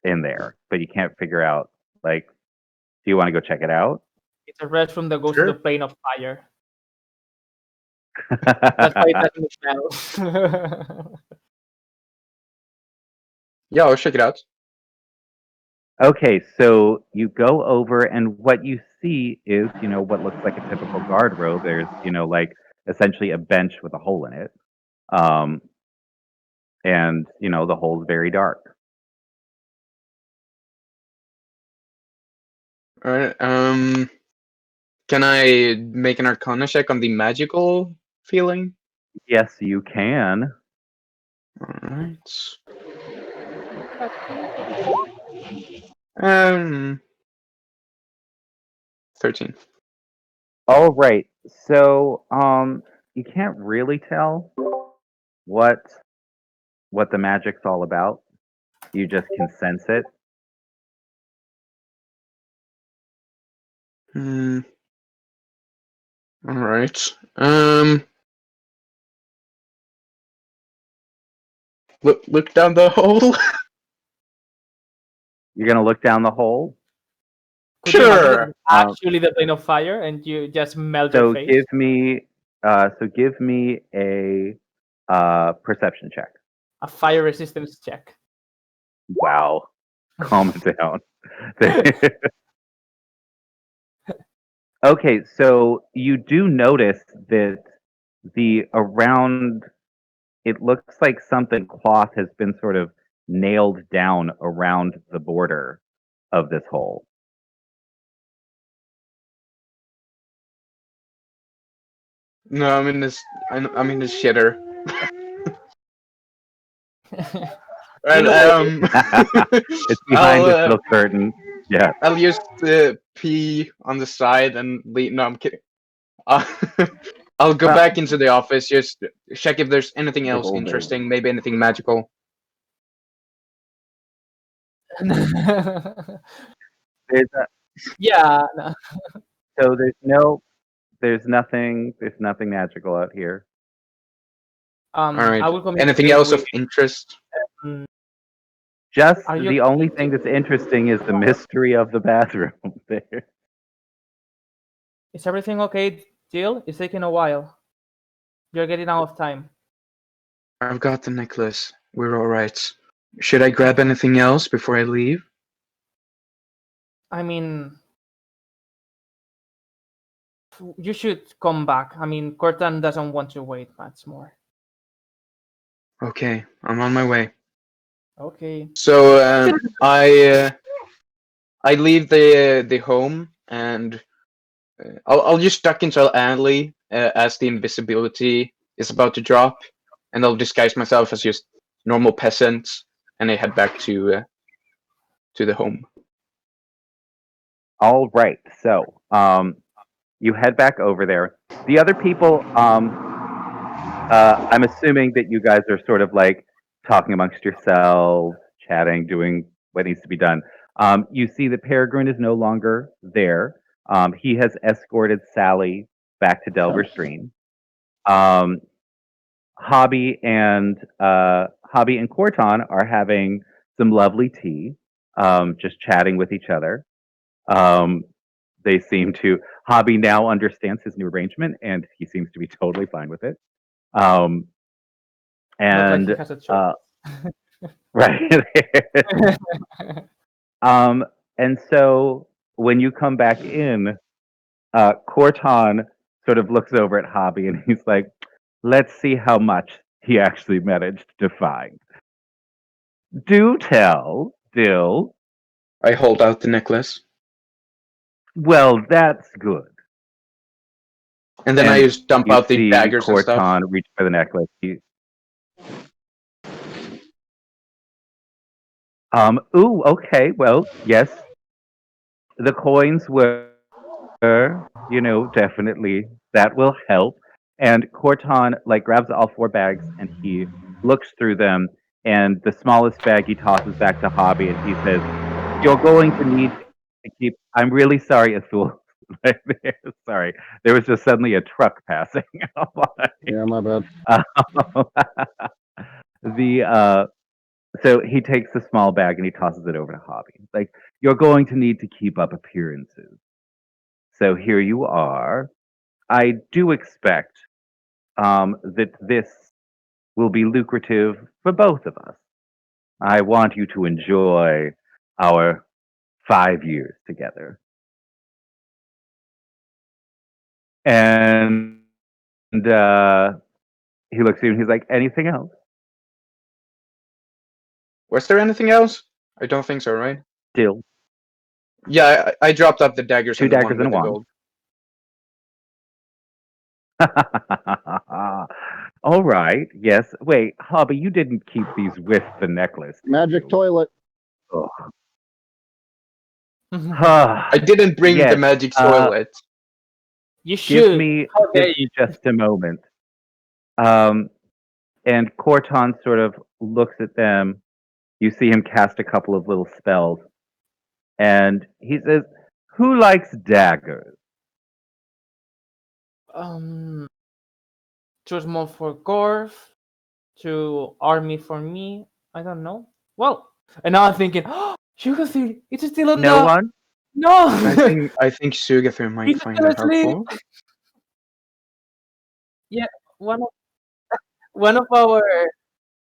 Speaker 1: in there, but you can't figure out, like, do you want to go check it out?
Speaker 2: It's a restroom that goes
Speaker 4: Sure.
Speaker 2: to the plane of fire. That's why it doesn't smell.
Speaker 4: Yeah, I'll check it out.
Speaker 1: Okay, so you go over, and what you see is, what looks like a typical guard robe. There's, like essentially a bench with a hole in it. And, the hole's very dark.
Speaker 4: Alright, can I make an arcana check on the magical feeling?
Speaker 1: Yes, you can.
Speaker 4: Alright. 13.
Speaker 1: All right. So, you can't really tell what the magic's all about. You just can sense it.
Speaker 4: Alright. Look down the hole.
Speaker 1: You're gonna look down the hole.
Speaker 2: Could you imagine
Speaker 4: Sure.
Speaker 2: that it's actually the plane of fire and you just melt
Speaker 1: So
Speaker 2: your face?
Speaker 1: give me So give me a perception check.
Speaker 2: A fire resistance check.
Speaker 1: Wow. Calm it down. Okay, so you do notice that the around it looks like something cloth has been sort of nailed down around the border of this hole.
Speaker 4: No, I'm in this. I'm in this shitter. And
Speaker 1: It's behind this little curtain. Yeah.
Speaker 4: I'll just pee on the side and leave. No, I'm kidding. I'll go back into the office, just check if there's anything else
Speaker 1: whole
Speaker 4: interesting, maybe anything magical.
Speaker 1: There's a,
Speaker 2: Yeah. No.
Speaker 1: so there's nothing magical out here.
Speaker 4: All right.
Speaker 2: I will
Speaker 4: Anything
Speaker 2: communicate
Speaker 4: else of
Speaker 2: with,
Speaker 4: interest?
Speaker 1: Just
Speaker 2: Are you
Speaker 1: the only thing that's interesting is the mystery of the bathroom there.
Speaker 2: Is everything okay, Jill? It's taking a while. You're getting out of time.
Speaker 4: I've got the necklace. We're all right. Should I grab anything else before I leave?
Speaker 2: I mean, you should come back. I mean, Cortan doesn't want to wait much more.
Speaker 4: Okay, I'm on my way.
Speaker 2: Okay.
Speaker 4: So I leave the home and I'll just duck into an alley as the invisibility is about to drop, and I'll disguise myself as just normal peasants, and I head back to the home.
Speaker 1: All right. So, you head back over there. The other people, I'm assuming that you guys are sort of like talking amongst yourselves, chatting, doing what needs to be done. You see that Peregrine is no longer there. He has escorted Sally back to Delver Stream. Hobby and Corton are having some lovely tea, just chatting with each other. They seem to. Hobby now understands his new arrangement, and he seems to be totally fine with it.
Speaker 2: Not like
Speaker 1: And
Speaker 2: he has a choice.
Speaker 1: right. And so when you come back in, Corton sort of looks over at Hobby, and he's like, "Let's see how much he actually managed to find. Do tell, Dill."
Speaker 4: I hold out the necklace,
Speaker 1: Well, that's good.
Speaker 4: and then I just dump
Speaker 1: You
Speaker 4: out the
Speaker 1: see
Speaker 4: daggers and stuff.
Speaker 1: Corton reach for the necklace. Ooh, okay. Well, yes. The coins were, definitely that will help. And Corton like grabs all 4 bags and he looks through them. And the smallest bag he tosses back to Hobby, and he says, "You're going to need to keep." I'm really sorry, Athul. Right there. Sorry, there was just suddenly a truck passing.
Speaker 5: Yeah, my bad.
Speaker 1: So he takes the small bag and he tosses it over to Hobby. Like, "You're going to need to keep up appearances. So here you are. I do expect that this will be lucrative for both of us. I want you to enjoy our 5 years together." And he looks at you and he's like, "Anything else?"
Speaker 4: Was there anything else? I don't think so, right?
Speaker 1: Still.
Speaker 4: Yeah, I dropped up the daggers
Speaker 1: 2
Speaker 4: and the
Speaker 1: daggers
Speaker 4: one
Speaker 1: and a
Speaker 4: with the
Speaker 1: wand.
Speaker 4: gold.
Speaker 1: All right. Yes. Wait, Hobby, you didn't keep these with the necklace. did
Speaker 5: Magic
Speaker 1: you?
Speaker 5: toilet.
Speaker 1: Ugh.
Speaker 4: I didn't bring the
Speaker 1: Yes,
Speaker 4: magic toilet.
Speaker 2: You should. How dare
Speaker 1: give
Speaker 2: you?
Speaker 1: me just a moment. And Corton sort of looks at them. You see him cast a couple of little spells. And he says, "Who likes daggers?"
Speaker 2: Too small for Gorf, too army for me. I don't know. Well, and now I'm thinking, oh, Sugarthir, it's still on
Speaker 1: No
Speaker 2: the.
Speaker 1: one?
Speaker 2: No!
Speaker 4: I think Sugathir might
Speaker 2: It's
Speaker 4: find
Speaker 2: still
Speaker 4: that
Speaker 2: asleep.
Speaker 4: helpful.
Speaker 2: Yeah, one of one of our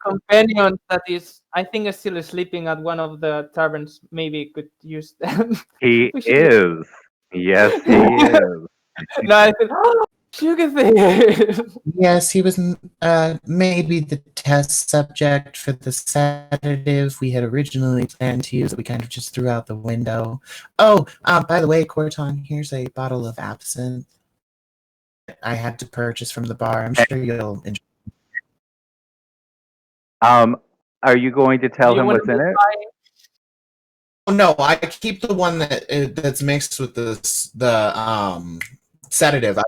Speaker 2: companions that is, I think, is still sleeping at one of the taverns. Maybe could use them.
Speaker 1: He
Speaker 2: We should use.
Speaker 1: is. Yes, he is.
Speaker 2: No, I said, oh, sugar thing.
Speaker 3: Yes, he was maybe the test subject for the sedative we had originally planned to use that we kind of just threw out the window. Oh, by the way, Corton, here's a bottle of absinthe I had to purchase from the bar. I'm sure you'll enjoy.
Speaker 1: Are you going to
Speaker 2: Do
Speaker 1: tell
Speaker 2: you
Speaker 1: him
Speaker 2: want
Speaker 1: what's
Speaker 2: to
Speaker 1: in it?
Speaker 2: buy?
Speaker 3: Oh no, I keep the one that's mixed with the sedative. I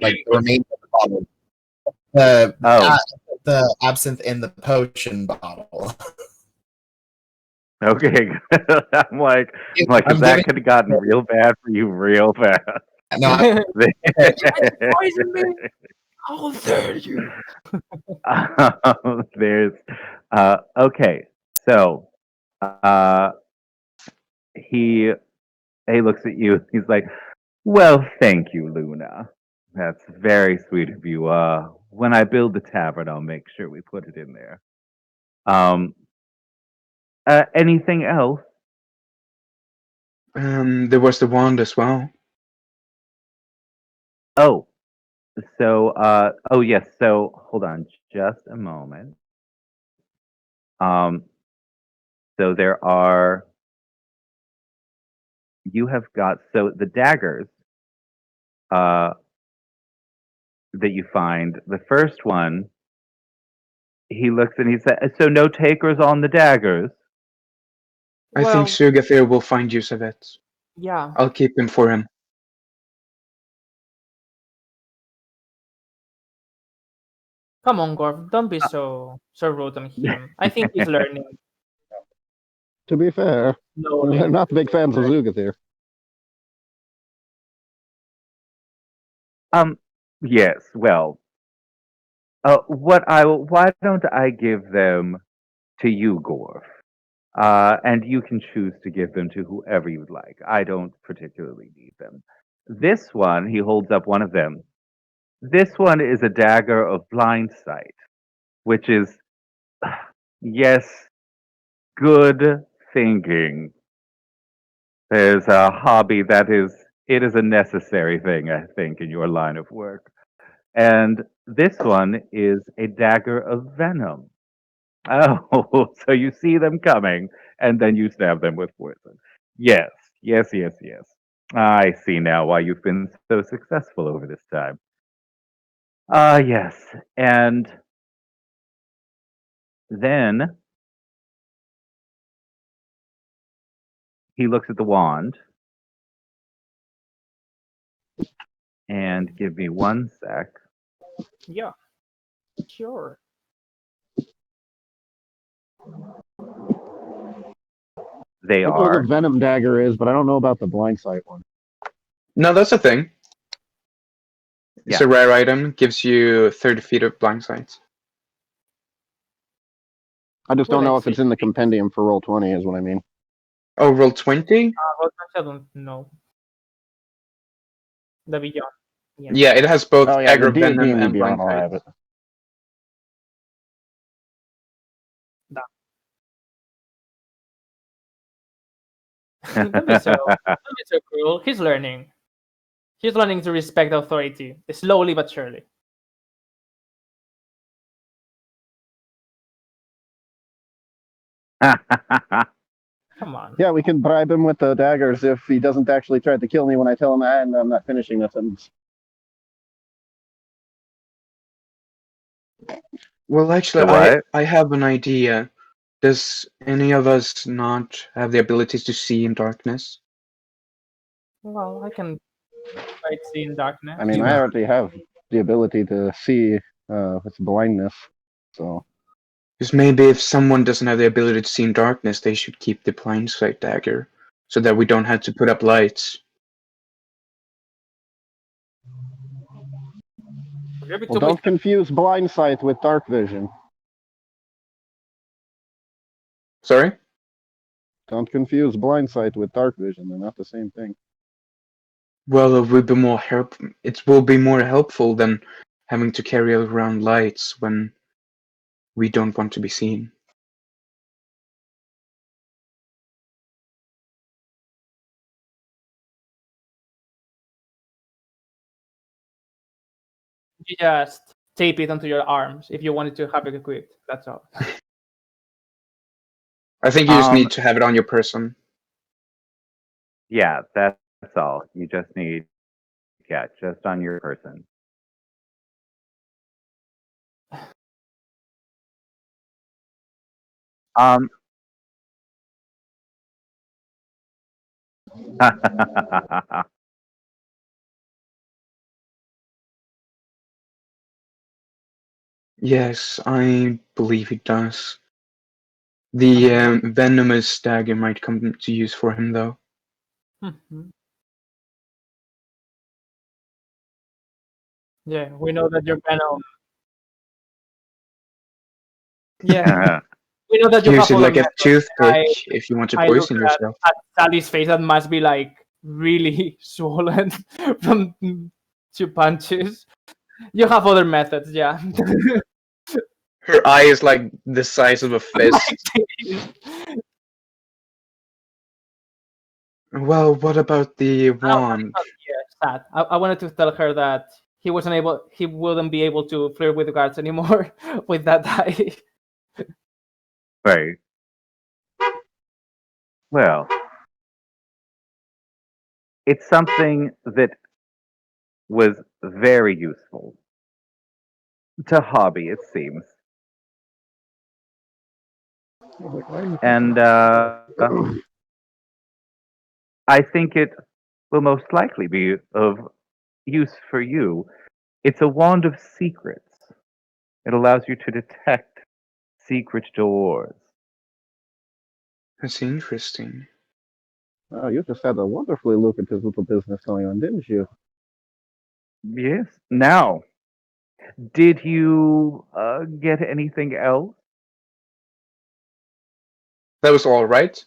Speaker 3: like the remainder of the bottle.
Speaker 1: Oh,
Speaker 3: The absinthe in the potion bottle.
Speaker 1: okay. I'm like,
Speaker 3: I'm
Speaker 1: because that
Speaker 3: giving.
Speaker 1: could have gotten real bad for you real fast.
Speaker 3: No,
Speaker 2: You tried to poison me. How dare you?
Speaker 1: There's, okay. So, he looks at you. He's like, "Well, thank you, Luna. That's very sweet of you. When I build the tavern, I'll make sure we put it in there. Um, anything else?
Speaker 4: There was the wand as well.
Speaker 1: Oh, so, oh yes. So, hold on, just a moment. So there are. You have got so the daggers. That you find. The first one, he looks and he said, "So no takers on the daggers."
Speaker 4: I think Sugathir will find use of it.
Speaker 2: Yeah.
Speaker 4: I'll keep him for him.
Speaker 2: Come on, Gorf. Don't be so rude on him. I think he's learning
Speaker 5: To be fair,
Speaker 2: slowly.
Speaker 5: they're not big fans of Zugathir.
Speaker 1: Yes. Well, why don't I give them to you, Gorf? And you can choose to give them to whoever you'd like. I don't particularly need them. This one, he holds up one of them. This one is a dagger of blind sight, which is, yes, good thinking. There's a hobby it is a necessary thing, I think, in your line of work. And this one is a dagger of venom. Oh, so you see them coming, and then you stab them with poison. Yes, yes, yes, yes. I see now why you've been so successful over this time. Yes. And then he looks at the wand, and give me one sec.
Speaker 2: Yeah. Sure.
Speaker 1: They
Speaker 5: I know what
Speaker 1: are.
Speaker 5: the Venom Dagger is, but I don't know about the Blind Sight one.
Speaker 4: No, that's a thing. It's
Speaker 1: Yeah.
Speaker 4: a rare item. Gives you 30 feet of blind sight.
Speaker 5: I just
Speaker 2: Well,
Speaker 5: don't know
Speaker 2: I
Speaker 5: if it's
Speaker 2: see.
Speaker 5: in the compendium for Roll20, is what I mean.
Speaker 4: Oh, roll 20?
Speaker 2: I don't know. The Beyond. Yeah.
Speaker 4: Yeah, it has both
Speaker 5: Oh yeah,
Speaker 4: dagger
Speaker 5: the
Speaker 4: venom
Speaker 5: D&D
Speaker 4: and blind
Speaker 5: Beyond will
Speaker 4: sight.
Speaker 5: have it.
Speaker 2: Don't be so cruel. He's learning. He's learning to respect authority, slowly but surely. Come on.
Speaker 5: Yeah, we can bribe him with the daggers if he doesn't actually try to kill me when I tell him and I'm not finishing the sentence.
Speaker 4: Well, actually,
Speaker 1: The what?
Speaker 4: I have an idea. Does any of us not have the abilities to see in darkness?
Speaker 2: Well, I can try to see in darkness.
Speaker 5: I mean, I already have the ability to see with blindness, so...
Speaker 4: Because maybe if someone doesn't have the ability to see in darkness, they should keep the blind sight dagger, so that we don't have to put up lights.
Speaker 5: Well, don't confuse blind sight with dark vision.
Speaker 4: Sorry?
Speaker 5: Don't confuse blind sight with dark vision. They're not the same thing.
Speaker 4: Well, it will be more helpful than having to carry around lights when we don't want to be seen.
Speaker 2: You just tape it onto your arms if you wanted to have it equipped. That's all.
Speaker 4: I think you just
Speaker 1: Um,
Speaker 4: need to have it on your person.
Speaker 1: Yeah, that's all. You just need, yeah, just on your person. Um,
Speaker 4: Yes, I believe he does. The venomous dagger might come to use for him, though.
Speaker 2: Mhm. Yeah, we know that you're venom. Yeah, we know that you
Speaker 4: Use
Speaker 2: have
Speaker 4: it
Speaker 2: other
Speaker 4: like a
Speaker 2: methods.
Speaker 4: toothpick
Speaker 2: I
Speaker 4: if you want to
Speaker 2: I look
Speaker 4: poison yourself.
Speaker 2: at Sally's face. That must be like really swollen from 2 punches. You have other methods, yeah.
Speaker 4: Her eye is like the size of a fist. Well, what about the wand?
Speaker 2: Sad. I wanted to tell her that he wouldn't be able to flirt with the guards anymore with that die.
Speaker 1: right. Well, it's something that was very useful to Hobby, it seems. And I think it will most likely be of use for you. It's a wand of secrets. It allows you to detect secret doors.
Speaker 4: That's interesting.
Speaker 5: You just had a wonderfully lucrative little business going on, didn't you?
Speaker 1: Yes. Now, did you get anything else?
Speaker 4: That was all right.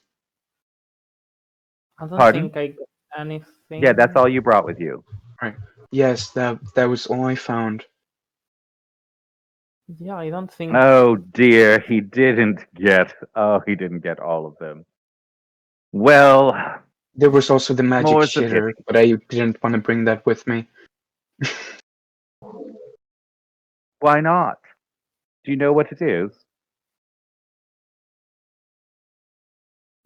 Speaker 2: I don't
Speaker 1: Pardon?
Speaker 2: think I got anything.
Speaker 1: Yeah, that's all you brought with you.
Speaker 4: Right. Yes, that was all I found.
Speaker 2: Yeah, I don't think.
Speaker 1: Oh dear, he didn't get. Oh, he didn't get all of them. Well,
Speaker 4: There was also the magic
Speaker 1: more's the pity.
Speaker 4: shitter, but I didn't want to bring that with me.
Speaker 1: Why not? Do you know what it is?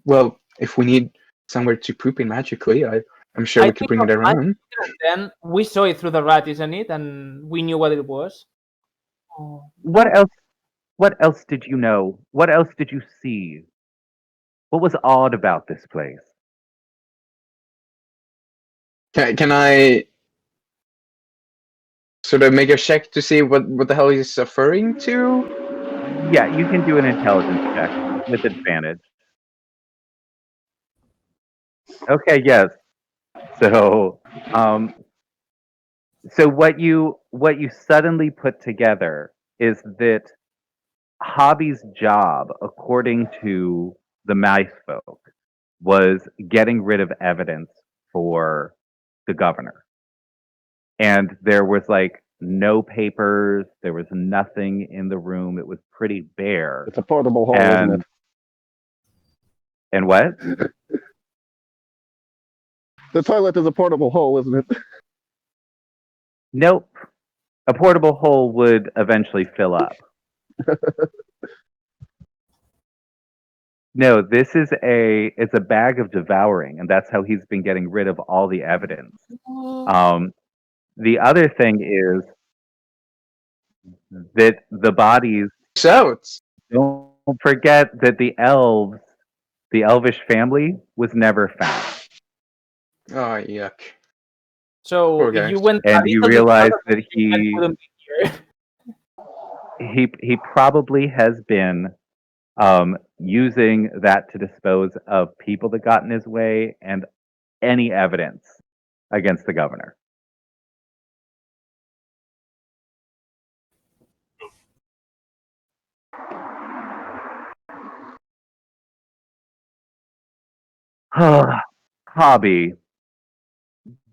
Speaker 4: Well, if we need somewhere to poop in magically, I'm sure
Speaker 2: I
Speaker 4: we could
Speaker 2: think
Speaker 4: bring it
Speaker 2: of magic,
Speaker 4: around.
Speaker 2: and then we saw it through the rat, isn't it? And we knew what it was. Oh,
Speaker 1: What else? What else did you know? What else did you see? What was odd about this place?
Speaker 4: Can I sort of make a check to see what the hell he's referring to?
Speaker 1: Yeah, you can do an intelligence check with advantage. Okay, yes. So, so what you suddenly put together is that Hobby's job, according to the mice folk, was getting rid of evidence for the governor. And there was like no papers, there was nothing in the room. It was pretty bare.
Speaker 5: It's a portable hole, isn't
Speaker 1: And and what?
Speaker 5: it? The toilet is a portable hole, isn't it?
Speaker 1: Nope. A portable hole would eventually fill up. No, this is it's a bag of devouring, and that's how he's been getting rid of all the evidence. The other thing is that the bodies,
Speaker 4: So,
Speaker 1: don't forget that the elvish family was never found.
Speaker 4: oh yuck.
Speaker 2: so
Speaker 4: Poor
Speaker 2: if
Speaker 4: guy.
Speaker 2: you went a
Speaker 1: And you
Speaker 2: little bit
Speaker 1: realize
Speaker 2: further,
Speaker 1: that
Speaker 2: I wouldn't be here.
Speaker 1: he probably has been using that to dispose of people that got in his way and any evidence against the governor. Hobby,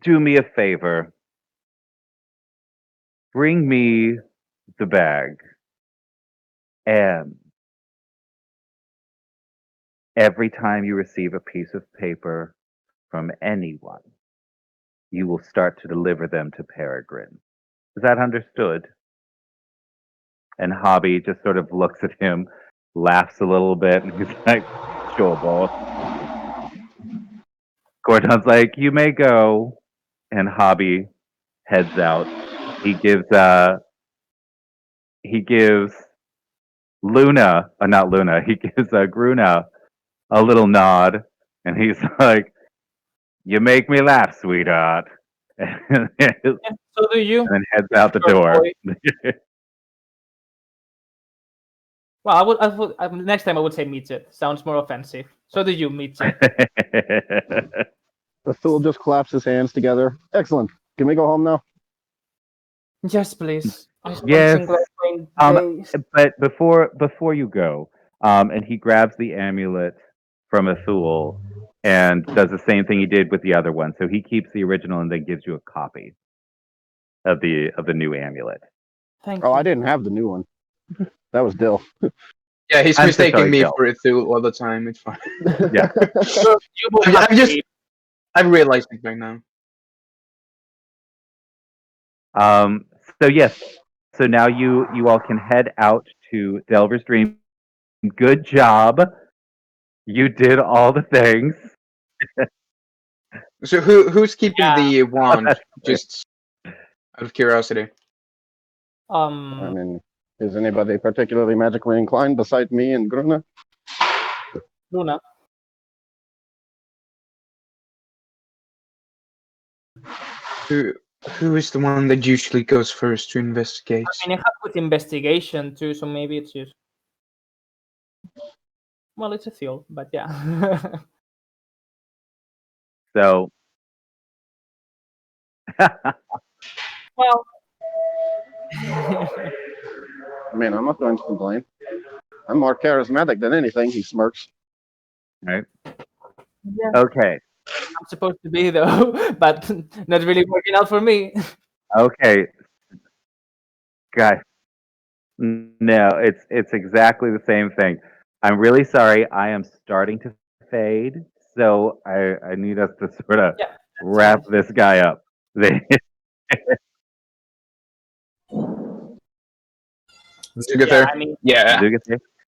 Speaker 1: do me a favor. bring me the bag. And every time you receive a piece of paper from anyone, you will start to deliver them to Peregrine. Is that understood? And Hobby just sort of looks at him, laughs a little bit, and he's like, sure, boss. Gordon's like, you may go. And Hobby heads out. He gives Luna, not Luna, he gives Gruna a little nod, and he's like, you make me laugh, sweetheart. And
Speaker 2: Yeah, so do you.
Speaker 1: then heads out the
Speaker 2: Short
Speaker 1: door.
Speaker 2: boy. Well, next time I would say meet it. Sounds more offensive. So do you meet it?
Speaker 5: Thule just claps his hands together. Excellent. Can we go home now?
Speaker 2: Yes, please. I spent
Speaker 1: Yes.
Speaker 2: some glowing days.
Speaker 1: But before you go, and he grabs the amulet from Athul and does the same thing he did with the other one. So he keeps the original and then gives you a copy of the new amulet.
Speaker 2: Thank
Speaker 5: Oh,
Speaker 2: you.
Speaker 5: I didn't have the new one. That was Dill.
Speaker 4: Yeah, he's
Speaker 1: I'm so
Speaker 4: mistaking
Speaker 1: sorry,
Speaker 4: me
Speaker 1: Gil.
Speaker 4: for Ithul all the time. It's fine.
Speaker 1: Yeah.
Speaker 2: You both
Speaker 4: I'm
Speaker 2: have
Speaker 4: just-
Speaker 2: to-
Speaker 4: I've realized it right now.
Speaker 1: So yes. So now you all can head out to Delver's Dream. Good job. You did all the things.
Speaker 4: So who's keeping
Speaker 2: Yeah.
Speaker 4: the wand? Just out of curiosity.
Speaker 5: I mean, is anybody particularly magically inclined besides me and Gruna?
Speaker 2: Luna.
Speaker 4: Who is the one that usually goes first to investigate?
Speaker 2: I mean, I have with investigation too, so maybe it's just. Well, it's a seal, but yeah.
Speaker 1: So
Speaker 2: Well.
Speaker 5: I mean, I'm not going to complain. I'm more charismatic than anything, he smirks.
Speaker 1: right.
Speaker 2: Yeah,
Speaker 1: Okay.
Speaker 2: I'm supposed to be though, but not really working out for me.
Speaker 1: Okay. Guys. No, it's exactly the same thing. I'm really sorry. I am starting to fade, so I need us to sort of
Speaker 2: Yeah,
Speaker 1: wrap this guy up.
Speaker 4: Did you get there?
Speaker 2: I mean,
Speaker 4: Yeah.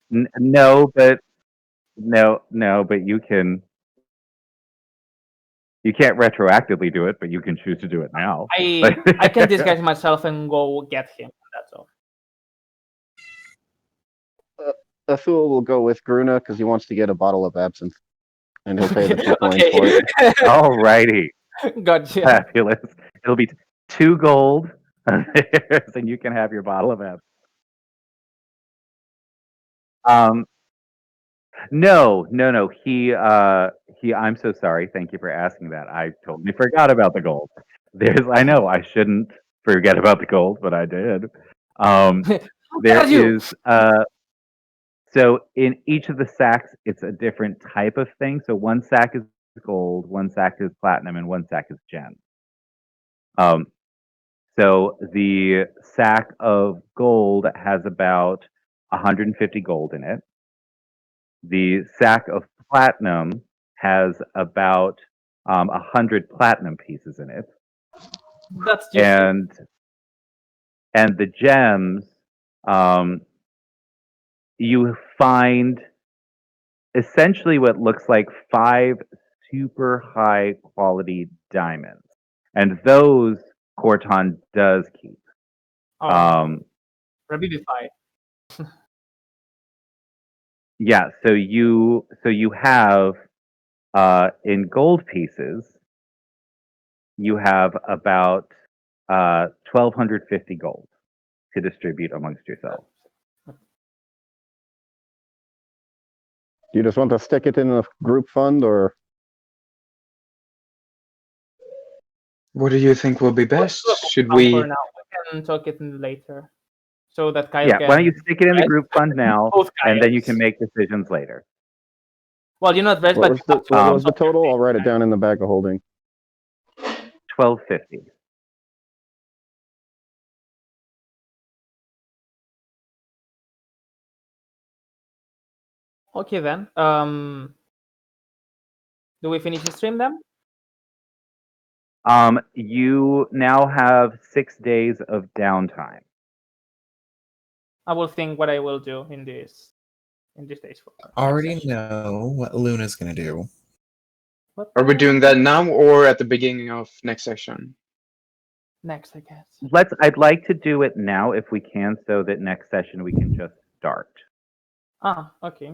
Speaker 1: No, but you can. You can't retroactively do it, but you can choose to do it now.
Speaker 2: I can disguise myself and go get him. That's all.
Speaker 5: Athul will go with Gruna because he wants to get a bottle of absinthe. And he'll pay the 2 coins
Speaker 2: Okay.
Speaker 5: for it.
Speaker 1: Alrighty,
Speaker 2: Gotcha.
Speaker 1: fabulous. It'll be 2 gold, and you can have your bottle of absinthe. No. He. I'm so sorry. Thank you for asking that. I totally forgot about the gold. I know I shouldn't forget about the gold, but I did. There
Speaker 2: dare you?
Speaker 1: is. So in each of the sacks, it's a different type of thing. So one sack is gold, one sack is platinum, and one sack is gem. So the sack of gold has about 150 gold in it. The sack of platinum has about 100 platinum pieces in it,
Speaker 2: That's useful.
Speaker 1: and the gems, you find essentially what looks like 5 super high quality diamonds, and those Corton does keep.
Speaker 2: Revivify.
Speaker 1: Yeah, so you have in gold pieces, you have about 1,250 gold to distribute amongst yourselves.
Speaker 5: Do you just want to stick it in a group fund or?
Speaker 4: What do you think will be best? Should
Speaker 2: For
Speaker 4: we?
Speaker 2: now, we can talk it later, so that Kyle
Speaker 1: Yeah,
Speaker 2: can.
Speaker 1: why don't you stick it in the
Speaker 2: rest.
Speaker 1: group fund now,
Speaker 2: Both
Speaker 1: and then you
Speaker 2: Kyles.
Speaker 1: can make decisions later.
Speaker 2: Well, you're not rest,
Speaker 5: What
Speaker 2: but
Speaker 5: was
Speaker 2: you
Speaker 5: the,
Speaker 2: have to
Speaker 5: what was
Speaker 2: rest
Speaker 5: the
Speaker 2: off your
Speaker 5: total? I'll
Speaker 2: feet.
Speaker 5: write it down in the bag of holding.
Speaker 1: 1,250.
Speaker 2: Okay then. Do we finish the stream then?
Speaker 1: You now have 6 days of downtime.
Speaker 2: I will think what I will do in this days.
Speaker 3: Already know what Luna's gonna do.
Speaker 2: What
Speaker 4: Are we doing that now or at the beginning of next session?
Speaker 2: next? I guess.
Speaker 1: I'd like to do it now if we can, so that next session we can just start.
Speaker 2: Okay.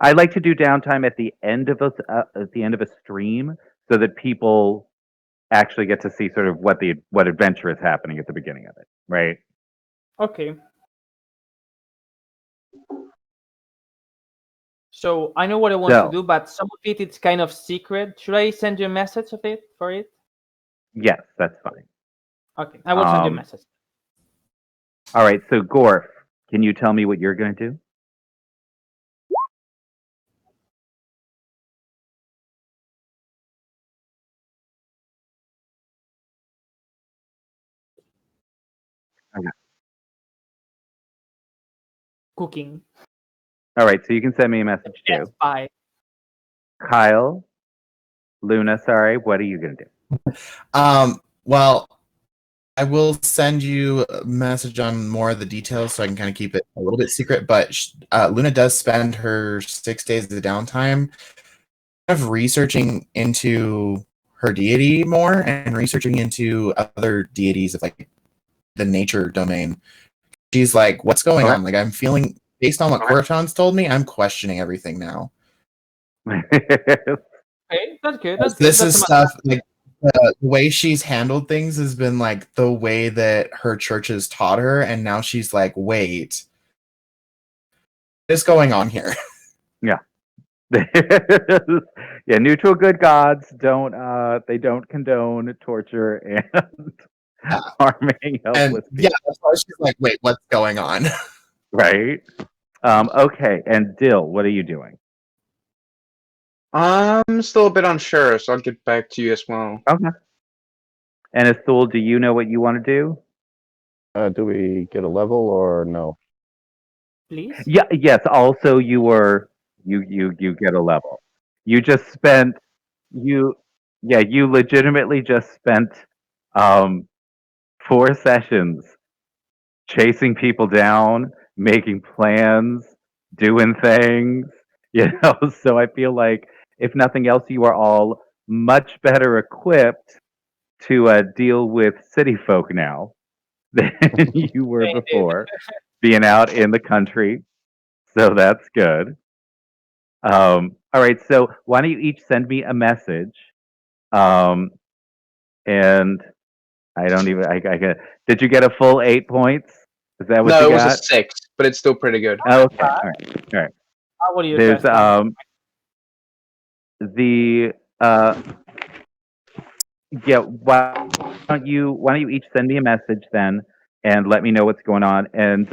Speaker 1: I like to do downtime at the end of a stream, so that people actually get to see sort of what adventure is happening at the beginning of it, right?
Speaker 2: Okay. So I know what I want to do, but some of it's kind of secret. Should I send you a message of it for it?
Speaker 1: Yes, that's fine.
Speaker 2: Okay, I will send you a message.
Speaker 1: All right, so Gorf, can you tell me what you're going to do? Okay.
Speaker 2: Cooking.
Speaker 1: All right, so you can send me a message
Speaker 2: Yes,
Speaker 1: too.
Speaker 2: bye.
Speaker 1: Kyle, Luna, sorry, what are you going to do?
Speaker 3: Well, I will send you a message on more of the details so I can kind of keep it a little bit secret. But Luna does spend her 6 days of downtime kind of researching into her deity more and researching into other deities of like the nature domain. She's like, what's going on? Like, I'm feeling, based on what Corton's told me, I'm questioning everything now.
Speaker 2: Okay, that's good.
Speaker 3: This is stuff like the way she's handled things has been like the way that her churches taught her, and now she's like, wait, what's going on here?
Speaker 1: Yeah. Yeah, neutral good gods don't condone torture and harming helpless people.
Speaker 3: Yeah, that's why she's like, wait, what's going on?
Speaker 1: Right? Okay, and Dill, what are you doing?
Speaker 4: I'm still a bit unsure, so I'll get back to you as well.
Speaker 1: Okay. And Athul, do you know what you want to do?
Speaker 5: Do we get a level or no?
Speaker 2: Please?
Speaker 1: Yeah, yes, also you get a level. You just spent you legitimately just spent 4 sessions chasing people down, making plans, doing things, so I feel like if nothing else you are all much better equipped to deal with city folk now than you were before being out in the country. So that's good. All right, so why don't you each send me a message? And I don't even. Did you get a full 8 points? Is that what
Speaker 4: No,
Speaker 1: you
Speaker 4: it was a
Speaker 1: got?
Speaker 4: 6, but it's still pretty good.
Speaker 1: Oh, okay. All right.
Speaker 2: What are you
Speaker 1: There's
Speaker 2: guys
Speaker 1: yeah. Why don't you each send me a message then, and let me know what's going on. And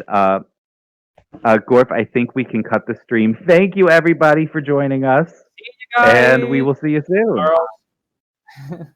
Speaker 1: Gorf, I think we can cut the stream. Thank you everybody for joining us,
Speaker 2: See you guys.
Speaker 1: and we will see you soon.